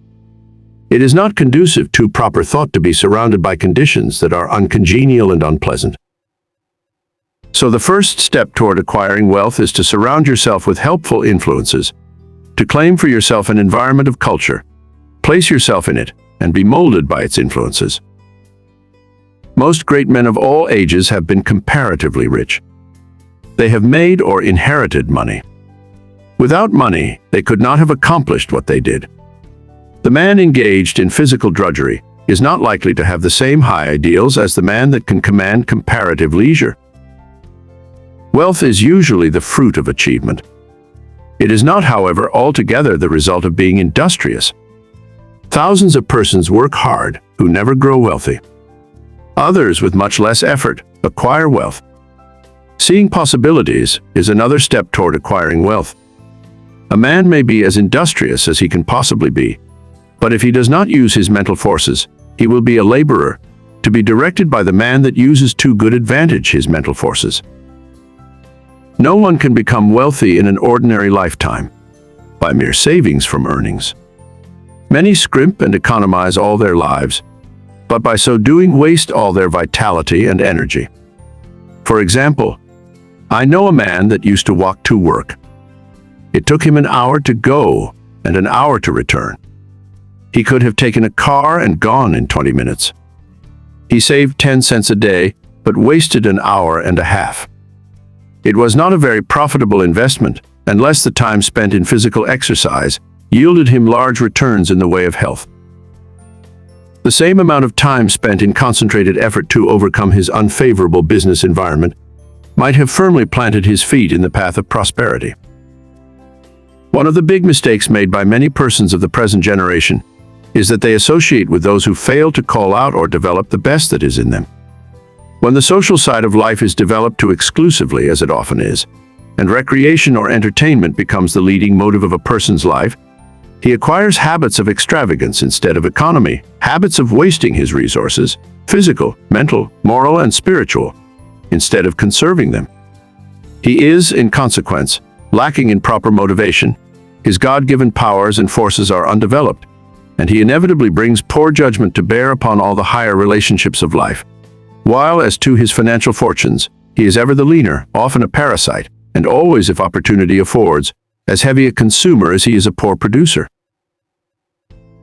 It is not conducive to proper thought to be surrounded by conditions that are uncongenial and unpleasant. So the first step toward acquiring wealth is to surround yourself with helpful influences, to claim for yourself an environment of culture, place yourself in it, and be molded by its influences. Most great men of all ages have been comparatively rich. They have made or inherited money. Without money, they could not have accomplished what they did. The man engaged in physical drudgery is not likely to have the same high ideals as the man that can command comparative leisure. Wealth is usually the fruit of achievement. It is not, however, altogether the result of being industrious. Thousands of persons work hard who never grow wealthy. Others, with much less effort, acquire wealth. Seeing possibilities is another step toward acquiring wealth. A man may be as industrious as he can possibly be, but if he does not use his mental forces, he will be a laborer, to be directed by the man that uses to good advantage his mental forces. No one can become wealthy in an ordinary lifetime, by mere savings from earnings. Many scrimp and economize all their lives, but by so doing waste all their vitality and energy. For example, I know a man that used to walk to work. It took him an hour to go and an hour to return. He could have taken a car and gone in 20 minutes. He saved 10 cents a day, but wasted an hour and a half. It was not a very profitable investment, unless the time spent in physical exercise yielded him large returns in the way of health. The same amount of time spent in concentrated effort to overcome his unfavorable business environment might have firmly planted his feet in the path of prosperity. One of the big mistakes made by many persons of the present generation is that they associate with those who fail to call out or develop the best that is in them. When the social side of life is developed too exclusively, as it often is, and recreation or entertainment becomes the leading motive of a person's life, he acquires habits of extravagance instead of economy, habits of wasting his resources, physical, mental, moral, and spiritual, instead of conserving them. He is, in consequence, lacking in proper motivation, his God-given powers and forces are undeveloped, and he inevitably brings poor judgment to bear upon all the higher relationships of life. While, as to his financial fortunes, he is ever the leaner, often a parasite, and always, if opportunity affords, as heavy a consumer as he is a poor producer.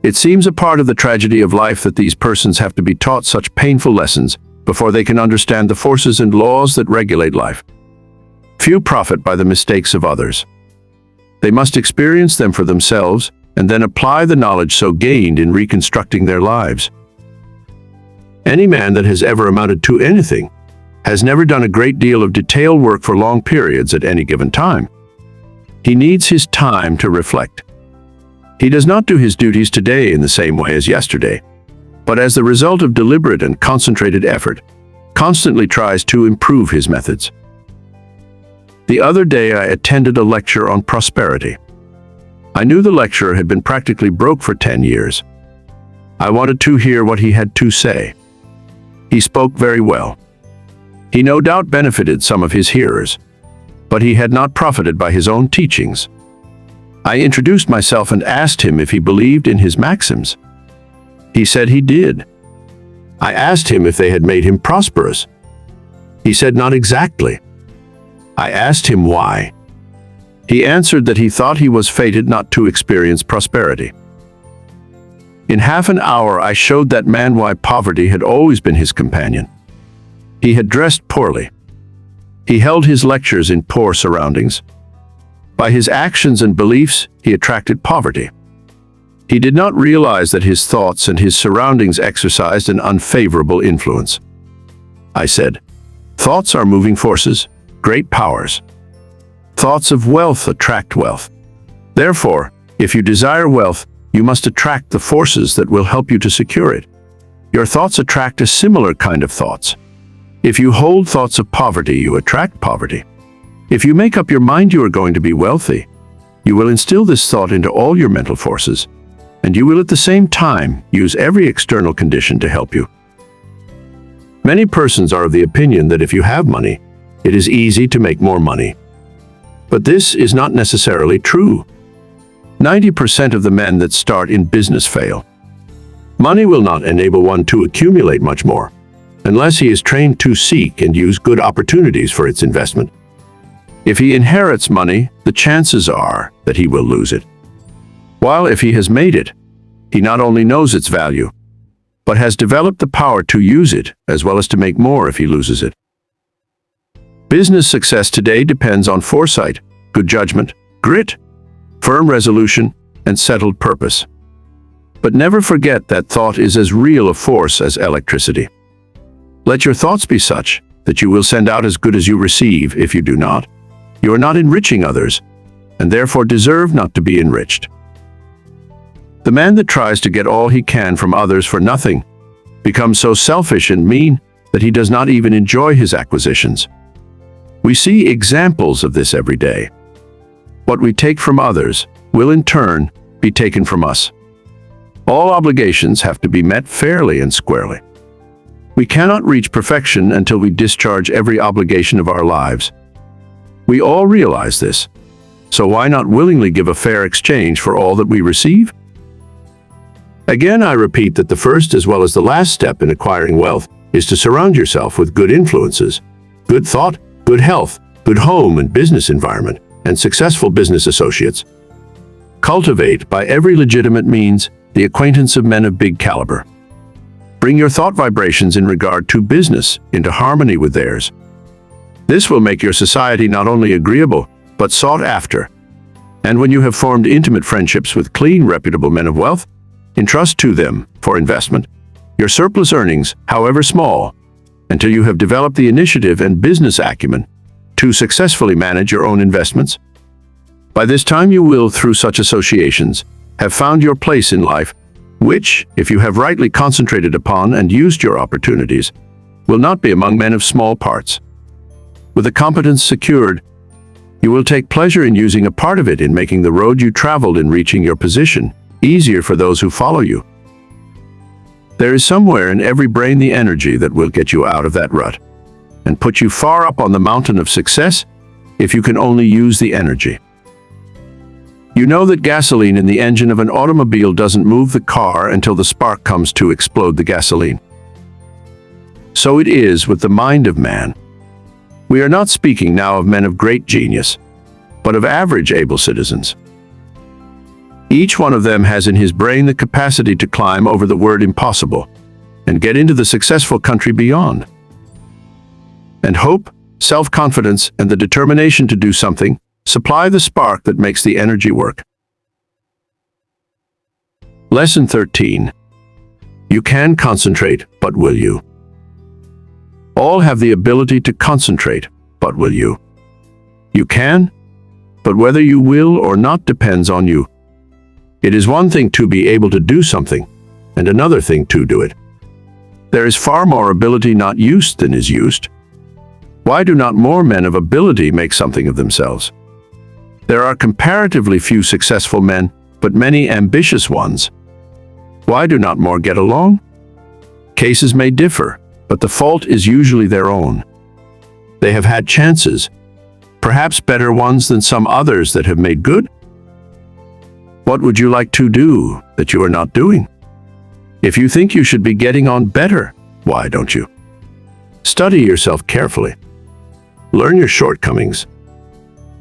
It seems a part of the tragedy of life that these persons have to be taught such painful lessons before they can understand the forces and laws that regulate life. Few profit by the mistakes of others. They must experience them for themselves and then apply the knowledge so gained in reconstructing their lives. Any man that has ever amounted to anything has never done a great deal of detailed work for long periods at any given time. He needs his time to reflect. He does not do his duties today in the same way as yesterday, but as the result of deliberate and concentrated effort, constantly tries to improve his methods. The other day I attended a lecture on prosperity. I knew the lecturer had been practically broke for 10 years. I wanted to hear what he had to say. He spoke very well. He no doubt benefited some of his hearers, but he had not profited by his own teachings. I introduced myself and asked him if he believed in his maxims. He said he did. I asked him if they had made him prosperous. He said not exactly. I asked him why. He answered that he thought he was fated not to experience prosperity. In half an hour I showed that man why poverty had always been his companion. He had dressed poorly. He held his lectures in poor surroundings. By his actions and beliefs, he attracted poverty. He did not realize that his thoughts and his surroundings exercised an unfavorable influence. I said, thoughts are moving forces, great powers. Thoughts of wealth attract wealth. Therefore, if you desire wealth, you must attract the forces that will help you to secure it. Your thoughts attract a similar kind of thoughts. If you hold thoughts of poverty, you attract poverty. If you make up your mind you are going to be wealthy, you will instill this thought into all your mental forces, and you will at the same time use every external condition to help you. Many persons are of the opinion that if you have money, it is easy to make more money. But this is not necessarily true. 90% of the men that start in business fail. Money will not enable one to accumulate much more, unless he is trained to seek and use good opportunities for its investment. If he inherits money, the chances are that he will lose it. While if he has made it, he not only knows its value, but has developed the power to use it as well as to make more if he loses it. Business success today depends on foresight, good judgment, grit, firm resolution, and settled purpose. But never forget that thought is as real a force as electricity. Let your thoughts be such that you will send out as good as you receive. If you do not, you are not enriching others, and therefore deserve not to be enriched. The man that tries to get all he can from others for nothing becomes so selfish and mean that he does not even enjoy his acquisitions. We see examples of this every day. What we take from others will in turn be taken from us. All obligations have to be met fairly and squarely. We cannot reach perfection until we discharge every obligation of our lives. We all realize this, so why not willingly give a fair exchange for all that we receive? Again, I repeat that the first as well as the last step in acquiring wealth is to surround yourself with good influences, good thought, good health, good home and business environment, and successful business associates. Cultivate, by every legitimate means, the acquaintance of men of big caliber. Bring your thought vibrations in regard to business into harmony with theirs. This will make your society not only agreeable, but sought after. And when you have formed intimate friendships with clean, reputable men of wealth, entrust to them, for investment, your surplus earnings, however small, until you have developed the initiative and business acumen to successfully manage your own investments. By this time you will, through such associations, have found your place in life, which, if you have rightly concentrated upon and used your opportunities, will not be among men of small parts. With a competence secured, you will take pleasure in using a part of it in making the road you traveled in reaching your position easier for those who follow you. There is somewhere in every brain the energy that will get you out of that rut and put you far up on the mountain of success if you can only use the energy. You know that gasoline in the engine of an automobile doesn't move the car until the spark comes to explode the gasoline. So it is with the mind of man. We are not speaking now of men of great genius, but of average able citizens. Each one of them has in his brain the capacity to climb over the word impossible and get into the successful country beyond. And hope, self-confidence, and the determination to do something supply the spark that makes the energy work. Lesson 13. You can concentrate, but will you? All have the ability to concentrate, but will you? You can, but whether you will or not depends on you. It is one thing to be able to do something, and another thing to do it. There is far more ability not used than is used. Why do not more men of ability make something of themselves? There are comparatively few successful men, but many ambitious ones. Why do not more get along? Cases may differ, but the fault is usually their own. They have had chances, perhaps better ones than some others that have made good. What would you like to do that you are not doing? If you think you should be getting on better, why don't you? Study yourself carefully. Learn your shortcomings.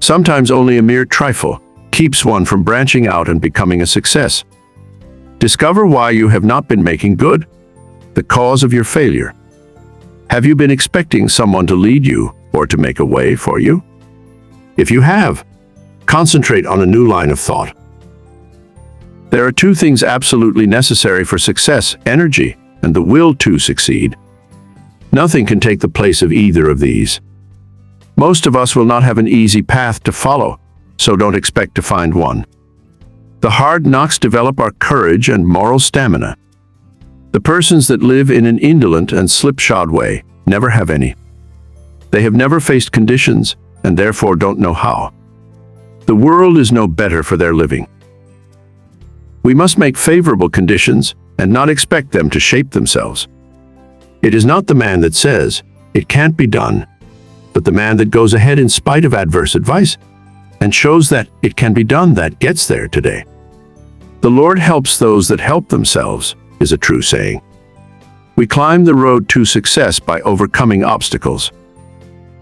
Sometimes only a mere trifle keeps one from branching out and becoming a success. Discover why you have not been making good, the cause of your failure. Have you been expecting someone to lead you or to make a way for you? If you have, Concentrate on a new line of thought. There are two things absolutely necessary for success: energy and the will to succeed. Nothing can take the place of either of these. Most of us will not have an easy path to follow, so don't expect to find one. The hard knocks develop our courage and moral stamina. The persons that live in an indolent and slipshod way never have any. They have never faced conditions and therefore don't know how. The world is no better for their living. We must make favorable conditions and not expect them to shape themselves. It is not the man that says, "It can't be done," but the man that goes ahead in spite of adverse advice and shows that it can be done that gets there today. The Lord helps those that help themselves is a true saying. We climb the road to success by overcoming obstacles.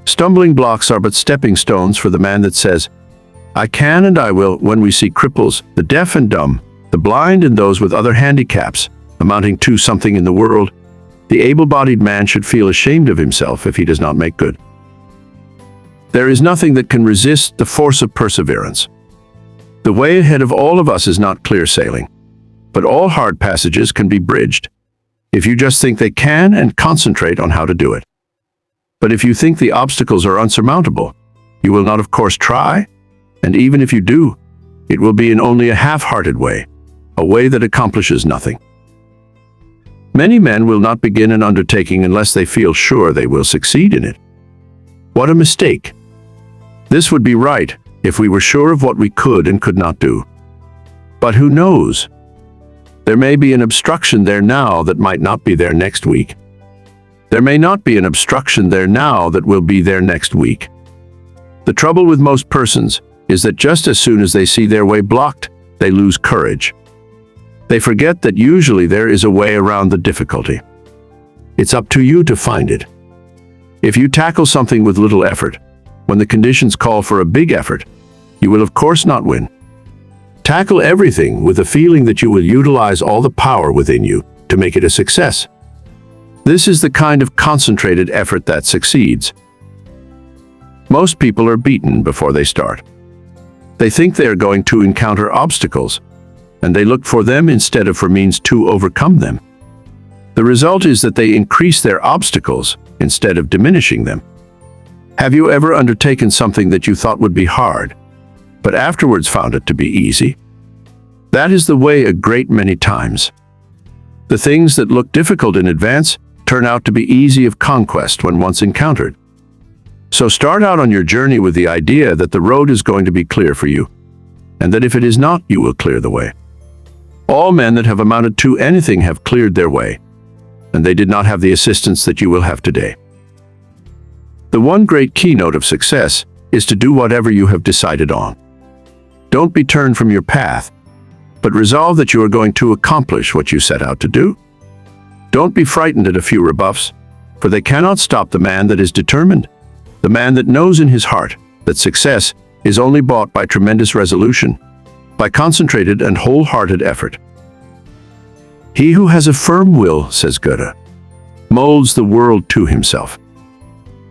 Stumbling blocks are but stepping stones for the man that says, "I can and I will," when we see cripples, the deaf and dumb, the blind and those with other handicaps, amounting to something in the world. The able-bodied man should feel ashamed of himself if he does not make good. There is nothing that can resist the force of perseverance. The way ahead of all of us is not clear sailing, but all hard passages can be bridged, if you just think they can and concentrate on how to do it. But if you think the obstacles are unsurmountable, you will not of course try, and even if you do, it will be in only a half-hearted way, a way that accomplishes nothing. Many men will not begin an undertaking unless they feel sure they will succeed in it. What a mistake! This would be right if we were sure of what we could and could not do. But who knows? There may be an obstruction there now that might not be there next week. There may not be an obstruction there now that will be there next week. The trouble with most persons is that just as soon as they see their way blocked, they lose courage. They forget that usually there is a way around the difficulty. It's up to you to find it. If you tackle something with little effort, when the conditions call for a big effort, you will of course not win. Tackle everything with the feeling that you will utilize all the power within you to make it a success. This is the kind of concentrated effort that succeeds. Most people are beaten before they start. They think they are going to encounter obstacles, and they look for them instead of for means to overcome them. The result is that they increase their obstacles instead of diminishing them. Have you ever undertaken something that you thought would be hard, but afterwards found it to be easy? That is the way a great many times. The things that look difficult in advance turn out to be easy of conquest when once encountered. So start out on your journey with the idea that the road is going to be clear for you, and that if it is not, you will clear the way. All men that have amounted to anything have cleared their way, and they did not have the assistance that you will have today. The one great keynote of success is to do whatever you have decided on. Don't be turned from your path, but resolve that you are going to accomplish what you set out to do. Don't be frightened at a few rebuffs, for they cannot stop the man that is determined, the man that knows in his heart that success is only bought by tremendous resolution, by concentrated and wholehearted effort. He who has a firm will, says Goethe, molds the world to himself.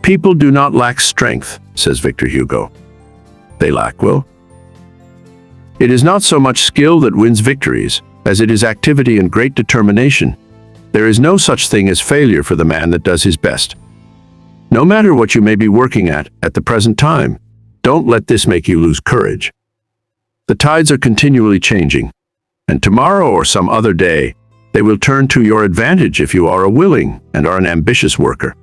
People do not lack strength, says Victor Hugo. They lack will. It is not so much skill that wins victories, as it is activity and great determination. There is no such thing as failure for the man that does his best. No matter what you may be working at the present time, don't let this make you lose courage. The tides are continually changing, and tomorrow or some other day, they will turn to your advantage if you are a willing and are an ambitious worker.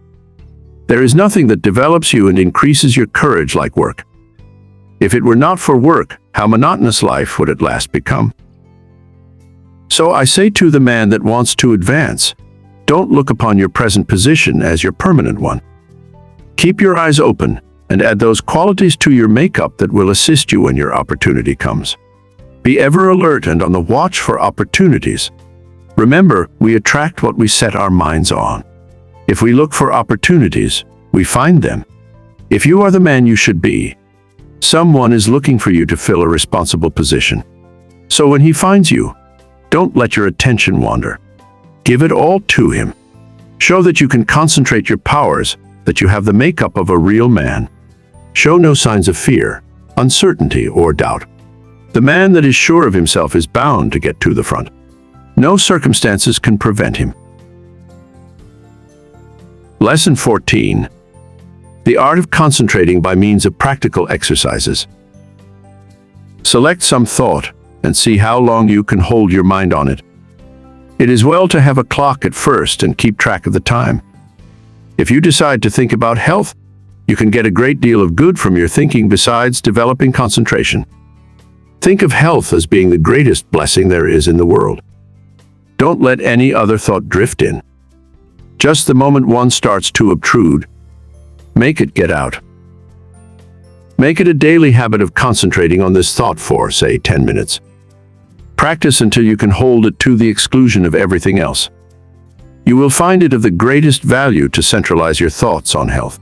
There is nothing that develops you and increases your courage like work. If it were not for work, how monotonous life would at last become? So I say to the man that wants to advance, don't look upon your present position as your permanent one. Keep your eyes open and add those qualities to your makeup that will assist you when your opportunity comes. Be ever alert and on the watch for opportunities. Remember, we attract what we set our minds on. If we look for opportunities, we find them. If you are the man you should be, someone is looking for you to fill a responsible position. So when he finds you, don't let your attention wander. Give it all to him. Show that you can concentrate your powers, that you have the makeup of a real man. Show no signs of fear, uncertainty, or doubt. The man that is sure of himself is bound to get to the front. No circumstances can prevent him. Lesson 14. The art of concentrating by means of practical exercises. Select some thought and see how long you can hold your mind on it. It is well to have a clock at first and keep track of the time. If you decide to think about health, you can get a great deal of good from your thinking besides developing concentration. Think of health as being the greatest blessing there is in the world. Don't let any other thought drift in. Just the moment one starts to obtrude, make it get out. Make it a daily habit of concentrating on this thought for, say, 10 minutes. Practice until you can hold it to the exclusion of everything else. You will find it of the greatest value to centralize your thoughts on health.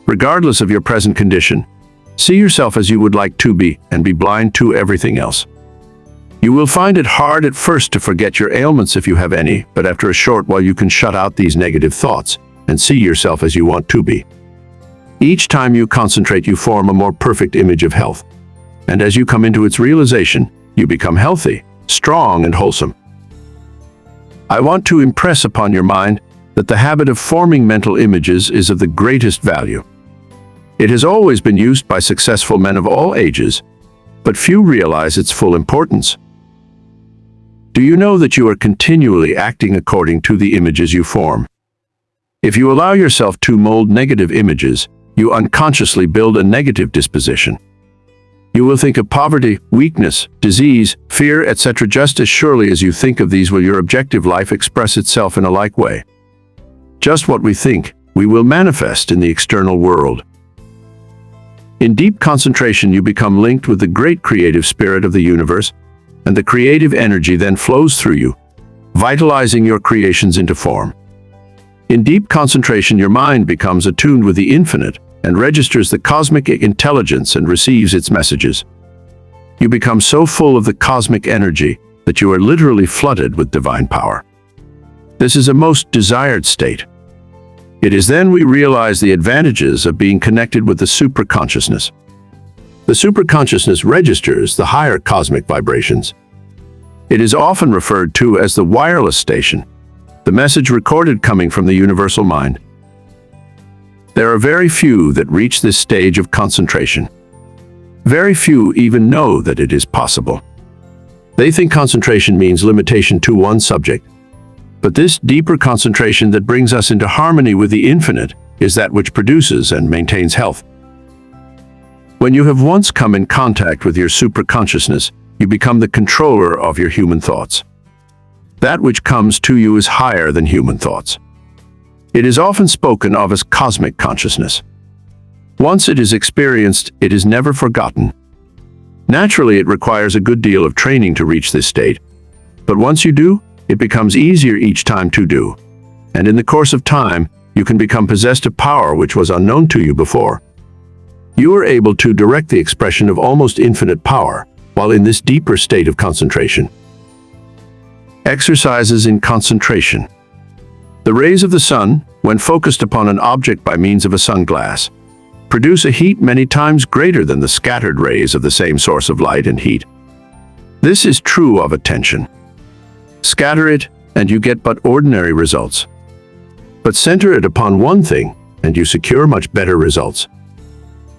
Regardless of your present condition, see yourself as you would like to be and be blind to everything else. You will find it hard at first to forget your ailments if you have any, but after a short while you can shut out these negative thoughts and see yourself as you want to be. Each time you concentrate, you form a more perfect image of health. And as you come into its realization, you become healthy, strong, and wholesome. I want to impress upon your mind that the habit of forming mental images is of the greatest value. It has always been used by successful men of all ages, but few realize its full importance. Do you know that you are continually acting according to the images you form? If you allow yourself to mold negative images, you unconsciously build a negative disposition. You will think of poverty, weakness, disease, fear, etc. Just as surely as you think of these will your objective life express itself in a like way. Just what we think, we will manifest in the external world. In deep concentration, you become linked with the great creative spirit of the universe, and the creative energy then flows through you, vitalizing your creations into form. In deep concentration, your mind becomes attuned with the infinite and registers the cosmic intelligence and receives its messages. You become so full of the cosmic energy that you are literally flooded with divine power. This is a most desired state. It is then we realize the advantages of being connected with the superconsciousness. The superconsciousness registers the higher cosmic vibrations. It is often referred to as the wireless station, the message recorded coming from the universal mind. There are very few that reach this stage of concentration. Very few even know that it is possible. They think concentration means limitation to one subject. But this deeper concentration that brings us into harmony with the infinite is that which produces and maintains health. When you have once come in contact with your superconsciousness, you become the controller of your human thoughts. That which comes to you is higher than human thoughts. It is often spoken of as cosmic consciousness. Once it is experienced, it is never forgotten. Naturally, it requires a good deal of training to reach this state, but once you do, it becomes easier each time to do. And in the course of time, you can become possessed of power which was unknown to you before. You are able to direct the expression of almost infinite power while in this deeper state of concentration. Exercises in concentration. The rays of the sun, when focused upon an object by means of a sunglass, produce a heat many times greater than the scattered rays of the same source of light and heat. This is true of attention. Scatter it, and you get but ordinary results. But center it upon one thing, and you secure much better results.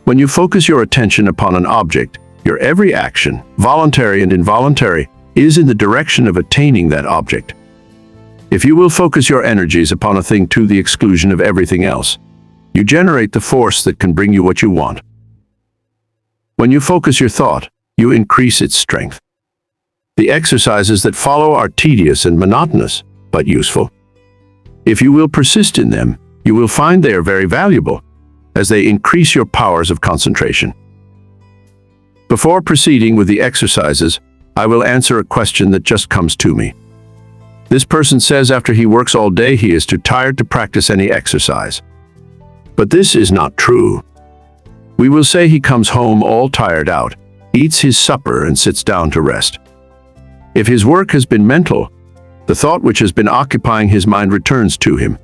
When you focus your attention upon an object, your every action, voluntary and involuntary, is in the direction of attaining that object. If you will focus your energies upon a thing to the exclusion of everything else, you generate the force that can bring you what you want. When you focus your thought, you increase its strength. The exercises that follow are tedious and monotonous, but useful. If you will persist in them, you will find they are very valuable, as they increase your powers of concentration. Before proceeding with the exercises, I will answer a question that just comes to me. This person says after he works all day he is too tired to practice any exercise. But this is not true. We will say he comes home all tired out, eats his supper and sits down to rest. If his work has been mental, the thought which has been occupying his mind returns to him,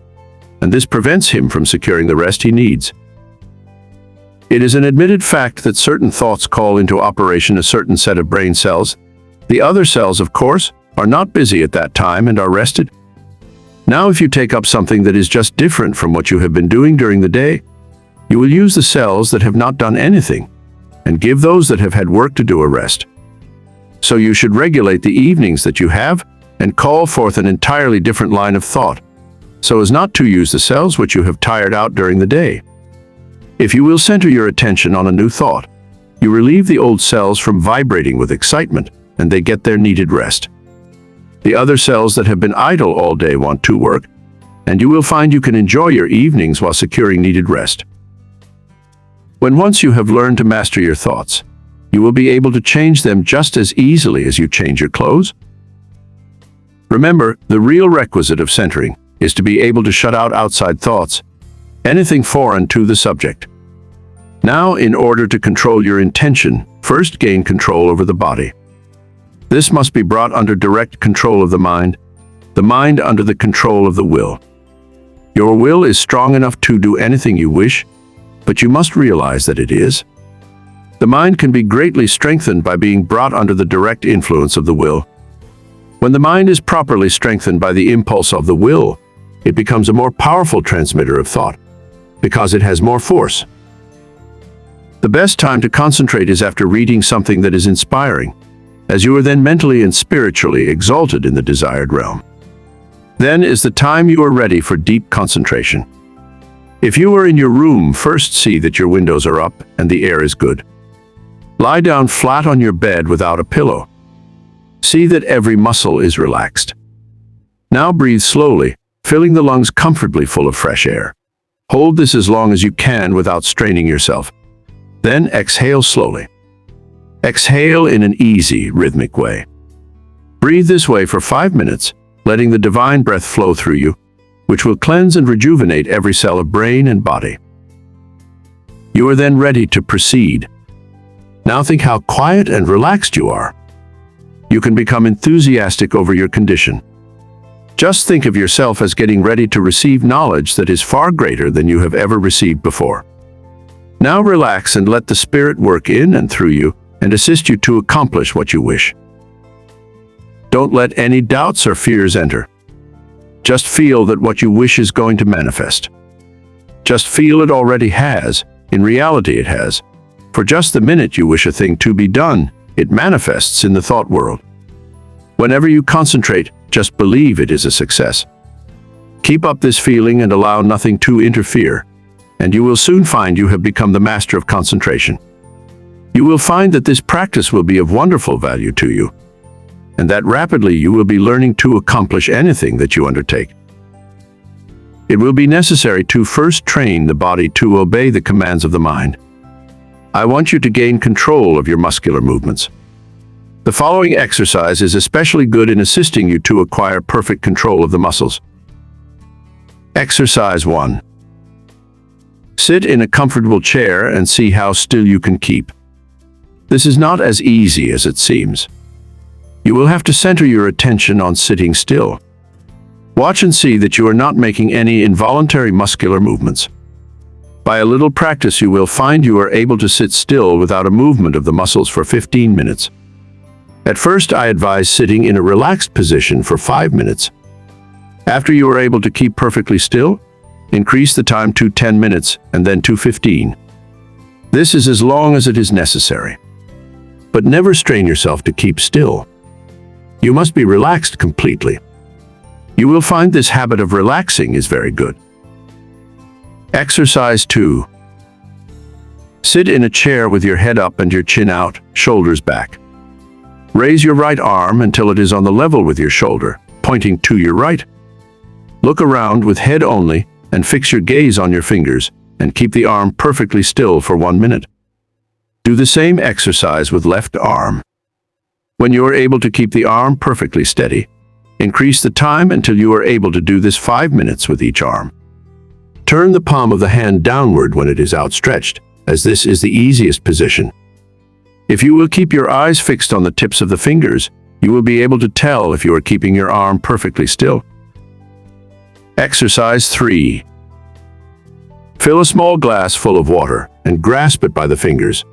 and this prevents him from securing the rest he needs. It is an admitted fact that certain thoughts call into operation a certain set of brain cells. The other cells, of course, are not busy at that time and are rested. Now, if you take up something that is just different from what you have been doing during the day, you will use the cells that have not done anything and give those that have had work to do a rest. So you should regulate the evenings that you have and call forth an entirely different line of thought, so as not to use the cells which you have tired out during the day. If you will center your attention on a new thought, you relieve the old cells from vibrating with excitement, and they get their needed rest. The other cells that have been idle all day want to work, and you will find you can enjoy your evenings while securing needed rest. When once you have learned to master your thoughts, you will be able to change them just as easily as you change your clothes. Remember, the real requisite of centering is to be able to shut out outside thoughts, anything foreign to the subject. Now, in order to control your intention, first gain control over the body. This must be brought under direct control of the mind under the control of the will. Your will is strong enough to do anything you wish, but you must realize that it is. The mind can be greatly strengthened by being brought under the direct influence of the will. When the mind is properly strengthened by the impulse of the will, it becomes a more powerful transmitter of thought, because it has more force. The best time to concentrate is after reading something that is inspiring, as you are then mentally and spiritually exalted in the desired realm. Then is the time you are ready for deep concentration. If you are in your room, first see that your windows are up and the air is good. Lie down flat on your bed without a pillow. See that every muscle is relaxed. Now breathe slowly, filling the lungs comfortably full of fresh air. Hold this as long as you can without straining yourself. Then exhale slowly. Exhale in an easy, rhythmic way. Breathe this way for 5 minutes, letting the divine breath flow through you, which will cleanse and rejuvenate every cell of brain and body. You are then ready to proceed. Now think how quiet and relaxed you are. You can become enthusiastic over your condition. Just think of yourself as getting ready to receive knowledge that is far greater than you have ever received before. Now relax and let the Spirit work in and through you and assist you to accomplish what you wish. Don't let any doubts or fears enter. Just feel that what you wish is going to manifest. Just feel it already has. In reality, it has. For just the minute you wish a thing to be done, it manifests in the thought world. Whenever you concentrate, just believe it is a success. Keep up this feeling and allow nothing to interfere, and you will soon find you have become the master of concentration. You will find that this practice will be of wonderful value to you, and that rapidly you will be learning to accomplish anything that you undertake. It will be necessary to first train the body to obey the commands of the mind. I want you to gain control of your muscular movements. The following exercise is especially good in assisting you to acquire perfect control of the muscles. Exercise 1. Sit in a comfortable chair and see how still you can keep. This is not as easy as it seems. You will have to center your attention on sitting still. Watch and see that you are not making any involuntary muscular movements. By a little practice, you will find you are able to sit still without a movement of the muscles for 15 minutes. At first, I advise sitting in a relaxed position for 5 minutes. After you are able to keep perfectly still, increase the time to 10 minutes and then to 15. This is as long as it is necessary. But never strain yourself to keep still. You must be relaxed completely. You will find this habit of relaxing is very good. Exercise 2. Sit in a chair with your head up and your chin out, shoulders back. Raise your right arm until it is on the level with your shoulder, pointing to your right. Look around with head only and fix your gaze on your fingers and keep the arm perfectly still for 1 minute. Do the same exercise with left arm. When you are able to keep the arm perfectly steady, increase the time until you are able to do this 5 minutes with each arm. Turn the palm of the hand downward when it is outstretched, as this is the easiest position. If you will keep your eyes fixed on the tips of the fingers, you will be able to tell if you are keeping your arm perfectly still. Exercise 3. Fill a small glass full of water and grasp it by the fingers.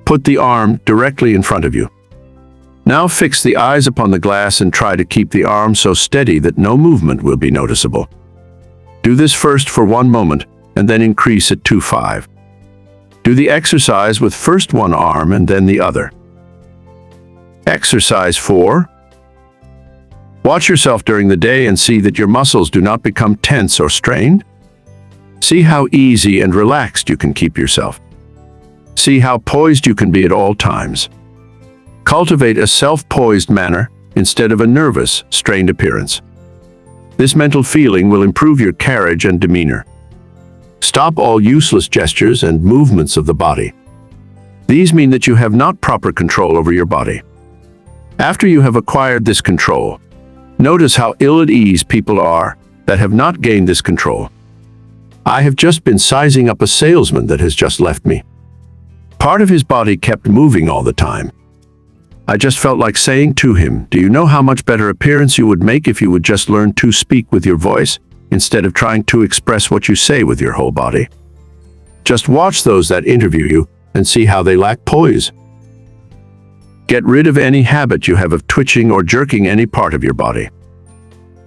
Put the arm directly in front of you. Now fix the eyes upon the glass and try to keep the arm so steady that no movement will be noticeable. Do this first for 1 moment and then increase it to 5. Do the exercise with first one arm and then the other. Exercise 4. Watch yourself during the day and see that your muscles do not become tense or strained. See how easy and relaxed you can keep yourself. See how poised you can be at all times. Cultivate a self-poised manner instead of a nervous, strained appearance. This mental feeling will improve your carriage and demeanor. Stop all useless gestures and movements of the body. These mean that you have not proper control over your body. After you have acquired this control, notice how ill at ease people are that have not gained this control. I have just been sizing up a salesman that has just left me. Part of his body kept moving all the time. I just felt like saying to him, "Do you know how much better appearance you would make if you would just learn to speak with your voice instead of trying to express what you say with your whole body?" Just watch those that interview you and see how they lack poise. Get rid of any habit you have of twitching or jerking any part of your body.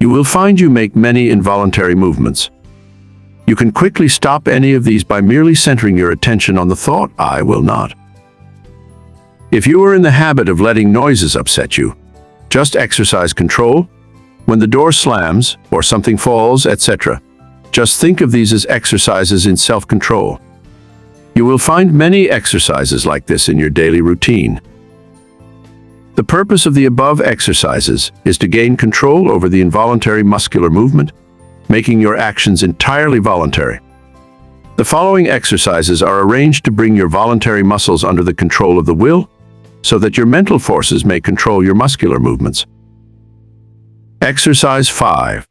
You will find you make many involuntary movements. You can quickly stop any of these by merely centering your attention on the thought, "I will not." If you are in the habit of letting noises upset you, just exercise control. When the door slams or something falls, etc., just think of these as exercises in self-control. You will find many exercises like this in your daily routine. The purpose of the above exercises is to gain control over the involuntary muscular movement, making your actions entirely voluntary. The following exercises are arranged to bring your voluntary muscles under the control of the will, so that your mental forces may control your muscular movements. Exercise 5.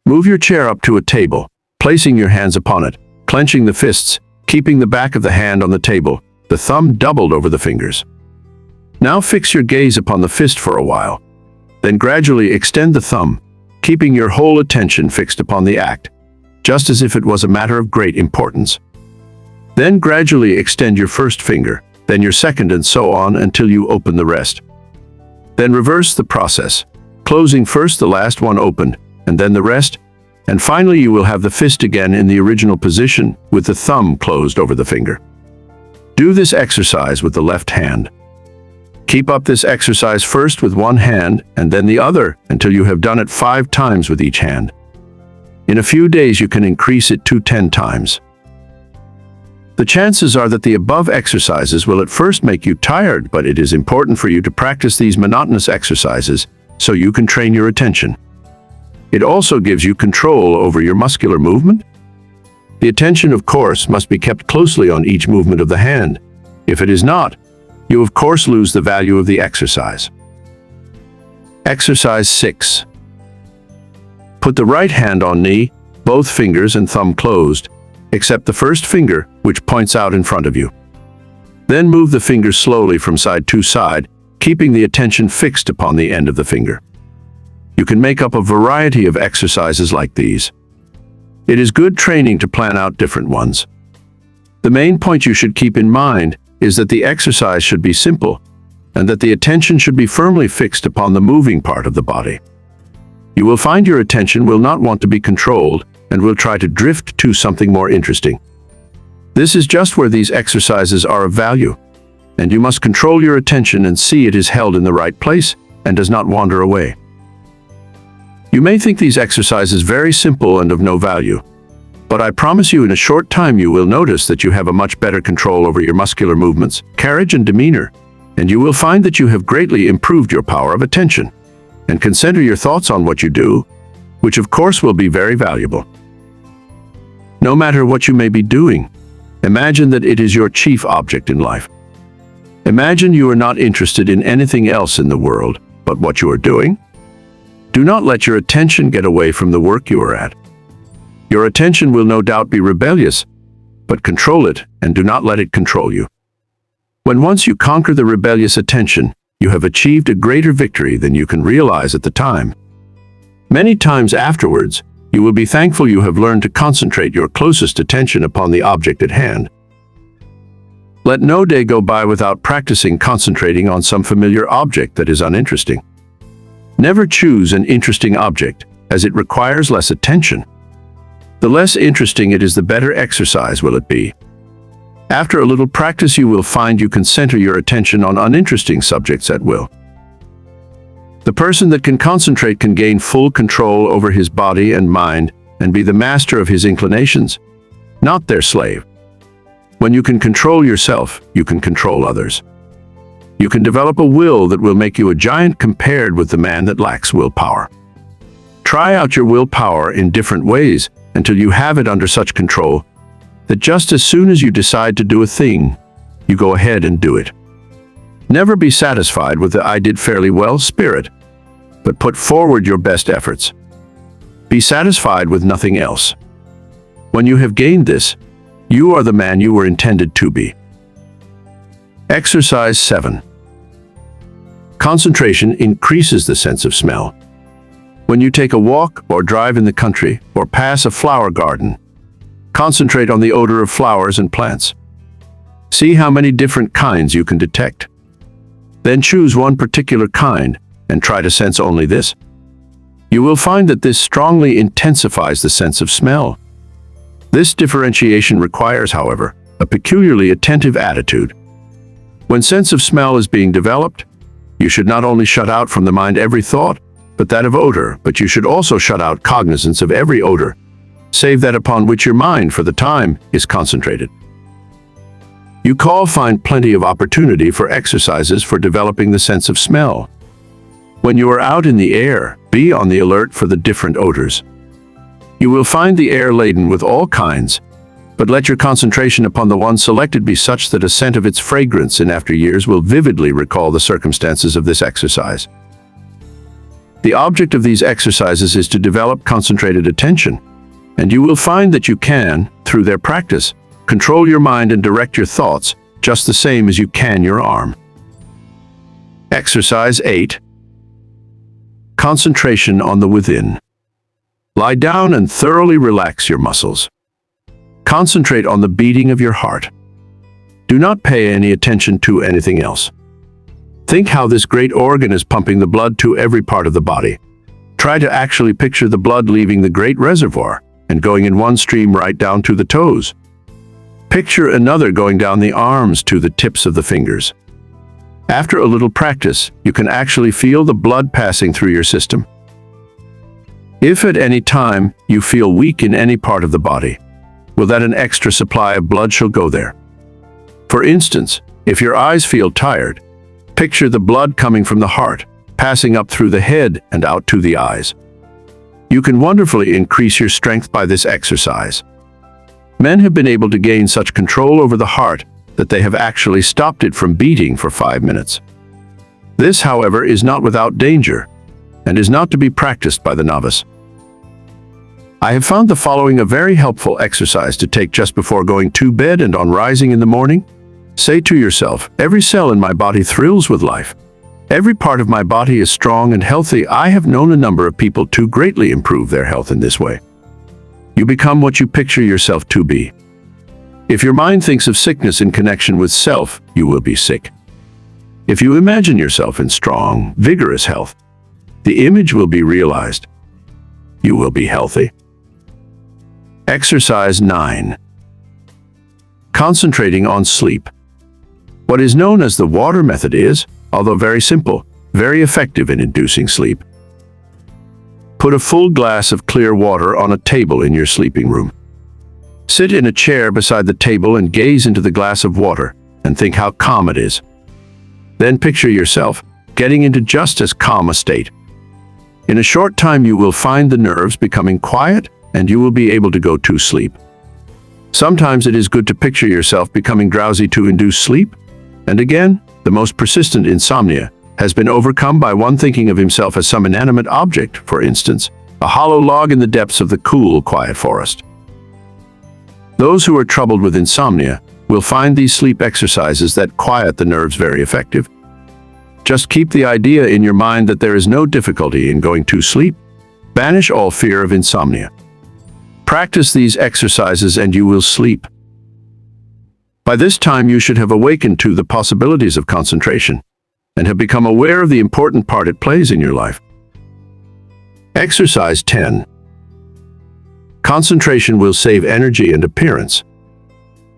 Move your chair up to a table, placing your hands upon it, clenching the fists, keeping the back of the hand on the table, the thumb doubled over the fingers. Now fix your gaze upon the fist for a while. Then gradually extend the thumb, keeping your whole attention fixed upon the act, just as if it was a matter of great importance. Then gradually extend your first finger, then your second, and so on until you open the rest. Then reverse the process, closing first the last one opened, and then the rest, and finally you will have the fist again in the original position with the thumb closed over the finger. Do this exercise with the left hand. Keep up this exercise first with one hand and then the other until you have done it 5 times with each hand. In a few days you can increase it to 10 times. The chances are that the above exercises will at first make you tired, but it is important for you to practice these monotonous exercises so you can train your attention. It also gives you control over your muscular movement. The attention, of course, must be kept closely on each movement of the hand. If it is not, you of course lose the value of the exercise. Exercise 6. Put the right hand on knee, both fingers and thumb closed, except the first finger, which points out in front of you. Then move the fingers slowly from side to side, keeping the attention fixed upon the end of the finger. You can make up a variety of exercises like these. It is good training to plan out different ones. The main point you should keep in mind is that the exercise should be simple, and that the attention should be firmly fixed upon the moving part of the body. You will find your attention will not want to be controlled and will try to drift to something more interesting. This is just where these exercises are of value, and you must control your attention and see it is held in the right place and does not wander away. You may think these exercises very simple and of no value, but I promise you in a short time you will notice that you have a much better control over your muscular movements, carriage and demeanor, and you will find that you have greatly improved your power of attention and can center your thoughts on what you do, which of course will be very valuable. No matter what you may be doing, imagine that it is your chief object in life. Imagine you are not interested in anything else in the world but what you are doing. Do not let your attention get away from the work you are at. Your attention will no doubt be rebellious, but control it and do not let it control you. When once you conquer the rebellious attention, you have achieved a greater victory than you can realize at the time. Many times afterwards, You will be thankful you have learned to concentrate your closest attention upon the object at hand. Let no day go by without practicing concentrating on some familiar object that is uninteresting. Never choose an interesting object, as it requires less attention. The less interesting it is, the better exercise will it be. After a little practice, you will find you can center your attention on uninteresting subjects at will. The person that can concentrate can gain full control over his body and mind and be the master of his inclinations, not their slave. When you can control yourself, you can control others. You can develop a will that will make you a giant compared with the man that lacks willpower. Try out your willpower in different ways until you have it under such control that just as soon as you decide to do a thing, you go ahead and do it. Never be satisfied with the "I did fairly well" spirit, but put forward your best efforts. Be satisfied with nothing else. When you have gained this, you are the man you were intended to be. Exercise 7. Concentration increases the sense of smell. When you take a walk or drive in the country or pass a flower garden, concentrate on the odor of flowers and plants. See how many different kinds you can detect. Then choose one particular kind and try to sense only this. You will find that this strongly intensifies the sense of smell. This differentiation requires, however, a peculiarly attentive attitude. When sense of smell is being developed, you should not only shut out from the mind every thought, but that of odor, but you should also shut out cognizance of every odor, save that upon which your mind, for the time, is concentrated. You find plenty of opportunity for exercises for developing the sense of smell. When you are out in the air, be on the alert for the different odors. You will find the air laden with all kinds, but let your concentration upon the one selected be such that a scent of its fragrance in after years will vividly recall the circumstances of this exercise. The object of these exercises is to develop concentrated attention, and you will find that you can, through their practice, control your mind and direct your thoughts just the same as you can your arm. Exercise 8. Concentration on the within. Lie down and thoroughly relax your muscles. Concentrate on the beating of your heart. Do not pay any attention to anything else. Think how this great organ is pumping the blood to every part of the body. Try to actually picture the blood leaving the great reservoir and going in one stream right down to the toes. Picture another going down the arms to the tips of the fingers. After a little practice, you can actually feel the blood passing through your system. If at any time you feel weak in any part of the body, will that an extra supply of blood shall go there. For instance, if your eyes feel tired, picture the blood coming from the heart, passing up through the head and out to the eyes. You can wonderfully increase your strength by this exercise. Men have been able to gain such control over the heart that they have actually stopped it from beating for 5 minutes. This, however, is not without danger and is not to be practiced by the novice. I have found the following a very helpful exercise to take just before going to bed and on rising in the morning. Say to yourself, "Every cell in my body thrills with life. Every part of my body is strong and healthy." I have known a number of people to greatly improve their health in this way. You become what you picture yourself to be. If your mind thinks of sickness in connection with self, you will be sick. If you imagine yourself in strong, vigorous health, the image will be realized. You will be healthy. Exercise 9. Concentrating on sleep. What is known as the water method is, although very simple, very effective in inducing sleep. Put a full glass of clear water on a table in your sleeping room. Sit in a chair beside the table and gaze into the glass of water and think how calm it is. Then picture yourself getting into just as calm a state. In a short time you will find the nerves becoming quiet and you will be able to go to sleep. Sometimes it is good to picture yourself becoming drowsy to induce sleep. And again, the most persistent insomnia has been overcome by one thinking of himself as some inanimate object, for instance, a hollow log in the depths of the cool, quiet forest. Those who are troubled with insomnia will find these sleep exercises that quiet the nerves very effective. Just keep the idea in your mind that there is no difficulty in going to sleep. Banish all fear of insomnia. Practice these exercises and you will sleep. By this time, you should have awakened to the possibilities of concentration and have become aware of the important part it plays in your life. Exercise 10. Concentration will save energy and appearance.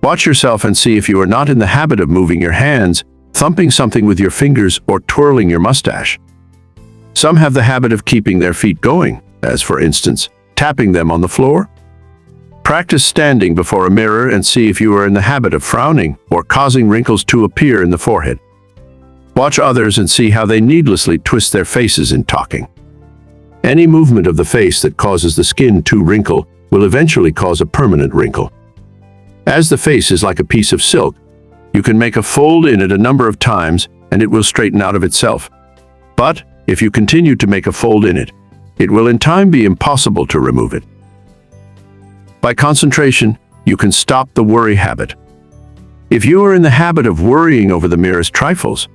Watch yourself and see if you are not in the habit of moving your hands, thumping something with your fingers, or twirling your mustache. Some have the habit of keeping their feet going, as for instance, tapping them on the floor. Practice standing before a mirror and see if you are in the habit of frowning or causing wrinkles to appear in the forehead. Watch others and see how they needlessly twist their faces in talking. Any movement of the face that causes the skin to wrinkle will eventually cause a permanent wrinkle. As the face is like a piece of silk, you can make a fold in it a number of times and it will straighten out of itself. But if you continue to make a fold in it, it will in time be impossible to remove it. By concentration, you can stop the worry habit. If you are in the habit of worrying over the merest trifles,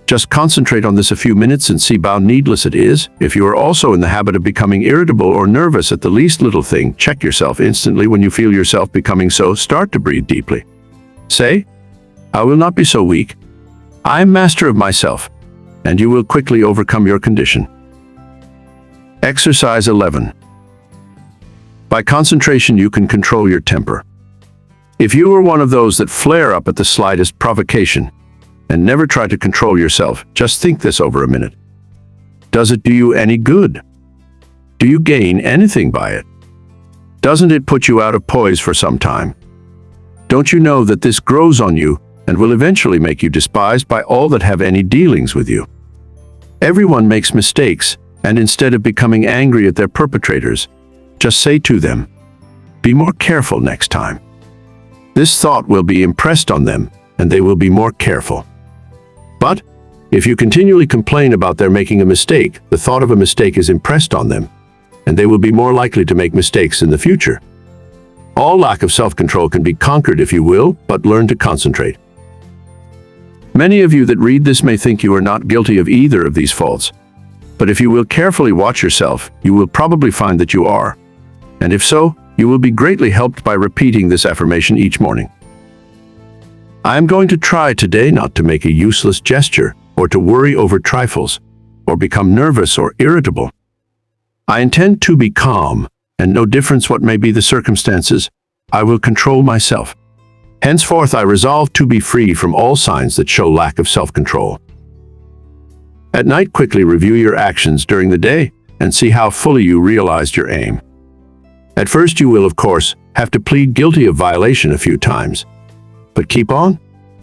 just concentrate on this a few minutes and see how needless it is. If you are also in the habit of becoming irritable or nervous at the least little thing, check yourself instantly when you feel yourself becoming so. Start to breathe deeply. Say, "I will not be so weak. I am master of myself," and you will quickly overcome your condition. Exercise 11. By concentration, you can control your temper. If you are one of those that flare up at the slightest provocation and never try to control yourself, just think this over a minute. Does it do you any good? Do you gain anything by it? Doesn't it put you out of poise for some time? Don't you know that this grows on you and will eventually make you despised by all that have any dealings with you? Everyone makes mistakes, and instead of becoming angry at their perpetrators, just say to them, "Be more careful next time." This thought will be impressed on them, and they will be more careful. But if you continually complain about their making a mistake, the thought of a mistake is impressed on them, and they will be more likely to make mistakes in the future. All lack of self-control can be conquered if you will, but learn to concentrate. Many of you that read this may think you are not guilty of either of these faults, but if you will carefully watch yourself, you will probably find that you are. And if so, you will be greatly helped by repeating this affirmation each morning. I am going to try today not to make a useless gesture, or to worry over trifles, or become nervous or irritable. I intend to be calm, and no difference what may be the circumstances, I will control myself. Henceforth I resolve to be free from all signs that show lack of self-control. At night, quickly review your actions during the day and see how fully you realized your aim. At first you will, of course, have to plead guilty of violation a few times. But keep on,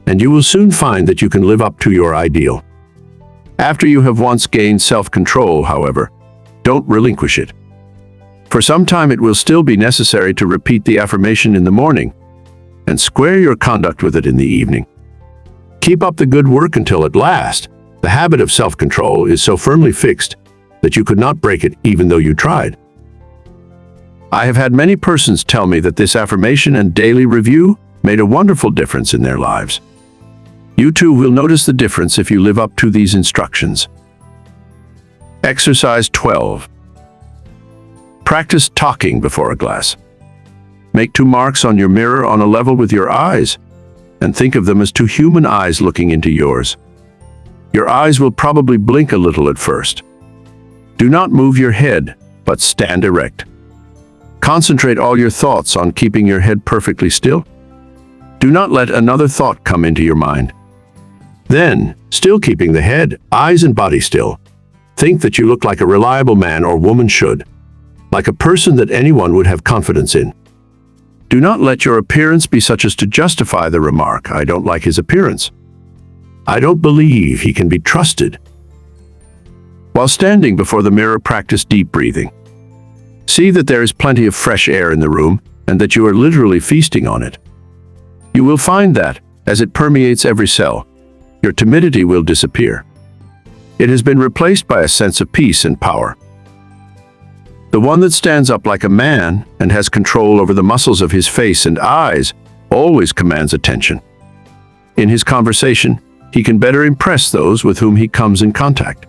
and you will soon find that you can live up to your ideal. After you have once gained self-control, however, don't relinquish it. For some time it will still be necessary to repeat the affirmation in the morning, and square your conduct with it in the evening. Keep up the good work until at last, the habit of self-control is so firmly fixed that you could not break it even though you tried. I have had many persons tell me that this affirmation and daily review made a wonderful difference in their lives. You too will notice the difference if you live up to these instructions. Exercise 12. Practice talking before a glass. Make 2 marks on your mirror on a level with your eyes, and think of them as 2 human eyes looking into yours. Your eyes will probably blink a little at first. Do not move your head, but stand erect. Concentrate all your thoughts on keeping your head perfectly still. Do not let another thought come into your mind. Then, still keeping the head, eyes, and body still, think that you look like a reliable man or woman should, like a person that anyone would have confidence in. Do not let your appearance be such as to justify the remark, "I don't like his appearance. I don't believe he can be trusted." While standing before the mirror, practice deep breathing. See that there is plenty of fresh air in the room and that you are literally feasting on it. You will find that, as it permeates every cell, your timidity will disappear. It has been replaced by a sense of peace and power. The one that stands up like a man and has control over the muscles of his face and eyes always commands attention. In his conversation, he can better impress those with whom he comes in contact.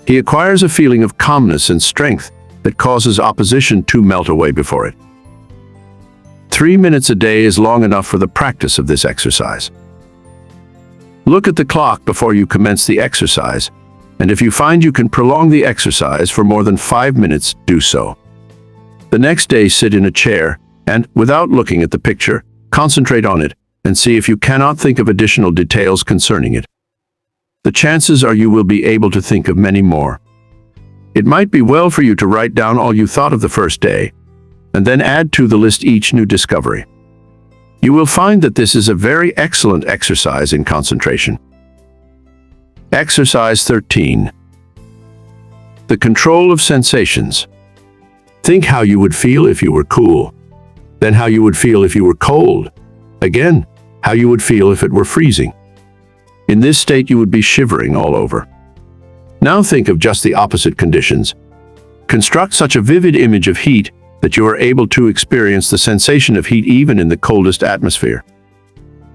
He acquires a feeling of calmness and strength that causes opposition to melt away before it. 3 minutes a day is long enough for the practice of this exercise. Look at the clock before you commence the exercise, and if you find you can prolong the exercise for more than 5 minutes, do so. The next day, sit in a chair and, without looking at the picture, concentrate on it and see if you cannot think of additional details concerning it. The chances are you will be able to think of many more. It might be well for you to write down all you thought of the first day, and then add to the list each new discovery. You will find that this is a very excellent exercise in concentration. Exercise 13. The control of sensations. Think how you would feel if you were cool, then how you would feel if you were cold, again, how you would feel if it were freezing. In this state, you would be shivering all over. Now think of just the opposite conditions. Construct such a vivid image of heat that you are able to experience the sensation of heat even in the coldest atmosphere.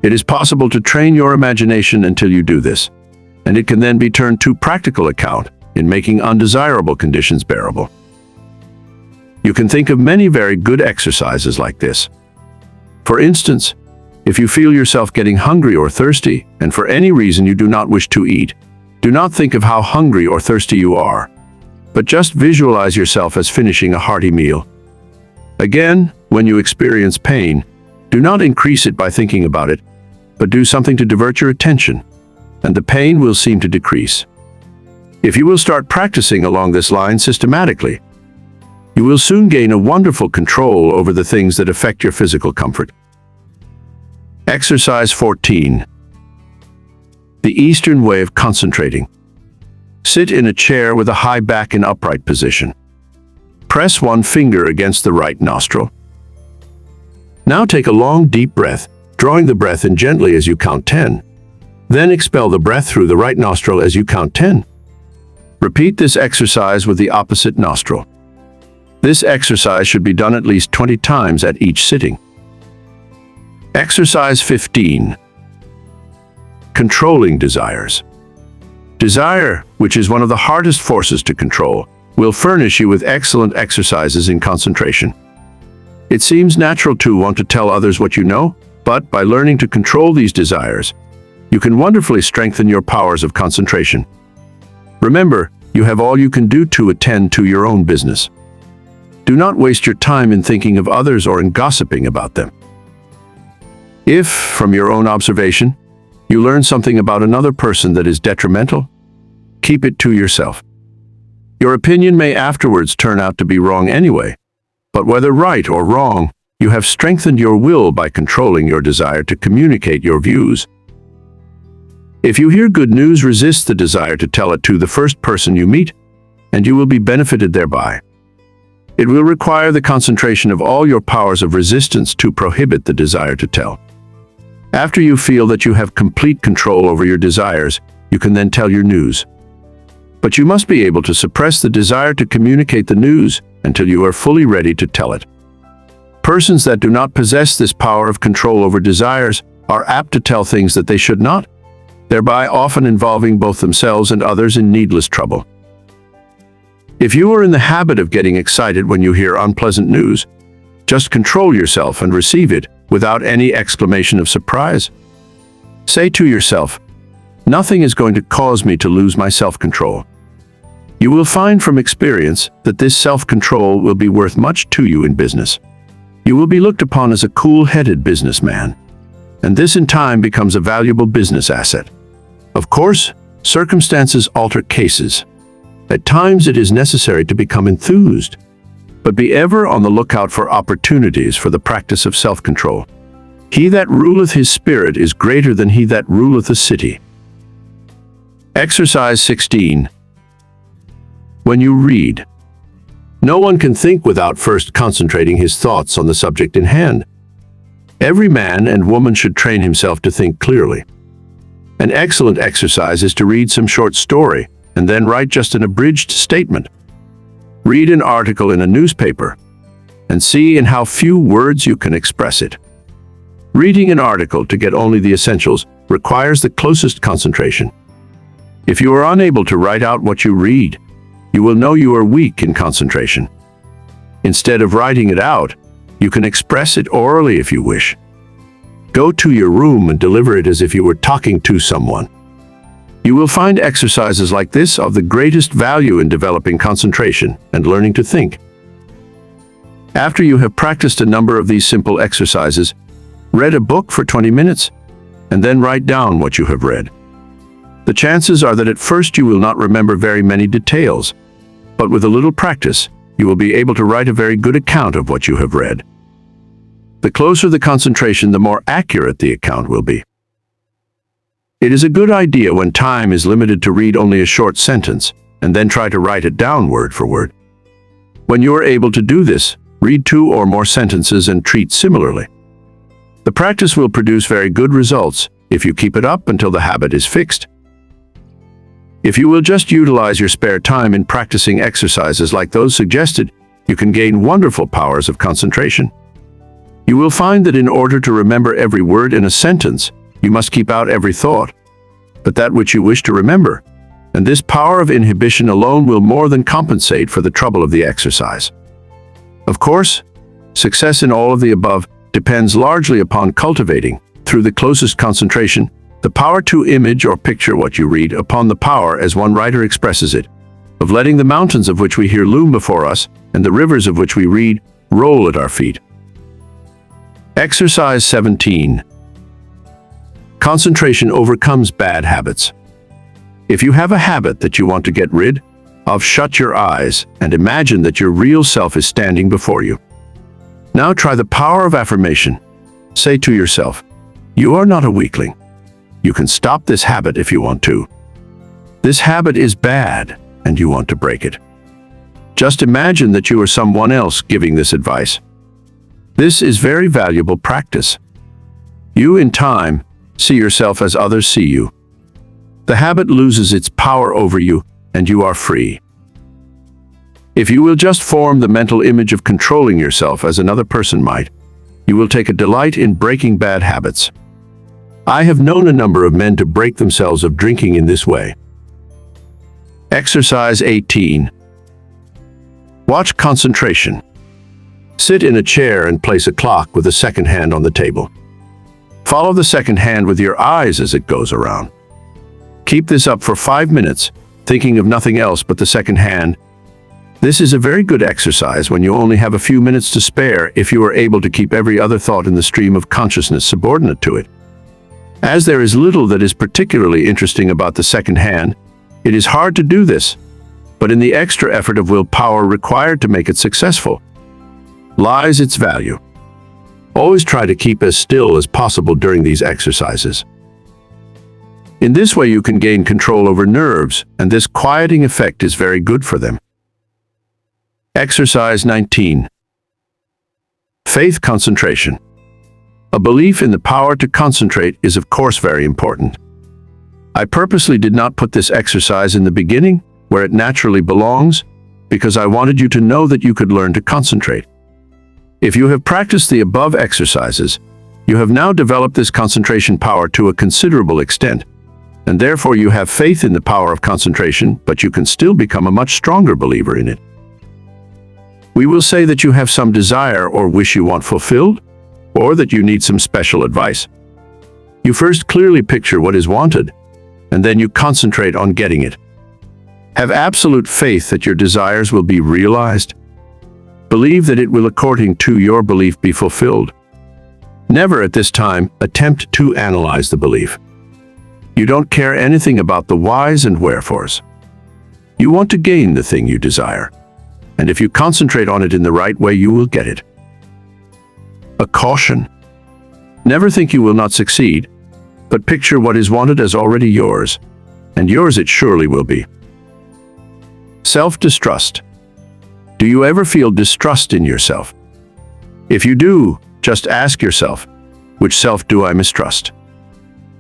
It is possible to train your imagination until you do this, and it can then be turned to practical account in making undesirable conditions bearable. You can think of many very good exercises like this. For instance, if you feel yourself getting hungry or thirsty, and for any reason you do not wish to eat, do not think of how hungry or thirsty you are, but just visualize yourself as finishing a hearty meal. Again, when you experience pain, do not increase it by thinking about it, but do something to divert your attention, and the pain will seem to decrease. If you will start practicing along this line systematically, you will soon gain a wonderful control over the things that affect your physical comfort. Exercise 14. The Eastern way of concentrating. Sit in a chair with a high back in upright position. Press one finger against the right nostril. Now take a long, deep breath, drawing the breath in gently as you count 10. Then expel the breath through the right nostril as you count 10. Repeat this exercise with the opposite nostril. This exercise should be done at least 20 times at each sitting. Exercise 15. Controlling desires. Desire, which is one of the hardest forces to control, will furnish you with excellent exercises in concentration. It seems natural to want to tell others what you know, but by learning to control these desires, you can wonderfully strengthen your powers of concentration. Remember, you have all you can do to attend to your own business. Do not waste your time in thinking of others or in gossiping about them. If, from your own observation, you learn something about another person that is detrimental, keep it to yourself. Your opinion may afterwards turn out to be wrong anyway, but whether right or wrong, you have strengthened your will by controlling your desire to communicate your views. If you hear good news, resist the desire to tell it to the first person you meet, and you will be benefited thereby. It will require the concentration of all your powers of resistance to prohibit the desire to tell. After you feel that you have complete control over your desires, you can then tell your news. But you must be able to suppress the desire to communicate the news until you are fully ready to tell it. Persons that do not possess this power of control over desires are apt to tell things that they should not, thereby often involving both themselves and others in needless trouble. If you are in the habit of getting excited when you hear unpleasant news, just control yourself and receive it without any exclamation of surprise. Say to yourself, "Nothing is going to cause me to lose my self-control." You will find from experience that this self-control will be worth much to you in business. You will be looked upon as a cool-headed businessman, and this in time becomes a valuable business asset. Of course, circumstances alter cases. At times it is necessary to become enthused, but be ever on the lookout for opportunities for the practice of self-control. He that ruleth his spirit is greater than he that ruleth a city. Exercise 16. When you read, no one can think without first concentrating his thoughts on the subject in hand. Every man and woman should train himself to think clearly. An excellent exercise is to read some short story and then write just an abridged statement. Read an article in a newspaper and see in how few words you can express it. Reading an article to get only the essentials requires the closest concentration. If you are unable to write out what you read, you will know you are weak in concentration. Instead of writing it out, You can express it orally if you wish. Go to your room and deliver it as if you were talking to someone. You will find exercises like this of the greatest value in developing concentration and learning to think. After you have practiced a number of these simple exercises, read a book for 20 minutes, and then write down what you have read. The chances are that at first you will not remember very many details, but with a little practice, you will be able to write a very good account of what you have read. The closer the concentration, the more accurate the account will be. It is a good idea when time is limited to read only a short sentence, and then try to write it down word for word. When you are able to do this, read 2 or more sentences and treat similarly. The practice will produce very good results if you keep it up until the habit is fixed. If you will just utilize your spare time in practicing exercises like those suggested, you can gain wonderful powers of concentration. You will find that in order to remember every word in a sentence, you must keep out every thought, but that which you wish to remember, and this power of inhibition alone will more than compensate for the trouble of the exercise. Of course, success in all of the above depends largely upon cultivating, through the closest concentration, the power to image or picture what you read upon the power, as one writer expresses it, of letting the mountains of which we hear loom before us and the rivers of which we read roll at our feet. Exercise 17. Concentration overcomes bad habits. If you have a habit that you want to get rid of, shut your eyes and imagine that your real self is standing before you. Now try the power of affirmation. Say to yourself, "You are not a weakling. You can stop this habit if you want to. This habit is bad and you want to break it." Just imagine that you are someone else giving this advice. This is very valuable practice. You, in time, see yourself as others see you. The habit loses its power over you, and you are free. If you will just form the mental image of controlling yourself as another person might, you will take a delight in breaking bad habits. I have known a number of men to break themselves of drinking in this way. Exercise 18. Watch concentration. Sit in a chair and place a clock with a second hand on the table. Follow the second hand with your eyes as it goes around. Keep this up for 5 minutes, thinking of nothing else but the second hand. This is a very good exercise when you only have a few minutes to spare if you are able to keep every other thought in the stream of consciousness subordinate to it. As there is little that is particularly interesting about the second hand, it is hard to do this, but in the extra effort of willpower required to make it successful lies its value. Always try to keep as still as possible during these exercises. In this way you can gain control over nerves, and this quieting effect is very good for them. Exercise 19. Faith concentration. A belief in the power to concentrate is of course very important. I purposely did not put this exercise in the beginning, where it naturally belongs, because I wanted you to know that you could learn to concentrate. If you have practiced the above exercises, you have now developed this concentration power to a considerable extent, and therefore you have faith in the power of concentration, but you can still become a much stronger believer in it. We will say that you have some desire or wish you want fulfilled, or that you need some special advice. You first clearly picture what is wanted, and then you concentrate on getting it. Have absolute faith that your desires will be realized. Believe that it will, according to your belief, be fulfilled. Never at this time attempt to analyze the belief. You don't care anything about the whys and wherefores. You want to gain the thing you desire, and if you concentrate on it in the right way, you will get it. A caution. Never think you will not succeed, but picture what is wanted as already yours, and yours it surely will be. Self-distrust. Do you ever feel distrust in yourself? If you do, just ask yourself, which self do I mistrust?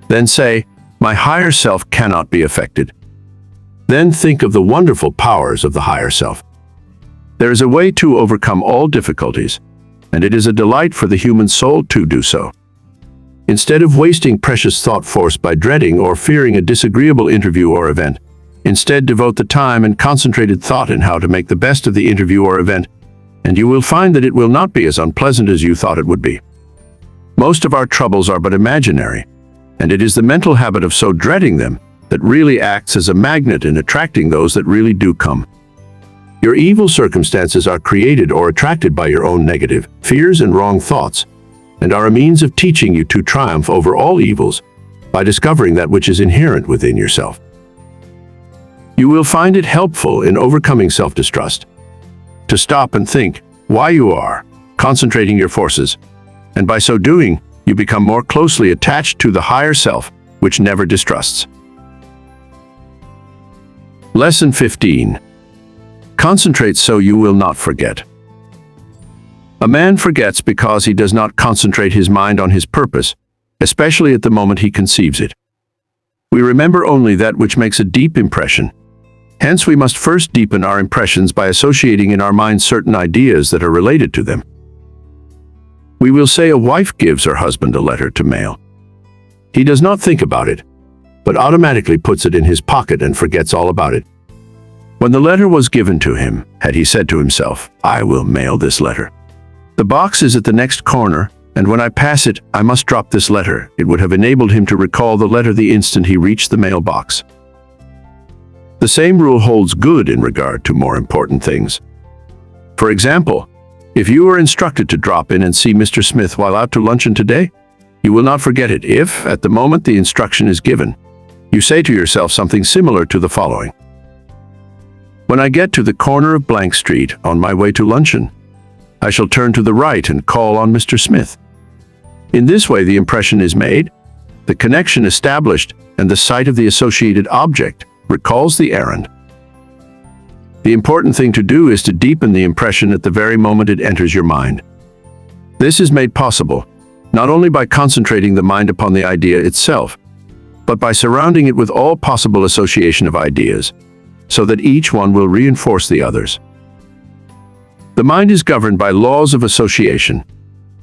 Then say, my higher self cannot be affected. Then think of the wonderful powers of the higher self. There is a way to overcome all difficulties, and it is a delight for the human soul to do so. Instead of wasting precious thought force by dreading or fearing a disagreeable interview or event, instead devote the time and concentrated thought in how to make the best of the interview or event, and you will find that it will not be as unpleasant as you thought it would be. Most of our troubles are but imaginary, and it is the mental habit of so dreading them that really acts as a magnet in attracting those that really do come. Your evil circumstances are created or attracted by your own negative fears and wrong thoughts, and are a means of teaching you to triumph over all evils by discovering that which is inherent within yourself. You will find it helpful in overcoming self-distrust to stop and think why you are, concentrating your forces, and by so doing, you become more closely attached to the higher self, which never distrusts. Lesson 15. Concentrate so you will not forget. A man forgets because he does not concentrate his mind on his purpose, especially at the moment he conceives it. We remember only that which makes a deep impression. Hence, we must first deepen our impressions by associating in our minds certain ideas that are related to them. We will say a wife gives her husband a letter to mail. He does not think about it, but automatically puts it in his pocket and forgets all about it. When the letter was given to him, had he said to himself, "I will mail this letter. The box is at the next corner, and when I pass it, I must drop this letter," it would have enabled him to recall the letter the instant he reached the mailbox. The same rule holds good in regard to more important things. For example, if you are instructed to drop in and see Mr. Smith while out to luncheon today, you will not forget it if, at the moment the instruction is given, you say to yourself something similar to the following: "When I get to the corner of blank street on my way to luncheon, I shall turn to the right and call on Mr. Smith." In this way, the impression is made, the connection established, and the sight of the associated object recalls the errand. The important thing to do is to deepen the impression at the very moment it enters your mind. This is made possible not only by concentrating the mind upon the idea itself, but by surrounding it with all possible association of ideas, so that each one will reinforce the others. The mind is governed by laws of association,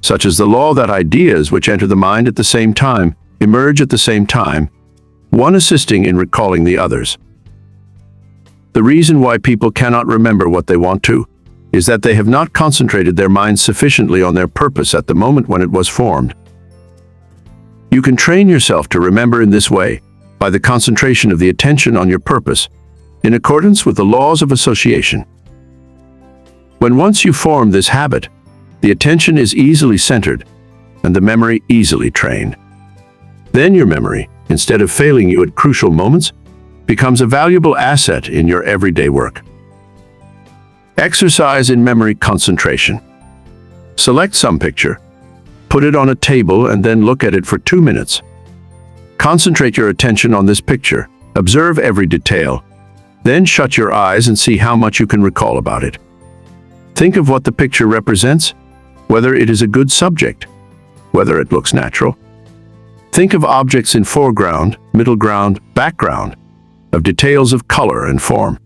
such as the law that ideas which enter the mind at the same time emerge at the same time, one assisting in recalling the others. The reason why people cannot remember what they want to is that they have not concentrated their minds sufficiently on their purpose at the moment when it was formed. You can train yourself to remember in this way by the concentration of the attention on your purpose, in accordance with the laws of association. When once you form this habit, the attention is easily centered and the memory easily trained. Then your memory, instead of failing you at crucial moments, becomes a valuable asset in your everyday work. Exercise in memory concentration. Select some picture, put it on a table, and then look at it for 2 minutes. Concentrate your attention on this picture, observe every detail, then shut your eyes and see how much you can recall about it. Think of what the picture represents, whether it is a good subject, whether it looks natural. Think of objects in foreground, middle ground, background, of details of color and form.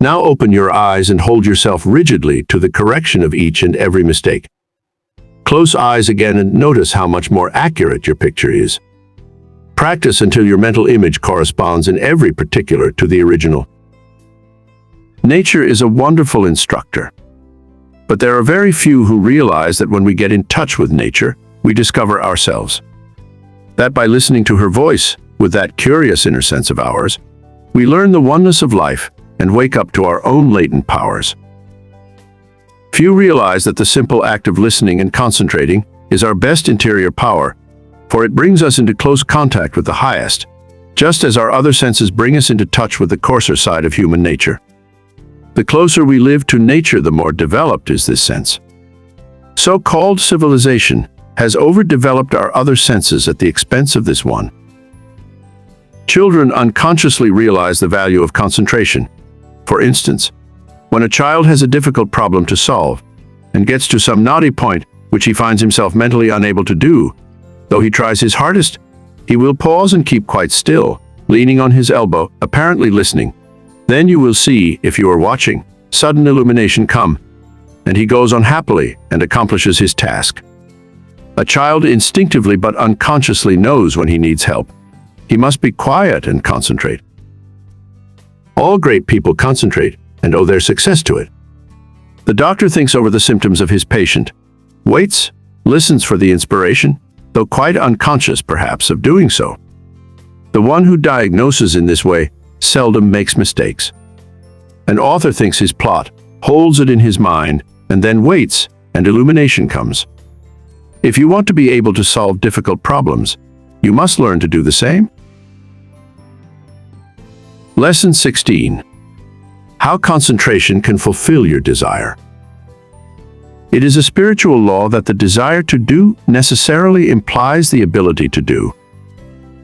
Now open your eyes and hold yourself rigidly to the correction of each and every mistake. Close eyes again and notice how much more accurate your picture is. Practice until your mental image corresponds in every particular to the original. Nature is a wonderful instructor, but there are very few who realize that when we get in touch with nature, we discover ourselves. That by listening to her voice, with that curious inner sense of ours, we learn the oneness of life and wake up to our own latent powers. Few realize that the simple act of listening and concentrating is our best interior power, for it brings us into close contact with the highest, just as our other senses bring us into touch with the coarser side of human nature. The closer we live to nature, the more developed is this sense. So-called civilization has overdeveloped our other senses at the expense of this one. Children unconsciously realize the value of concentration. For instance, when a child has a difficult problem to solve and gets to some knotty point which he finds himself mentally unable to do, though he tries his hardest, he will pause and keep quite still, leaning on his elbow, apparently listening. Then you will see, if you are watching, sudden illumination come, and he goes on happily and accomplishes his task. A child instinctively but unconsciously knows when he needs help. He must be quiet and concentrate. All great people concentrate and owe their success to it. The doctor thinks over the symptoms of his patient, waits, listens for the inspiration, though quite unconscious perhaps of doing so. The one who diagnoses in this way seldom makes mistakes. An author thinks his plot, holds it in his mind, and then waits, and illumination comes. If you want to be able to solve difficult problems, you must learn to do the same. Lesson 16. How concentration can fulfill your desire. It is a spiritual law that the desire to do necessarily implies the ability to do.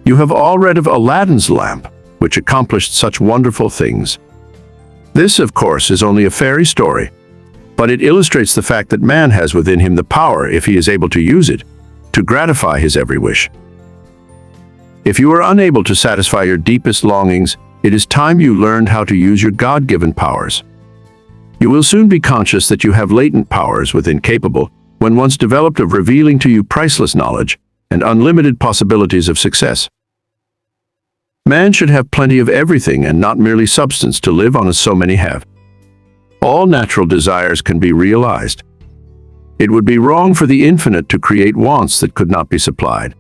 You have all read of Aladdin's lamp, which accomplished such wonderful things. This, of course, is only a fairy story, but it illustrates the fact that man has within him the power, if he is able to use it, to gratify his every wish. If you are unable to satisfy your deepest longings, it is time you learned how to use your God-given powers. You will soon be conscious that you have latent powers within capable, when once developed, of revealing to you priceless knowledge and unlimited possibilities of success. Man should have plenty of everything and not merely substance to live on as so many have. All natural desires can be realized. It would be wrong for the infinite to create wants that could not be supplied.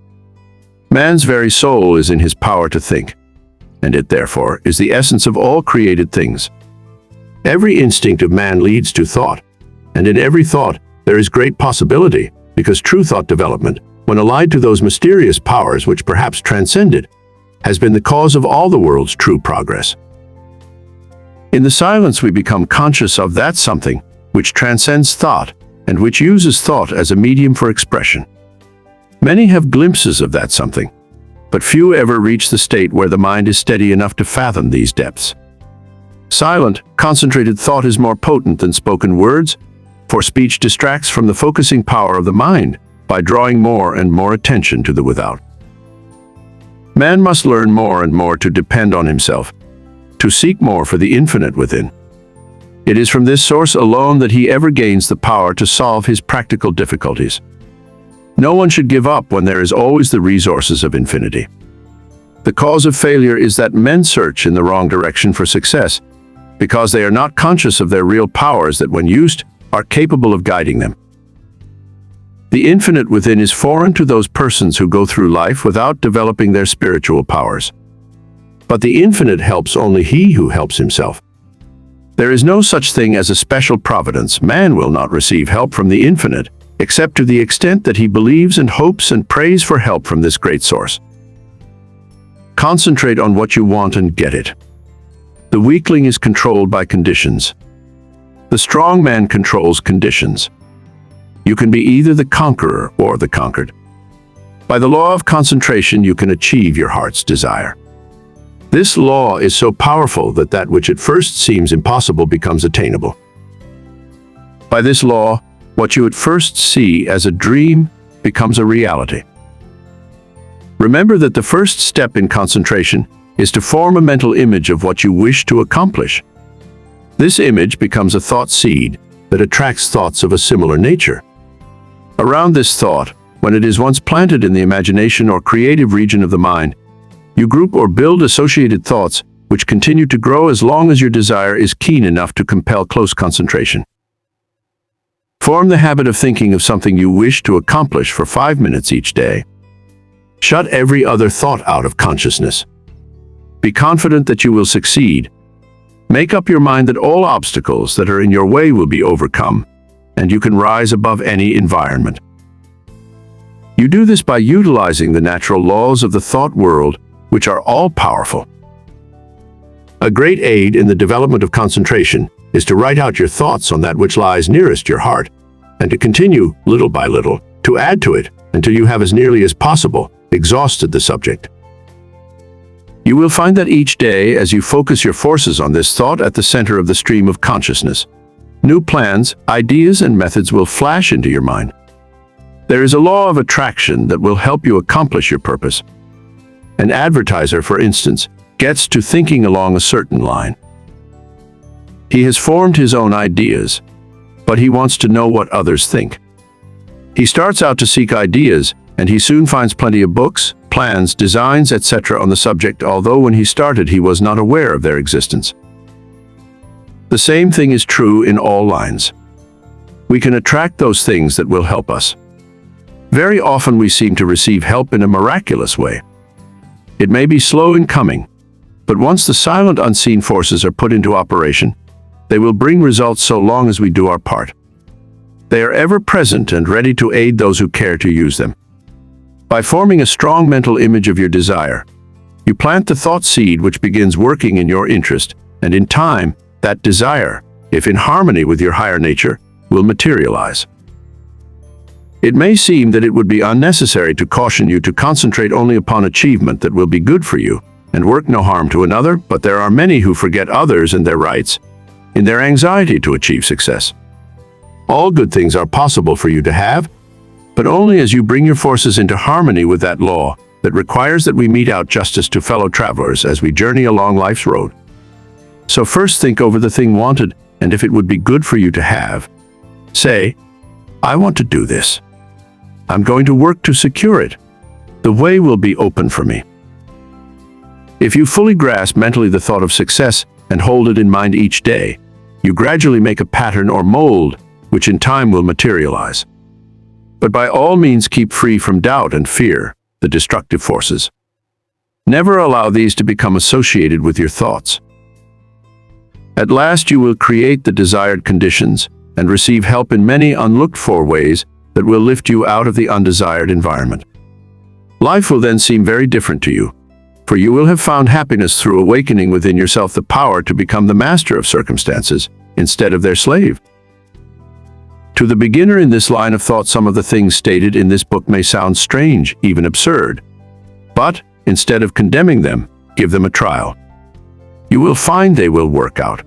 Man's very soul is in his power to think, and it therefore is the essence of all created things. Every instinct of man leads to thought, and in every thought there is great possibility, because true thought development, when allied to those mysterious powers which perhaps transcend it, has been the cause of all the world's true progress. In the silence we become conscious of that something which transcends thought and which uses thought as a medium for expression. Many have glimpses of that something, but few ever reach the state where the mind is steady enough to fathom these depths. Silent, concentrated thought is more potent than spoken words, for speech distracts from the focusing power of the mind by drawing more and more attention to the without. Man must learn more and more to depend on himself, to seek more for the infinite within. It is from this source alone that he ever gains the power to solve his practical difficulties. No one should give up when there is always the resources of infinity. The cause of failure is that men search in the wrong direction for success, because they are not conscious of their real powers that, when used, are capable of guiding them. The infinite within is foreign to those persons who go through life without developing their spiritual powers. But the infinite helps only he who helps himself. There is no such thing as a special providence. Man will not receive help from the infinite, except to the extent that he believes and hopes and prays for help from this great source. Concentrate on what you want and get it. The weakling is controlled by conditions. The strong man controls conditions. You can be either the conqueror or the conquered. By the law of concentration, you can achieve your heart's desire. This law is so powerful that that which at first seems impossible becomes attainable. By this law, what you at first see as a dream becomes a reality. Remember that the first step in concentration is to form a mental image of what you wish to accomplish. This image becomes a thought seed that attracts thoughts of a similar nature. Around this thought, when it is once planted in the imagination or creative region of the mind, you group or build associated thoughts which continue to grow as long as your desire is keen enough to compel close concentration. Form the habit of thinking of something you wish to accomplish for 5 minutes each day. Shut every other thought out of consciousness. Be confident that you will succeed. Make up your mind that all obstacles that are in your way will be overcome, and you can rise above any environment. You do this by utilizing the natural laws of the thought world, which are all-powerful. A great aid in the development of concentration is to write out your thoughts on that which lies nearest your heart, and to continue, little by little, to add to it until you have, as nearly as possible, exhausted the subject. You will find that each day, as you focus your forces on this thought at the center of the stream of consciousness, new plans, ideas, and methods will flash into your mind. There is a law of attraction that will help you accomplish your purpose. An advertiser, for instance, gets to thinking along a certain line. He has formed his own ideas, but he wants to know what others think. He starts out to seek ideas, and he soon finds plenty of books, plans, designs, etc. on the subject, although when he started he was not aware of their existence. The same thing is true in all lines. we can attract those things that will help us. Very often we seem to receive help in a miraculous way. It may be slow in coming, but once the silent unseen forces are put into operation, they will bring results so long as we do our part. They are ever present and ready to aid those who care to use them. By forming a strong mental image of your desire, you plant the thought seed which begins working in your interest, and in time, that desire, if in harmony with your higher nature, will materialize. It may seem that it would be unnecessary to caution you to concentrate only upon achievement that will be good for you and work no harm to another, but there are many who forget others and their rights in their anxiety to achieve success. All good things are possible for you to have, but only as you bring your forces into harmony with that law that requires that we mete out justice to fellow travelers as we journey along life's road. So first think over the thing wanted, and if it would be good for you to have, say, I want to do this. I'm going to work to secure it. The way will be open for me. If you fully grasp mentally the thought of success and hold it in mind each day, you gradually make a pattern or mold, which in time will materialize. But by all means keep free from doubt and fear, the destructive forces. Never allow these to become associated with your thoughts. At last you will create the desired conditions and receive help in many unlooked-for ways that will lift you out of the undesired environment. Life will then seem very different to you, for you will have found happiness through awakening within yourself the power to become the master of circumstances instead of their slave. To the beginner in this line of thought, some of the things stated in this book may sound strange, even absurd. But, instead of condemning them, give them a trial. You will find they will work out.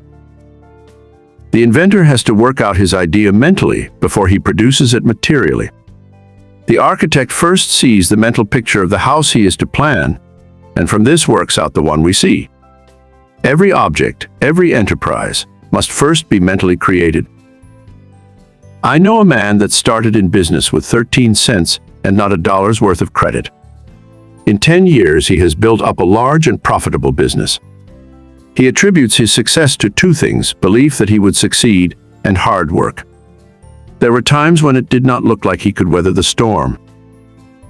The inventor has to work out his idea mentally before he produces it materially. The architect first sees the mental picture of the house he is to plan, and from this works out the one we see. Every object, every enterprise, must first be mentally created. I know a man that started in business with 13 cents and not a dollar's worth of credit. In 10 years, he has built up a large and profitable business. He attributes his success to two things: belief that he would succeed and hard work. There were times when it did not look like he could weather the storm.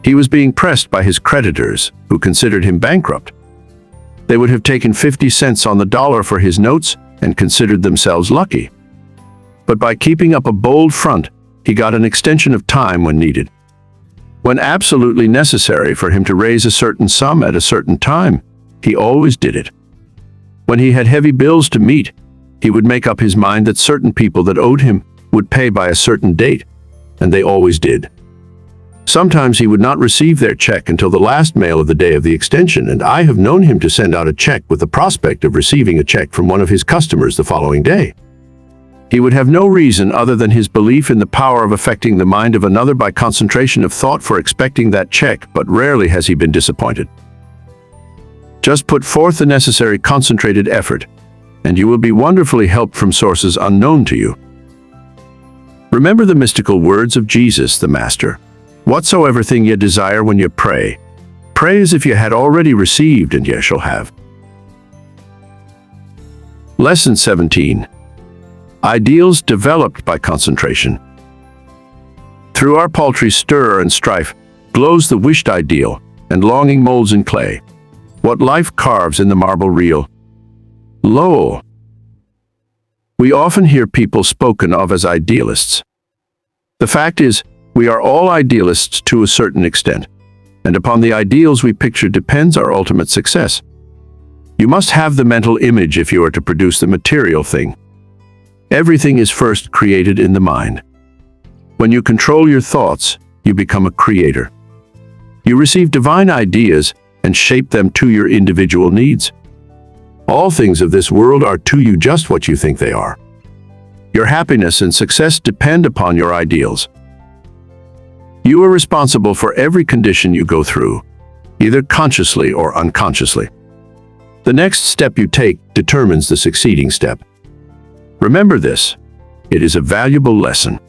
He was being pressed by his creditors, who considered him bankrupt. They would have taken 50 cents on the dollar for his notes and considered themselves lucky. But by keeping up a bold front, he got an extension of time when needed. When absolutely necessary for him to raise a certain sum at a certain time, he always did it. When he had heavy bills to meet, he would make up his mind that certain people that owed him would pay by a certain date, and they always did. Sometimes he would not receive their check until the last mail of the day of the extension, and I have known him to send out a check with the prospect of receiving a check from one of his customers the following day. He would have no reason other than his belief in the power of affecting the mind of another by concentration of thought for expecting that check, but rarely has he been disappointed. Just put forth the necessary concentrated effort, and you will be wonderfully helped from sources unknown to you. Remember the mystical words of Jesus the Master. Whatsoever thing ye desire when ye pray, pray as if ye had already received, and ye shall have. Lesson 17. Ideals developed by concentration. Through our paltry stir and strife glows the wished ideal, and longing molds in clay what life carves in the marble reel. Lo! We often hear people spoken of as idealists. The fact is, we are all idealists to a certain extent, and upon the ideals we picture depends our ultimate success. You must have the mental image if you are to produce the material thing. Everything is first created in the mind. When you control your thoughts, you become a creator. You receive divine ideas and shape them to your individual needs. All things of this world are to you just what you think they are. Your happiness and success depend upon your ideals. You are responsible for every condition you go through, either consciously or unconsciously. The next step you take determines the succeeding step. Remember this. It is a valuable lesson.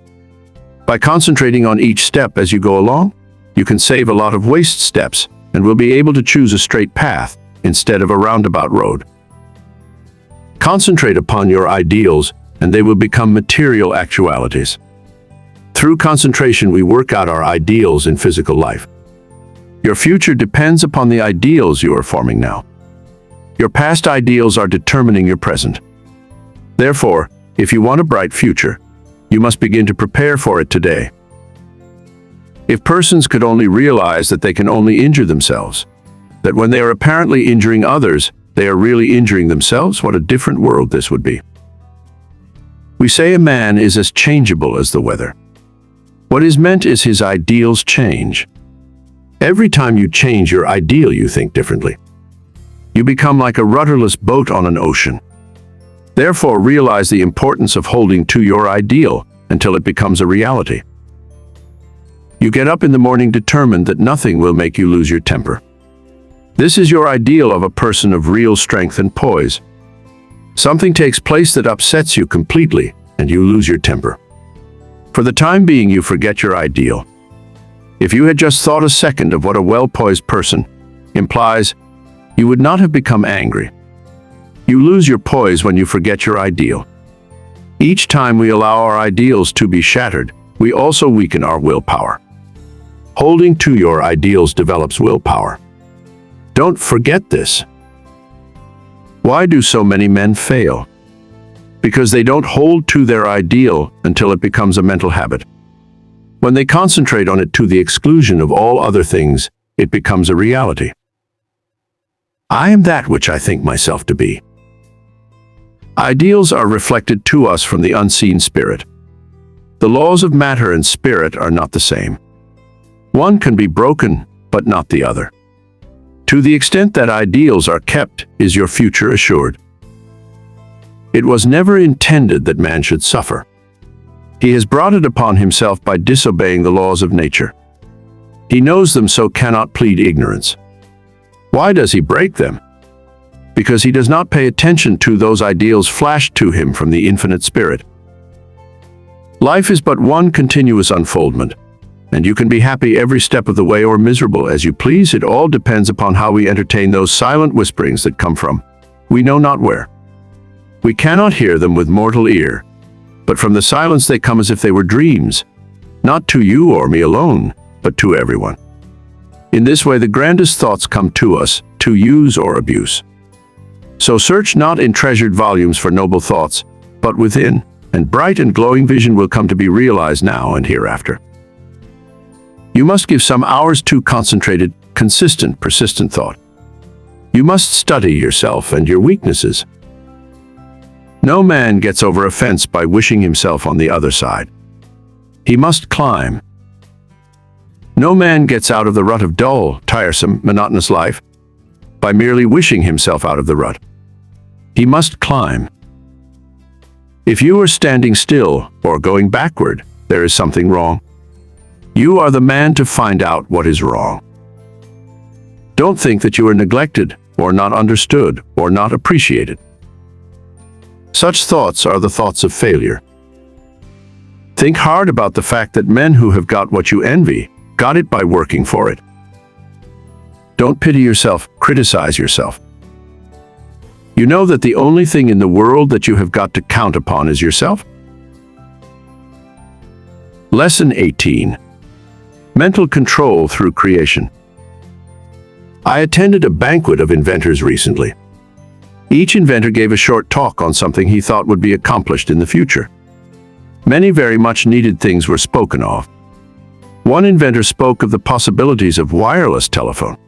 By concentrating on each step as you go along, you can save a lot of waste steps and will be able to choose a straight path instead of a roundabout road. Concentrate upon your ideals, and they will become material actualities. Through concentration, we work out our ideals in physical life. Your future depends upon the ideals you are forming now. Your past ideals are determining your present. Therefore, if you want a bright future, you must begin to prepare for it today. If persons could only realize that they can only injure themselves, that when they are apparently injuring others, they are really injuring themselves, what a different world this would be. We say a man is as changeable as the weather. What is meant is his ideals change. Every time you change your ideal, you think differently. You become like a rudderless boat on an ocean. Therefore, realize the importance of holding to your ideal until it becomes a reality. You get up in the morning determined that nothing will make you lose your temper. This is your ideal of a person of real strength and poise. Something takes place that upsets you completely, and you lose your temper. For the time being, you forget your ideal. If you had just thought a second of what a well-poised person implies, you would not have become angry. You lose your poise when you forget your ideal. Each time we allow our ideals to be shattered, we also weaken our willpower. Holding to your ideals develops willpower. Don't forget this. Why do so many men fail? Because they don't hold to their ideal until it becomes a mental habit. When they concentrate on it to the exclusion of all other things, it becomes a reality. I am that which I think myself to be. Ideals are reflected to us from the unseen spirit. The laws of matter and spirit are not the same. One can be broken, but not the other. To the extent that ideals are kept, is your future assured. It was never intended that man should suffer. He has brought it upon himself by disobeying the laws of nature. He knows them, so cannot plead ignorance. Why does he break them? Because he does not pay attention to those ideals flashed to him from the infinite spirit. Life is but one continuous unfoldment, and you can be happy every step of the way or miserable as you please. It all depends upon how we entertain those silent whisperings that come from we know not where. We cannot hear them with mortal ear, but from the silence they come as if they were dreams, not to you or me alone, but to everyone. In this way, the grandest thoughts come to us, to use or abuse. So search not in treasured volumes for noble thoughts, but within, and bright and glowing vision will come to be realized now and hereafter. You must give some hours to concentrated, consistent, persistent thought. You must study yourself and your weaknesses. No man gets over a fence by wishing himself on the other side. He must climb. No man gets out of the rut of dull, tiresome, monotonous life by merely wishing himself out of the rut. He must climb. If you are standing still or going backward, there is something wrong. You are the man to find out what is wrong. Don't think that you are neglected or not understood or not appreciated. Such thoughts are the thoughts of failure. Think hard about the fact that men who have got what you envy got it by working for it. Don't pity yourself, criticize yourself. You know that the only thing in the world that you have got to count upon is yourself? Lesson 18. Mental control through creation. I attended a banquet of inventors recently. Each inventor gave a short talk on something he thought would be accomplished in the future. Many very much needed things were spoken of. One inventor spoke of the possibilities of wireless telephone.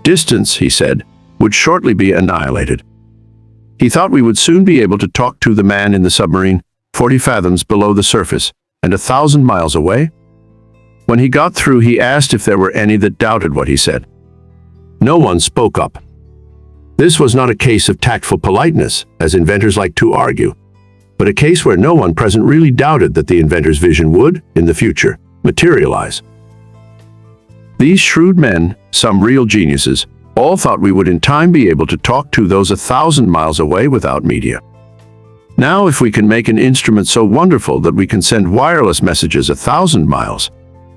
Distance, he said, would shortly be annihilated. He thought we would soon be able to talk to the man in the submarine, 40 fathoms below the surface and 1,000 miles away. When he got through, he asked if there were any that doubted what he said. No one spoke up. This was not a case of tactful politeness, as inventors like to argue, but a case where no one present really doubted that the inventor's vision would, in the future, materialize. These shrewd men, some real geniuses, all thought we would in time be able to talk to those 1,000 miles away without media. Now, if we can make an instrument so wonderful that we can send wireless messages 1,000 miles,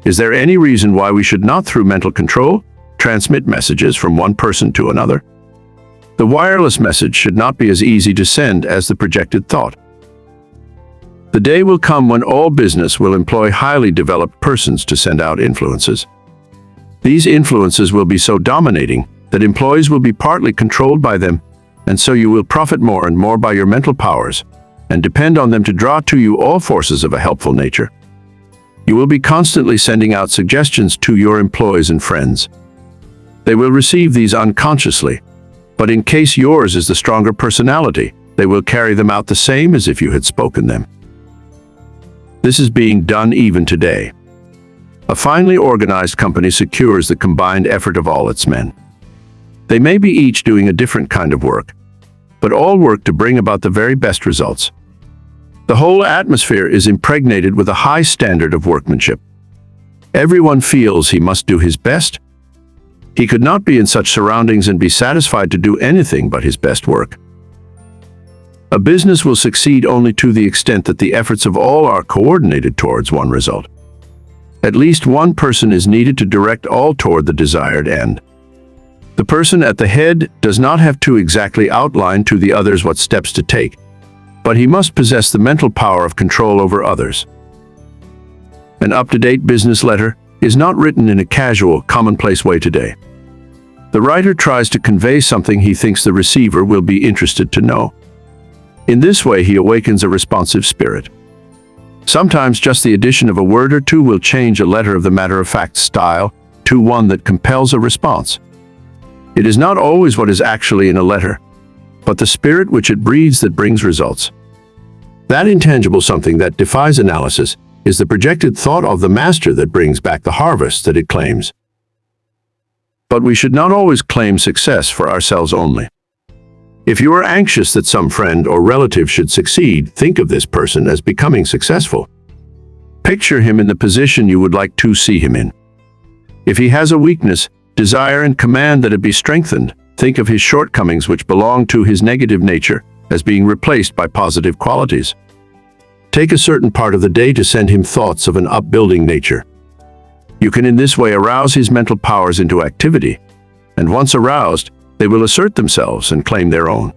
is there any reason why we should not, through mental control, transmit messages from one person to another? The wireless message should not be as easy to send as the projected thought. The day will come when all business will employ highly developed persons to send out influences. These influences will be so dominating that employees will be partly controlled by them, and so you will profit more and more by your mental powers and depend on them to draw to you all forces of a helpful nature. You will be constantly sending out suggestions to your employees and friends. They will receive these unconsciously, but in case yours is the stronger personality, they will carry them out the same as if you had spoken them. This is being done even today. A finely organized company secures the combined effort of all its men. They may be each doing a different kind of work, but all work to bring about the very best results. The whole atmosphere is impregnated with a high standard of workmanship. Everyone feels he must do his best. He could not be in such surroundings and be satisfied to do anything but his best work. A business will succeed only to the extent that the efforts of all are coordinated towards one result. At least one person is needed to direct all toward the desired end. The person at the head does not have to exactly outline to the others what steps to take, but he must possess the mental power of control over others. An up-to-date business letter is not written in a casual, commonplace way today. The writer tries to convey something he thinks the receiver will be interested to know. In this way, he awakens a responsive spirit. Sometimes just the addition of a word or two will change a letter of the matter-of-fact style to one that compels a response. It is not always what is actually in a letter, but the spirit which it breathes that brings results. That intangible something that defies analysis is the projected thought of the master that brings back the harvest that it claims. But we should not always claim success for ourselves only. If you are anxious that some friend or relative should succeed, think of this person as becoming successful. Picture him in the position you would like to see him in. If he has a weakness, desire and command that it be strengthened. Think of his shortcomings which belong to his negative nature as being replaced by positive qualities. Take a certain part of the day to send him thoughts of an upbuilding nature. You can in this way arouse his mental powers into activity, and once aroused, they will assert themselves and claim their own.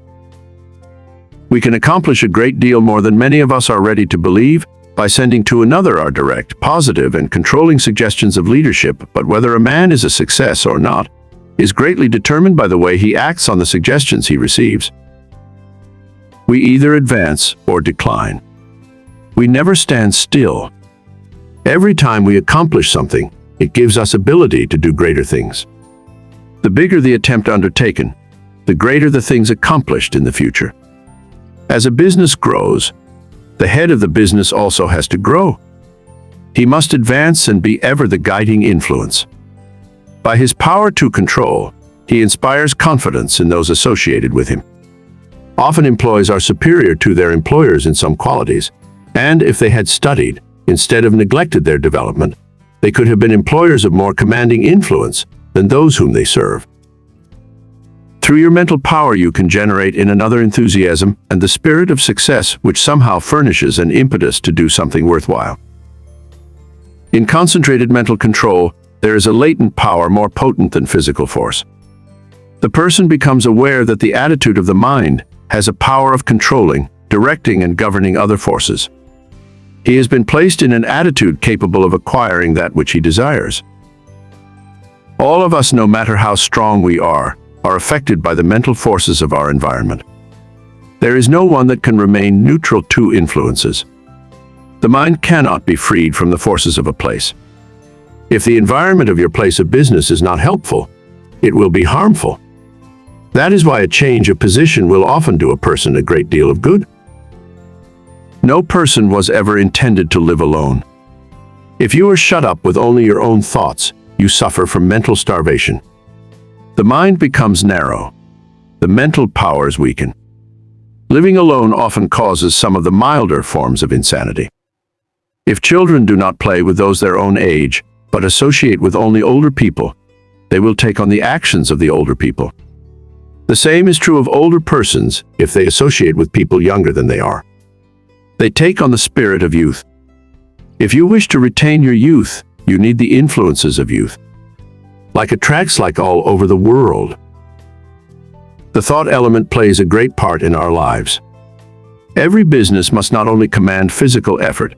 We can accomplish a great deal more than many of us are ready to believe by sending to another our direct, positive, and controlling suggestions of leadership, but whether a man is a success or not is greatly determined by the way he acts on the suggestions he receives. We either advance or decline. We never stand still. Every time we accomplish something, it gives us ability to do greater things. The bigger the attempt undertaken, the greater the things accomplished in the future. As a business grows, the head of the business also has to grow. He must advance and be ever the guiding influence. By his power to control, he inspires confidence in those associated with him. Often employees are superior to their employers in some qualities, and if they had studied, instead of neglected their development, they could have been employers of more commanding influence than those whom they serve. Through your mental power you can generate in another enthusiasm and the spirit of success which somehow furnishes an impetus to do something worthwhile. In concentrated mental control, there is a latent power more potent than physical force. The person becomes aware that the attitude of the mind has a power of controlling, directing, and governing other forces. He has been placed in an attitude capable of acquiring that which he desires. All of us, no matter how strong we are affected by the mental forces of our environment. There is no one that can remain neutral to influences. The mind cannot be freed from the forces of a place. If the environment of your place of business is not helpful, it will be harmful. That is why a change of position will often do a person a great deal of good. No person was ever intended to live alone. If you are shut up with only your own thoughts, you suffer from mental starvation. The mind becomes narrow. The mental powers weaken. Living alone often causes some of the milder forms of insanity. If children do not play with those their own age, but associate with only older people, they will take on the actions of the older people. The same is true of older persons if they associate with people younger than they are. They take on the spirit of youth. If you wish to retain your youth, you need the influences of youth. Like attracts like all over the world. The thought element plays a great part in our lives. Every business must not only command physical effort,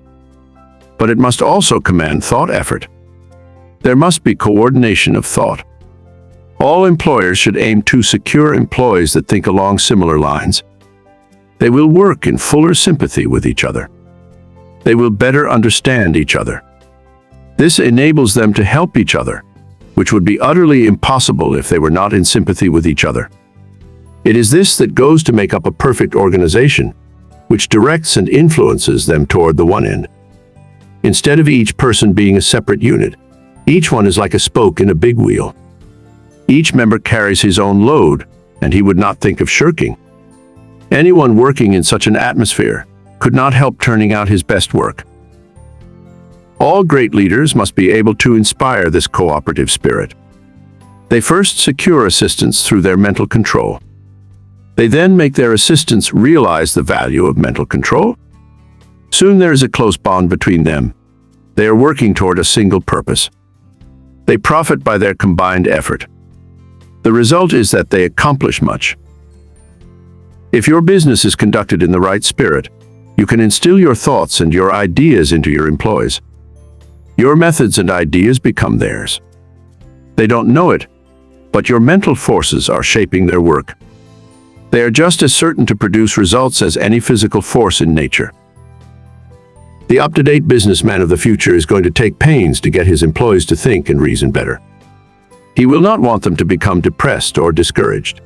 but it must also command thought effort. There must be coordination of thought. All employers should aim to secure employees that think along similar lines. They will work in fuller sympathy with each other. They will better understand each other. This enables them to help each other, which would be utterly impossible if they were not in sympathy with each other. It is this that goes to make up a perfect organization, which directs and influences them toward the one end. Instead of each person being a separate unit, each one is like a spoke in a big wheel. Each member carries his own load, and he would not think of shirking. Anyone working in such an atmosphere could not help turning out his best work. All great leaders must be able to inspire this cooperative spirit. They first secure assistants through their mental control. They then make their assistants realize the value of mental control. Soon there is a close bond between them. They are working toward a single purpose. They profit by their combined effort. The result is that they accomplish much. If your business is conducted in the right spirit, you can instill your thoughts and your ideas into your employees. Your methods and ideas become theirs. They don't know it, but your mental forces are shaping their work. They are just as certain to produce results as any physical force in nature. The up-to-date businessman of the future is going to take pains to get his employees to think and reason better. He will not want them to become depressed or discouraged.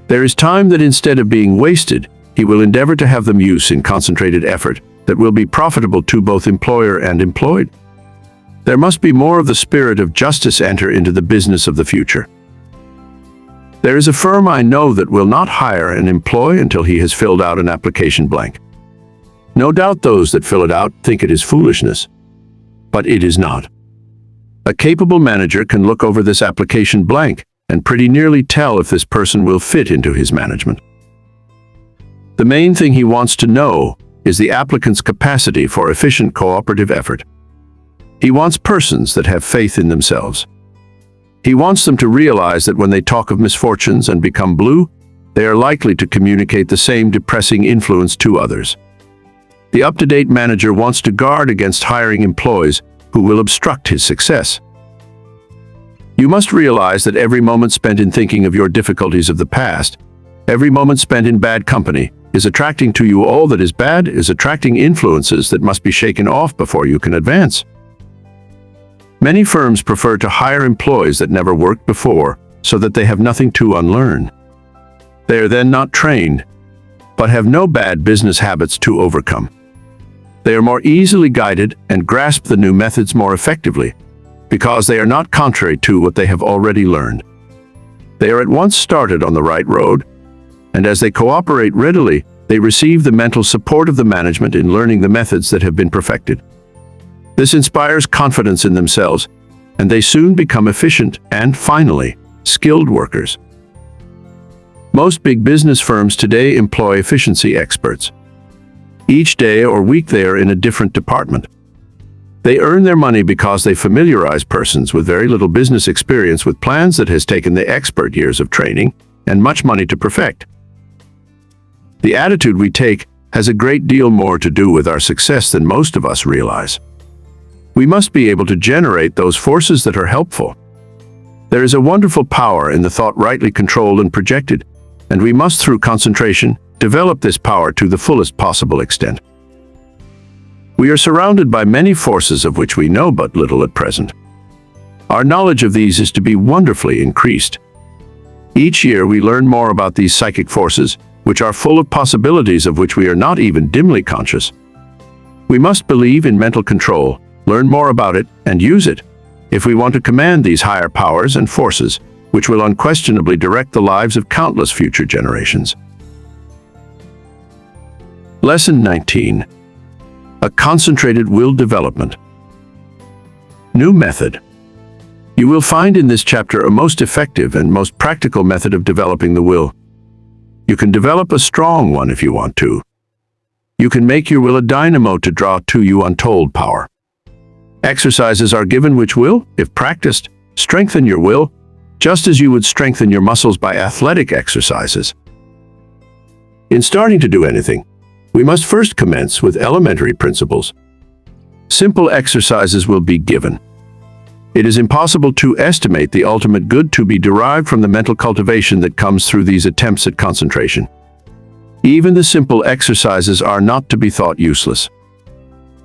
There is time that instead of being wasted, he will endeavor to have them use in concentrated effort that will be profitable to both employer and employed. There must be more of the spirit of justice enter into the business of the future. There is a firm I know that will not hire an employee until he has filled out an application blank. No doubt those that fill it out think it is foolishness, but it is not. A capable manager can look over this application blank and pretty nearly tell if this person will fit into his management. The main thing he wants to know is the applicant's capacity for efficient cooperative effort. He wants persons that have faith in themselves. He wants them to realize that when they talk of misfortunes and become blue, they are likely to communicate the same depressing influence to others. The up-to-date manager wants to guard against hiring employees who will obstruct his success. You must realize that every moment spent in thinking of your difficulties of the past, every moment spent in bad company, is attracting to you all that is bad, is attracting influences that must be shaken off before you can advance. Many firms prefer to hire employees that never worked before so that they have nothing to unlearn. They are then not trained, but have no bad business habits to overcome. They are more easily guided and grasp the new methods more effectively because they are not contrary to what they have already learned. They are at once started on the right road, and as they cooperate readily, they receive the mental support of the management in learning the methods that have been perfected. This inspires confidence in themselves, and they soon become efficient and, finally, skilled workers. Most big business firms today employ efficiency experts. Each day or week they are in a different department. They earn their money because they familiarize persons with very little business experience with plans that has taken the expert years of training and much money to perfect. The attitude we take has a great deal more to do with our success than most of us realize. We must be able to generate those forces that are helpful. There is a wonderful power in the thought rightly controlled and projected, and we must, through concentration, develop this power to the fullest possible extent. We are surrounded by many forces of which we know but little at present. Our knowledge of these is to be wonderfully increased. Each year we learn more about these psychic forces, which are full of possibilities of which we are not even dimly conscious. We must believe in mental control, learn more about it, and use it, if we want to command these higher powers and forces, which will unquestionably direct the lives of countless future generations. Lesson 19. A concentrated will development. New method. You will find in this chapter a most effective and most practical method of developing the will. You can develop a strong one if you want to. You can make your will a dynamo to draw to you untold power. Exercises are given which will, if practiced, strengthen your will, just as you would strengthen your muscles by athletic exercises. In starting to do anything, We must first commence with elementary principles. Simple exercises will be given. It is impossible to estimate the ultimate good to be derived from the mental cultivation that comes through these attempts at concentration. Even the simple exercises are not to be thought useless.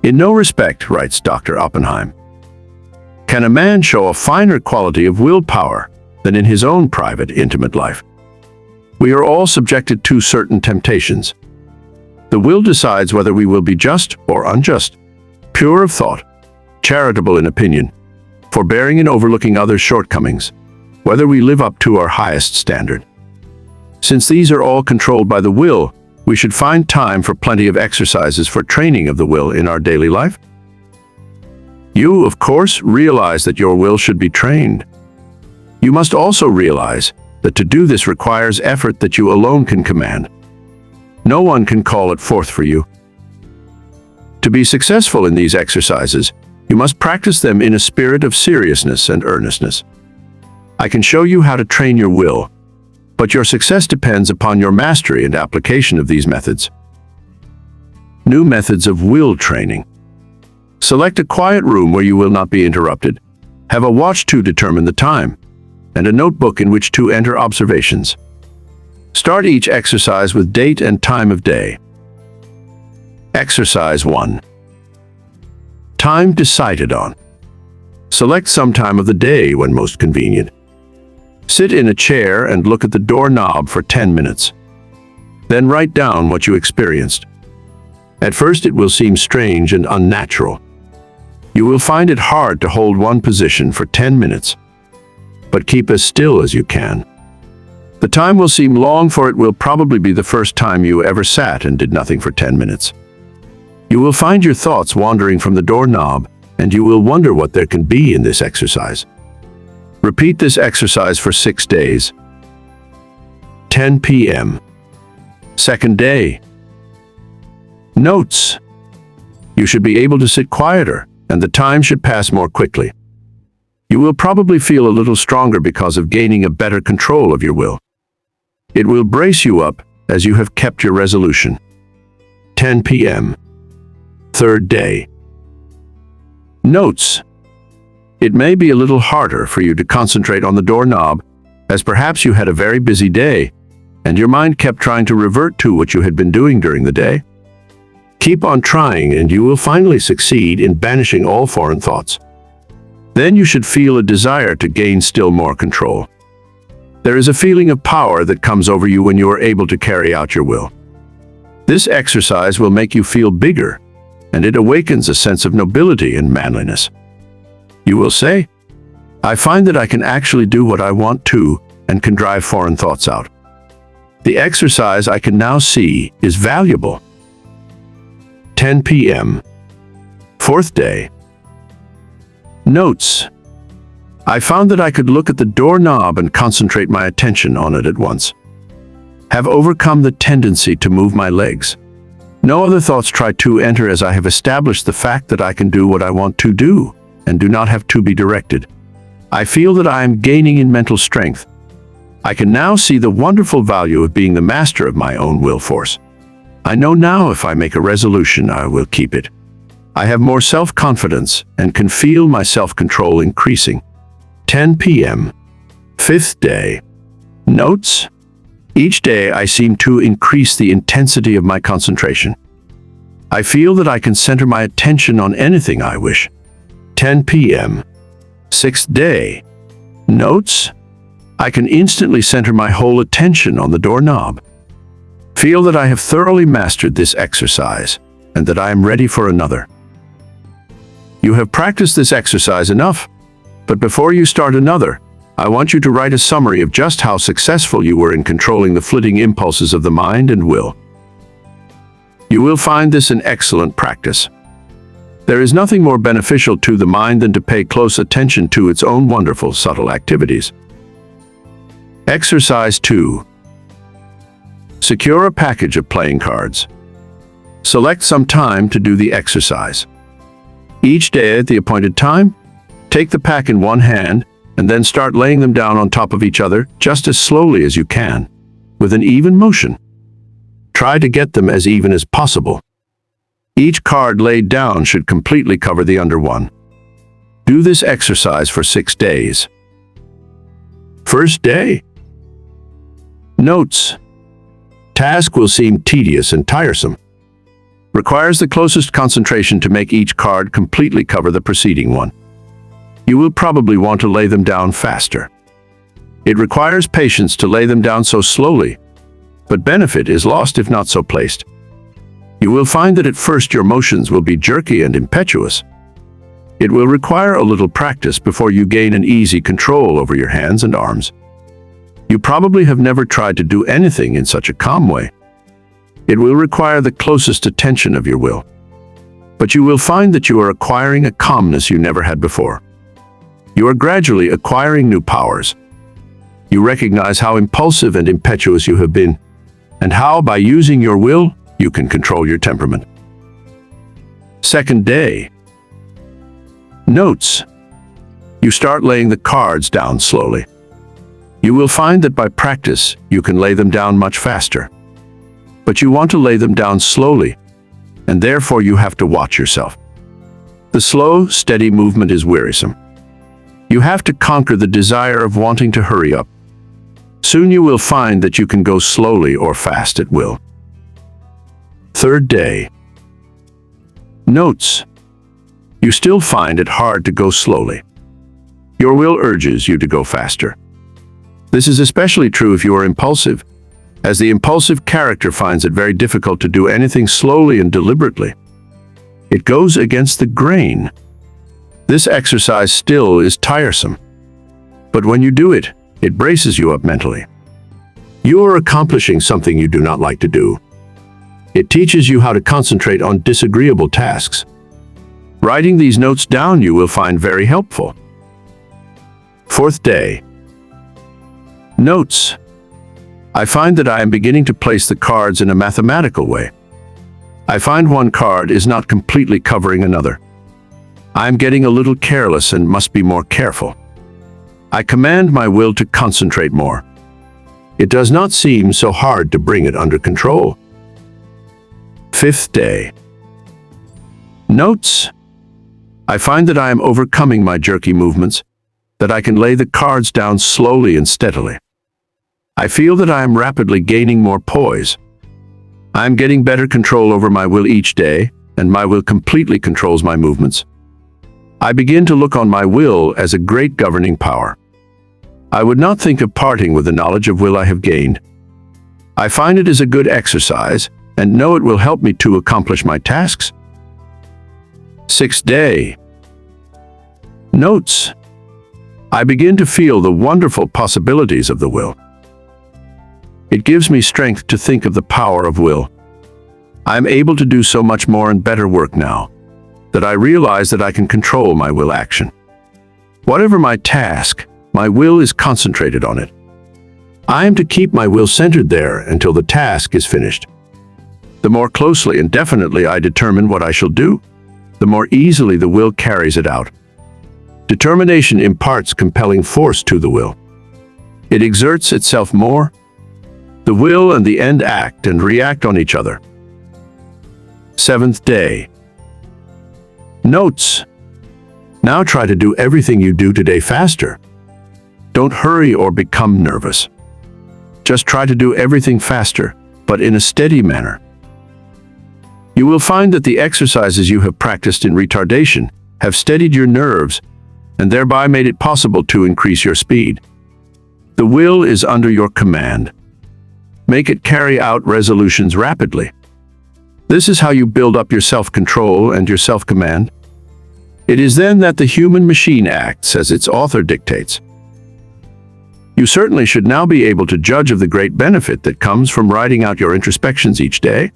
In no respect, writes Dr. Oppenheim, can a man show a finer quality of willpower than in his own private, intimate life. We are all subjected to certain temptations. The will decides whether we will be just or unjust, pure of thought, charitable in opinion, forbearing in overlooking others' shortcomings, whether we live up to our highest standard. Since these are all controlled by the will, we should find time for plenty of exercises for training of the will in our daily life. You, of course, realize that your will should be trained. You must also realize that to do this requires effort that you alone can command. No one can call it forth for you. To be successful in these exercises, you must practice them in a spirit of seriousness and earnestness. I can show you how to train your will, but your success depends upon your mastery and application of these methods. New methods of will training. Select a quiet room where you will not be interrupted. Have a watch to determine the time, and a notebook in which to enter observations. Start each exercise with date and time of day. Exercise 1. Time decided on. Select some time of the day when most convenient. Sit in a chair and look at the doorknob for 10 minutes. Then write down what you experienced. At first it will seem strange and unnatural. You will find it hard to hold one position for 10 minutes. But keep as still as you can. The time will seem long, for it will probably be the first time you ever sat and did nothing for 10 minutes. You will find your thoughts wandering from the doorknob, and you will wonder what there can be in this exercise. Repeat this exercise for 6 days. 10 p.m. Second day. Notes. You should be able to sit quieter, and the time should pass more quickly. You will probably feel a little stronger because of gaining a better control of your will. It will brace you up as you have kept your resolution. 10 p.m. Third day. Notes. It may be a little harder for you to concentrate on the doorknob, as perhaps you had a very busy day, and your mind kept trying to revert to what you had been doing during the day. Keep on trying, and you will finally succeed in banishing all foreign thoughts. Then you should feel a desire to gain still more control. There is a feeling of power that comes over you when you are able to carry out your will. This exercise will make you feel bigger, and it awakens a sense of nobility and manliness. You will say, I find that I can actually do what I want to and can drive foreign thoughts out. The exercise I can now see is valuable. 10 p.m. Fourth day. Notes. I found that I could look at the doorknob and concentrate my attention on it at once. Have overcome the tendency to move my legs. No other thoughts try to enter, as I have established the fact that I can do what I want to do and do not have to be directed. I feel that I am gaining in mental strength. I can now see the wonderful value of being the master of my own will force. I know now if I make a resolution, I will keep it. I have more self-confidence and can feel my self-control increasing. 10 p.m. Fifth day. Notes. Each day I seem to increase the intensity of my concentration. I feel that I can center my attention on anything I wish. 10 p.m. Sixth day. Notes. I can instantly center my whole attention on the doorknob. Feel that I have thoroughly mastered this exercise and that I am ready for another. You have practiced this exercise enough, but before you start another, I want you to write a summary of just how successful you were in controlling the flitting impulses of the mind and will. You will find this an excellent practice. There is nothing more beneficial to the mind than to pay close attention to its own wonderful, subtle activities. Exercise 2. Secure a package of playing cards. Select some time to do the exercise. Each day at the appointed time, take the pack in one hand and then start laying them down on top of each other just as slowly as you can, with an even motion. Try to get them as even as possible. Each card laid down should completely cover the under one. Do this exercise for 6 days. First day. Notes. Task will seem tedious and tiresome. Requires the closest concentration to make each card completely cover the preceding one. You will probably want to lay them down faster. It requires patience to lay them down so slowly, but benefit is lost if not so placed. You will find that at first your motions will be jerky and impetuous. It will require a little practice before you gain an easy control over your hands and arms. You probably have never tried to do anything in such a calm way. It will require the closest attention of your will. But you will find that you are acquiring a calmness you never had before. You are gradually acquiring new powers. You recognize how impulsive and impetuous you have been, and how, by using your will, you can control your temperament. Second day. Notes. You start laying the cards down slowly. You will find that by practice, you can lay them down much faster. But you want to lay them down slowly, and therefore you have to watch yourself. The slow, steady movement is wearisome. You have to conquer the desire of wanting to hurry up. Soon you will find that you can go slowly or fast at will. Third day. Notes. You still find it hard to go slowly. Your will urges you to go faster. This is especially true if you are impulsive, as the impulsive character finds it very difficult to do anything slowly and deliberately. It goes against the grain. This exercise still is tiresome. But when you do it, it braces you up mentally. You are accomplishing something you do not like to do. It teaches you how to concentrate on disagreeable tasks. Writing these notes down you will find very helpful. Fourth day. Notes. I find that I am beginning to place the cards in a mathematical way. I find one card is not completely covering another. I am getting a little careless and must be more careful. I command my will to concentrate more. It does not seem so hard to bring it under control. Fifth day. Notes. I find that I am overcoming my jerky movements, that I can lay the cards down slowly and steadily. I feel that I am rapidly gaining more poise. I am getting better control over my will each day, and my will completely controls my movements. I begin to look on my will as a great governing power. I would not think of parting with the knowledge of will I have gained. I find it is a good exercise, and know it will help me to accomplish my tasks. Sixth day. Notes. I begin to feel the wonderful possibilities of the will. It gives me strength to think of the power of will. I am able to do so much more and better work now, that I realize that I can control my will action. Whatever my task, my will is concentrated on it. I am to keep my will centered there until the task is finished. The more closely and definitely I determine what I shall do, the more easily the will carries it out. Determination imparts compelling force to the will. It exerts itself more. The will and the end act and react on each other. Seventh day. Notes. Now try to do everything you do today faster. Don't hurry or become nervous. Just try to do everything faster, but in a steady manner. You will find that the exercises you have practiced in retardation have steadied your nerves and thereby made it possible to increase your speed. The will is under your command. Make it carry out resolutions rapidly. This is how you build up your self-control and your self-command. It is then that the human machine acts as its author dictates. You certainly should now be able to judge of the great benefit that comes from writing out your introspections each day.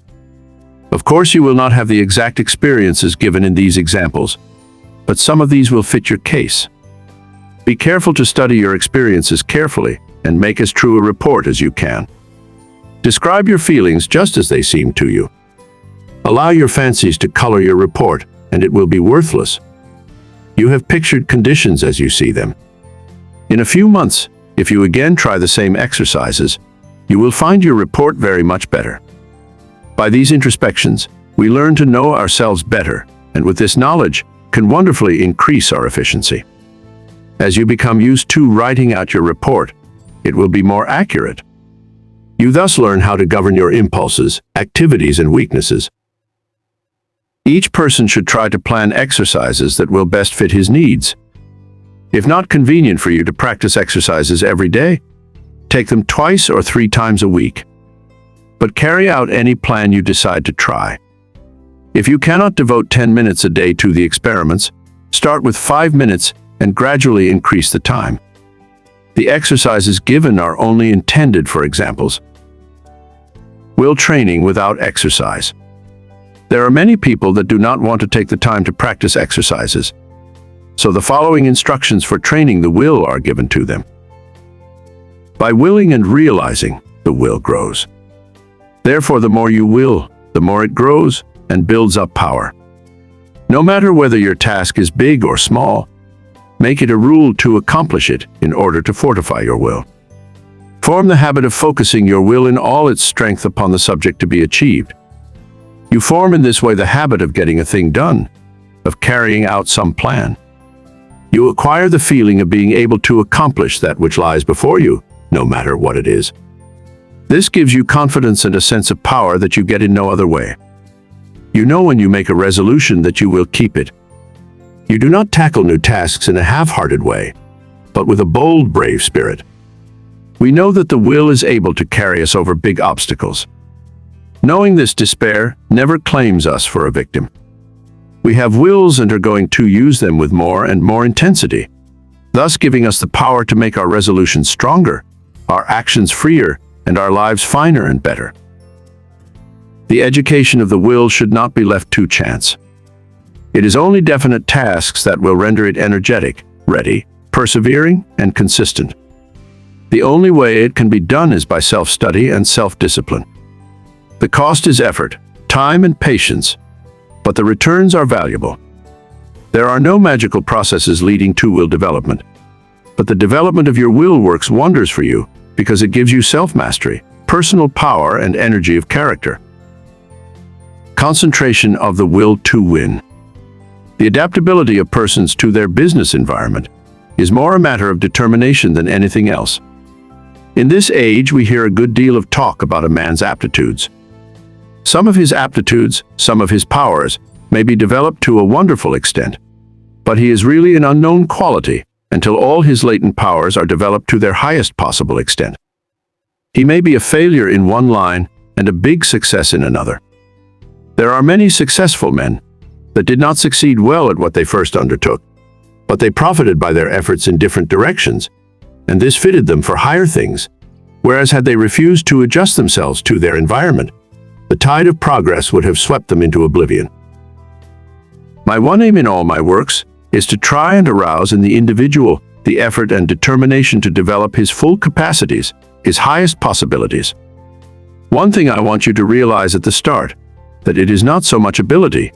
Of course, you will not have the exact experiences given in these examples, but some of these will fit your case. Be careful to study your experiences carefully and make as true a report as you can. Describe your feelings just as they seem to you. Allow your fancies to color your report, and it will be worthless. You have pictured conditions as you see them. In a few months, if you again try the same exercises, you will find your report very much better. By these introspections, we learn to know ourselves better, and with this knowledge, can wonderfully increase our efficiency. As you become used to writing out your report, it will be more accurate. You thus learn how to govern your impulses, activities, and weaknesses. Each person should try to plan exercises that will best fit his needs. If not convenient for you to practice exercises every day, take them 2 or 3 times a week. But carry out any plan you decide to try. If you cannot devote 10 minutes a day to the experiments, start with 5 minutes and gradually increase the time. The exercises given are only intended for examples. Will training without exercise. There are many people that do not want to take the time to practice exercises, so the following instructions for training the will are given to them. By willing and realizing, the will grows. Therefore, the more you will, the more it grows and builds up power. No matter whether your task is big or small, make it a rule to accomplish it in order to fortify your will. Form the habit of focusing your will in all its strength upon the subject to be achieved. You form in this way the habit of getting a thing done, of carrying out some plan. You acquire the feeling of being able to accomplish that which lies before you, no matter what it is. This gives you confidence and a sense of power that you get in no other way. You know when you make a resolution that you will keep it. You do not tackle new tasks in a half-hearted way, but with a bold, brave spirit. We know that the will is able to carry us over big obstacles. Knowing this, despair never claims us for a victim. We have wills and are going to use them with more and more intensity, thus giving us the power to make our resolutions stronger, our actions freer, and our lives finer and better. The education of the will should not be left to chance. It is only definite tasks that will render it energetic, ready, persevering, and consistent. The only way it can be done is by self-study and self-discipline. The cost is effort, time, and patience, but the returns are valuable. There are no magical processes leading to will development, but the development of your will works wonders for you because it gives you self-mastery, personal power, and energy of character. Concentration of the will to win. The adaptability of persons to their business environment is more a matter of determination than anything else. In this age, we hear a good deal of talk about a man's aptitudes. Some of his aptitudes, some of his powers, may be developed to a wonderful extent, but he is really an unknown quality until all his latent powers are developed to their highest possible extent. He may be a failure in one line and a big success in another. There are many successful men that did not succeed well at what they first undertook, but they profited by their efforts in different directions, and this fitted them for higher things, whereas had they refused to adjust themselves to their environment, the tide of progress would have swept them into oblivion. My one aim in all my works is to try and arouse in the individual the effort and determination to develop his full capacities, his highest possibilities. One thing I want you to realize at the start, that it is not so much ability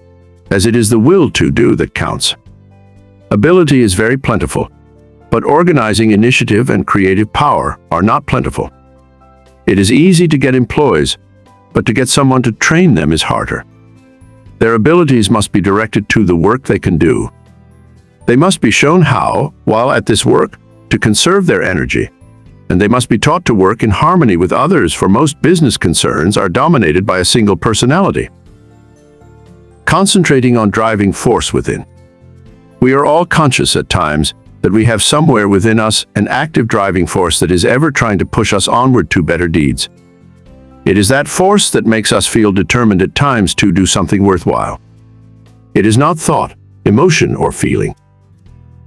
as it is the will to do that counts. Ability is very plentiful, but organizing initiative and creative power are not plentiful. It is easy to get employees, but to get someone to train them is harder. Their abilities must be directed to the work they can do. They must be shown how, while at this work, to conserve their energy, and they must be taught to work in harmony with others, for most business concerns are dominated by a single personality. Concentrating on driving force within. We are all conscious at times that we have somewhere within us an active driving force that is ever trying to push us onward to better deeds. It is that force that makes us feel determined at times to do something worthwhile. It is not thought, emotion, or feeling.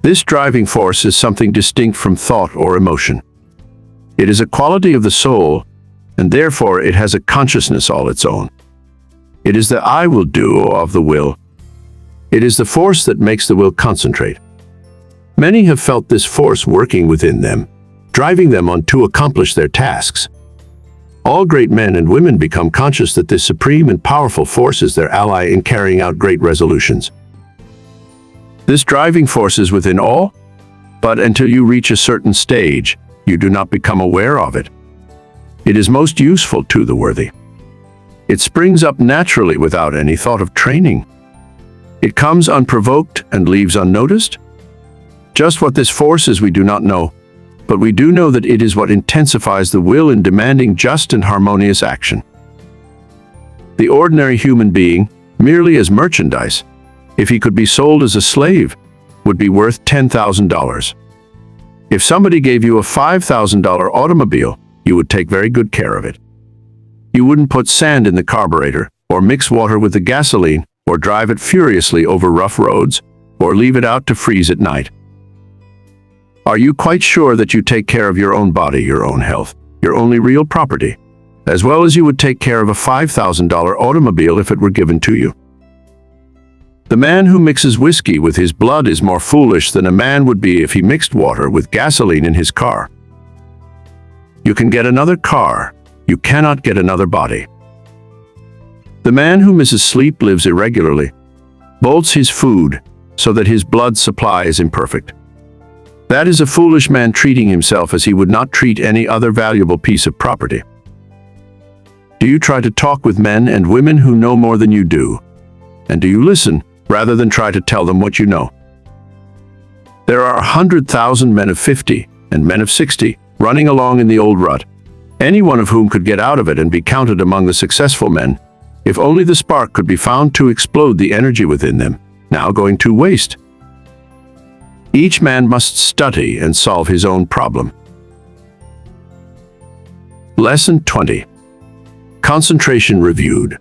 This driving force is something distinct from thought or emotion. It is a quality of the soul, and therefore it has a consciousness all its own. It is the I will do of the will. It is the force that makes the will concentrate. Many have felt this force working within them, driving them on to accomplish their tasks. All great men and women become conscious that this supreme and powerful force is their ally in carrying out great resolutions. This driving force is within all, but until you reach a certain stage, you do not become aware of it. It is most useful to the worthy. It springs up naturally without any thought of training. It comes unprovoked and leaves unnoticed. Just what this force is we do not know, but we do know that it is what intensifies the will in demanding just and harmonious action. The ordinary human being, merely as merchandise, if he could be sold as a slave, would be worth $10,000. If somebody gave you a $5,000 automobile, you would take very good care of it. You wouldn't put sand in the carburetor, or mix water with the gasoline, or drive it furiously over rough roads, or leave it out to freeze at night. Are you quite sure that you take care of your own body, your own health, your only real property, as well as you would take care of a $5,000 automobile if it were given to you? The man who mixes whiskey with his blood is more foolish than a man would be if he mixed water with gasoline in his car. You can get another car, you cannot get another body. The man who misses sleep lives irregularly, bolts his food so that his blood supply is imperfect. That is a foolish man treating himself as he would not treat any other valuable piece of property. Do you try to talk with men and women who know more than you do? And do you listen rather than try to tell them what you know? There are 100,000 men of 50 and men of 60 running along in the old rut, any one of whom could get out of it and be counted among the successful men, if only the spark could be found to explode the energy within them, now going to waste. Each man must study and solve his own problem. Lesson 20. Concentration reviewed.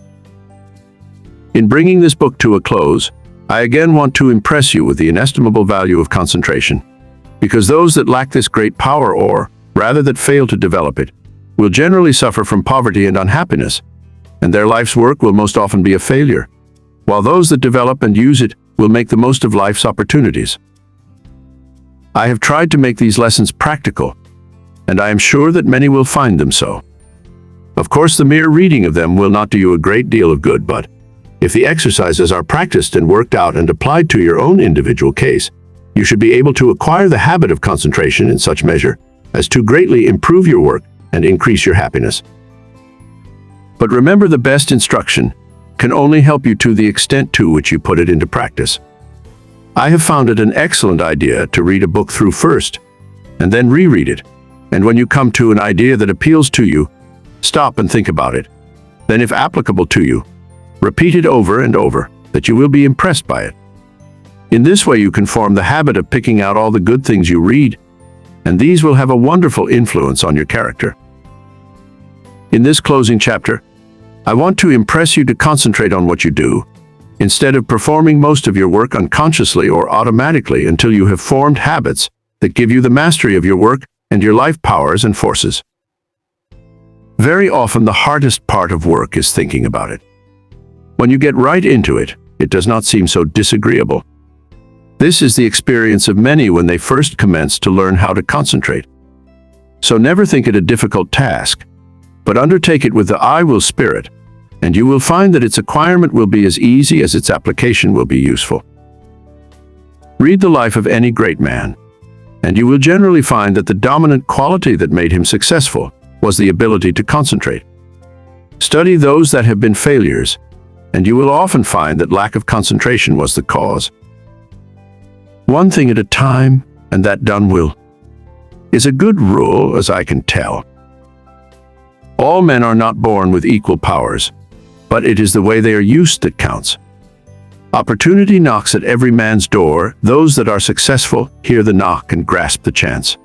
In bringing this book to a close, I again want to impress you with the inestimable value of concentration, because those that lack this great power, or rather that fail to develop it, will generally suffer from poverty and unhappiness, and their life's work will most often be a failure, while those that develop and use it will make the most of life's opportunities. I have tried to make these lessons practical, and I am sure that many will find them so. Of course, the mere reading of them will not do you a great deal of good, but if the exercises are practiced and worked out and applied to your own individual case, you should be able to acquire the habit of concentration in such measure as to greatly improve your work and increase your happiness. But remember, the best instruction can only help you to the extent to which you put it into practice. I have found it an excellent idea to read a book through first, and then reread it. And when you come to an idea that appeals to you, stop and think about it. Then, if applicable to you, repeat it over and over, that you will be impressed by it. In this way, you can form the habit of picking out all the good things you read, and these will have a wonderful influence on your character. In this closing chapter, I want to impress you to concentrate on what you do, instead of performing most of your work unconsciously or automatically until you have formed habits that give you the mastery of your work and your life powers and forces. Very often, the hardest part of work is thinking about it. When you get right into it, it does not seem so disagreeable. This is the experience of many when they first commence to learn how to concentrate. So never think it a difficult task, but undertake it with the I will spirit, and you will find that its acquirement will be as easy as its application will be useful. Read the life of any great man, and you will generally find that the dominant quality that made him successful was the ability to concentrate. Study those that have been failures, and you will often find that lack of concentration was the cause. One thing at a time, and that done will, is a good rule, as I can tell. All men are not born with equal powers, but it is the way they are used that counts. Opportunity knocks at every man's door. Those that are successful hear the knock and grasp the chance.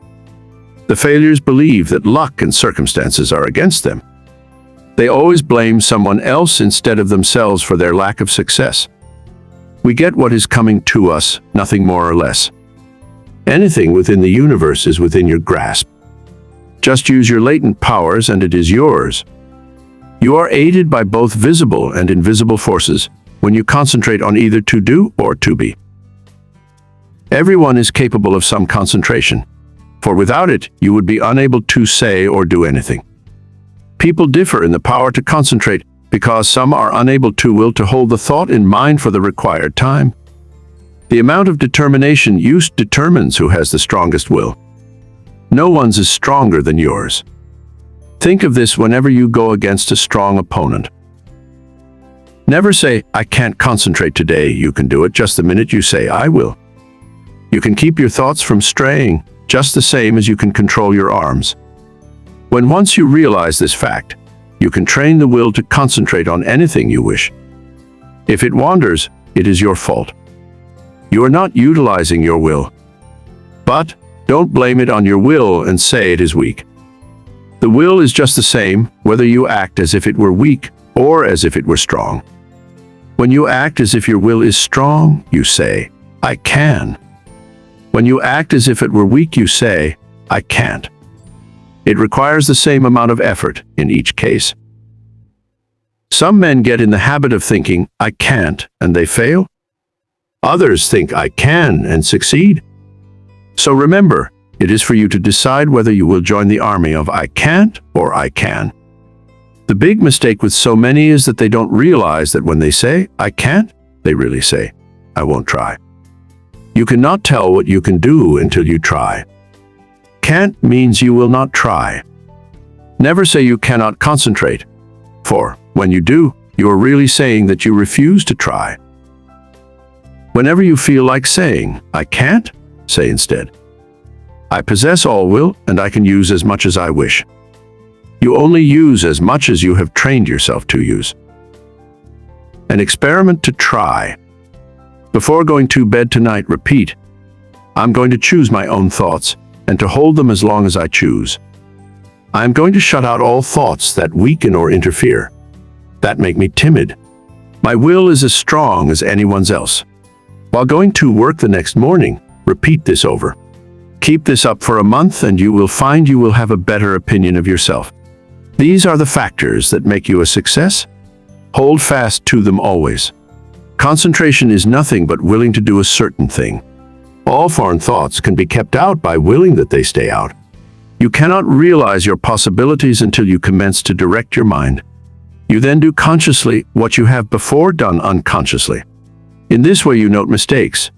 The failures believe that luck and circumstances are against them. They always blame someone else instead of themselves for their lack of success. We get what is coming to us, nothing more or less. Anything within the universe is within your grasp. Just use your latent powers and it is yours. You are aided by both visible and invisible forces when you concentrate on either to do or to be. Everyone is capable of some concentration, for without it, you would be unable to say or do anything. People differ in the power to concentrate because some are unable to will to hold the thought in mind for the required time. The amount of determination used determines who has the strongest will. No one's is stronger than yours. Think of this whenever you go against a strong opponent. Never say, "I can't concentrate today." You can do it just the minute you say, "I will." You can keep your thoughts from straying, just the same as you can control your arms. When once you realize this fact, you can train the will to concentrate on anything you wish. If it wanders, it is your fault. You are not utilizing your will. But don't blame it on your will and say it is weak. The will is just the same, whether you act as if it were weak or as if it were strong. When you act as if your will is strong, you say, "I can." When you act as if it were weak, you say, "I can't." It requires the same amount of effort in each case. Some men get in the habit of thinking, "I can't," and they fail. Others think, "I can," and succeed. So remember, it is for you to decide whether you will join the army of "I can't" or "I can." The big mistake with so many is that they don't realize that when they say, "I can't," they really say, "I won't try." You cannot tell what you can do until you try. Can't means you will not try. Never say you cannot concentrate, for when you do, you are really saying that you refuse to try. Whenever you feel like saying, "I can't," say instead, "I possess all will and I can use as much as I wish." You only use as much as you have trained yourself to use. An experiment to try. Before going to bed tonight, repeat, "I'm going to choose my own thoughts and to hold them as long as I choose. I am going to shut out all thoughts that weaken or interfere, that make me timid. My will is as strong as anyone's else." While going to work the next morning, repeat this over. Keep this up for a month and you will find you will have a better opinion of yourself. These are the factors that make you a success. Hold fast to them always. Concentration is nothing but willing to do a certain thing. All foreign thoughts can be kept out by willing that they stay out. You cannot realize your possibilities until you commence to direct your mind. You then do consciously what you have before done unconsciously. In this way you note mistakes,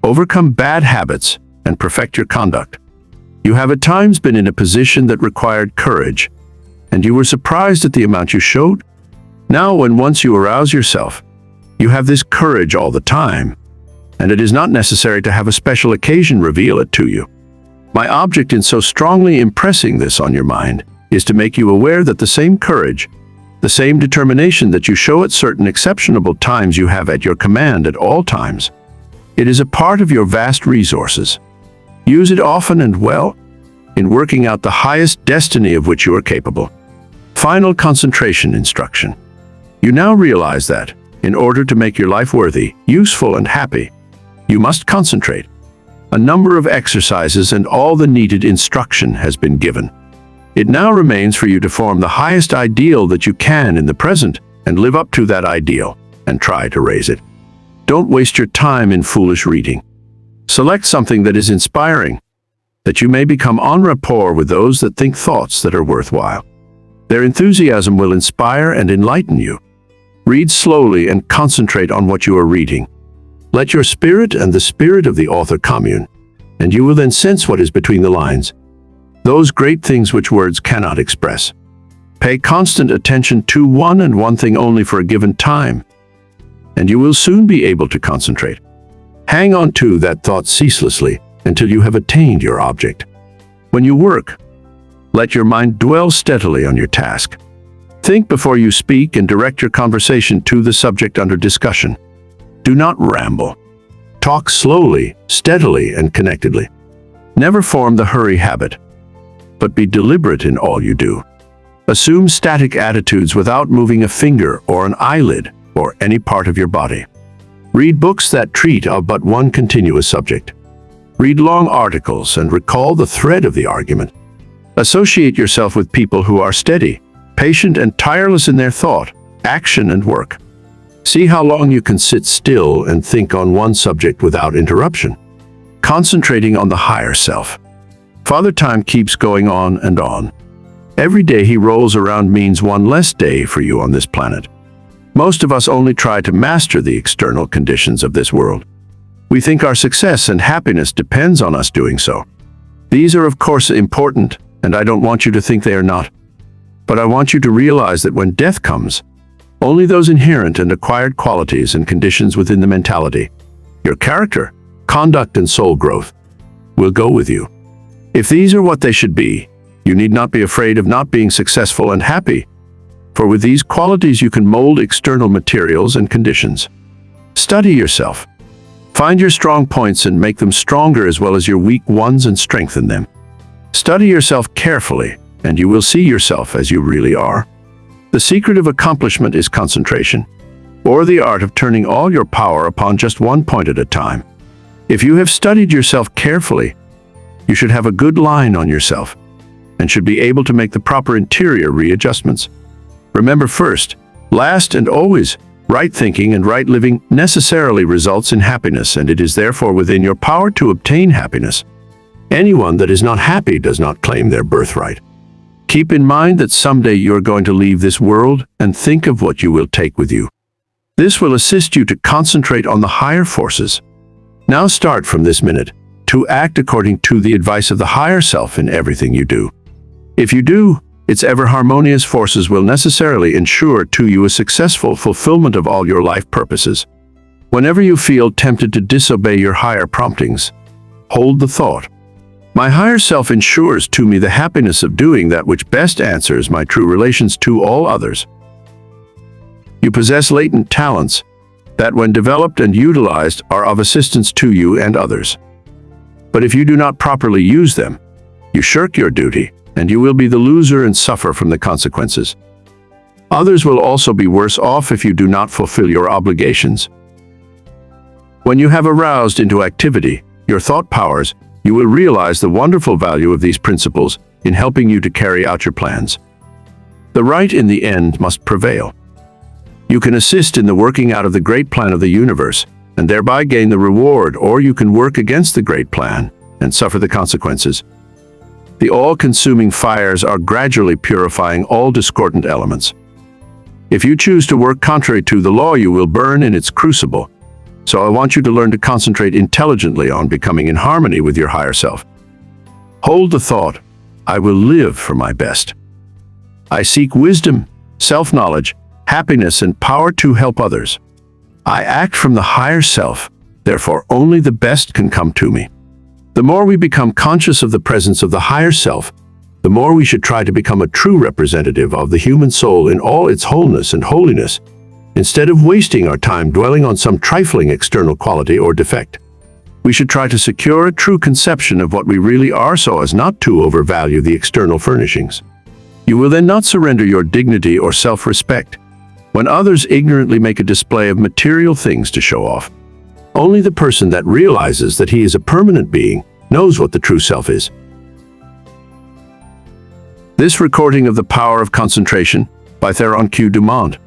overcome bad habits, and perfect your conduct. You have at times been in a position that required courage, and you were surprised at the amount you showed. Now, when once you arouse yourself, you have this courage all the time, and it is not necessary to have a special occasion reveal it to you. My object in so strongly impressing this on your mind is to make you aware that the same courage, the same determination that you show at certain exceptional times you have at your command at all times. It is a part of your vast resources. Use it often and well in working out the highest destiny of which you are capable. Final concentration instruction. You now realize that, in order to make your life worthy, useful, and happy, you must concentrate. A number of exercises and all the needed instruction has been given. It now remains for you to form the highest ideal that you can in the present and live up to that ideal and try to raise it. Don't waste your time in foolish reading. Select something that is inspiring, that you may become en rapport with those that think thoughts that are worthwhile. Their enthusiasm will inspire and enlighten you. Read slowly and concentrate on what you are reading. Let your spirit and the spirit of the author commune, and you will then sense what is between the lines, those great things which words cannot express. Pay constant attention to one and one thing only for a given time, and you will soon be able to concentrate. Hang on to that thought ceaselessly until you have attained your object. When you work, let your mind dwell steadily on your task. Think before you speak and direct your conversation to the subject under discussion. Do not ramble. Talk slowly, steadily, and connectedly. Never form the hurry habit, but be deliberate in all you do. Assume static attitudes without moving a finger or an eyelid or any part of your body. Read books that treat of but one continuous subject. Read long articles and recall the thread of the argument. Associate yourself with people who are steady, patient, and tireless in their thought, action, and work. See how long you can sit still and think on one subject without interruption, concentrating on the higher self. Father Time keeps going on and on. Every day he rolls around means one less day for you on this planet. Most of us only try to master the external conditions of this world. We think our success and happiness depends on us doing so. These are of course important, and I don't want you to think they are not. But I want you to realize that when death comes, Only those inherent and acquired qualities and conditions within the mentality, your character, conduct, and soul growth, will go with you. If these are what they should be, you need not be afraid of not being successful and happy, for with these qualities you can mold external materials and conditions. Study yourself. Find your strong points and make them stronger, as well as your weak ones, and strengthen them. Study yourself carefully, and you will see yourself as you really are. The secret of accomplishment is concentration, or the art of turning all your power upon just one point at a time. If you have studied yourself carefully, you should have a good line on yourself, and should be able to make the proper interior readjustments. Remember, first, last, and always, right thinking and right living necessarily results in happiness, and it is therefore within your power to obtain happiness. Anyone that is not happy does not claim their birthright. Keep in mind that someday you are going to leave this world, and think of what you will take with you. This will assist you to concentrate on the higher forces. Now start from this minute to act according to the advice of the higher self in everything you do. If you do, its ever-harmonious forces will necessarily ensure to you a successful fulfillment of all your life purposes. Whenever you feel tempted to disobey your higher promptings, hold the thought, "My higher self ensures to me the happiness of doing that which best answers my true relations to all others." You possess latent talents that, when developed and utilized, are of assistance to you and others. But if you do not properly use them, you shirk your duty, and you will be the loser and suffer from the consequences. Others will also be worse off if you do not fulfill your obligations. When you have aroused into activity your thought powers, you will realize the wonderful value of these principles in helping you to carry out your plans. The right in the end must prevail. You can assist in the working out of the great plan of the universe, and thereby gain the reward, or you can work against the great plan and suffer the consequences. The all-consuming fires are gradually purifying all discordant elements. If you choose to work contrary to the law, you will burn in its crucible. So I want you to learn to concentrate intelligently on becoming in harmony with your higher self. Hold the thought, "I will live for my best. I seek wisdom, self-knowledge, happiness, and power to help others. I act from the higher self, therefore only the best can come to me." The more we become conscious of the presence of the higher self, the more we should try to become a true representative of the human soul in all its wholeness and holiness, instead of wasting our time dwelling on some trifling external quality or defect. We should try to secure a true conception of what we really are, so as not to overvalue the external furnishings. You will then not surrender your dignity or self-respect when others ignorantly make a display of material things to show off. Only the person that realizes that he is a permanent being knows what the true self is. This recording of The Power of Concentration by Theron Q. Dumont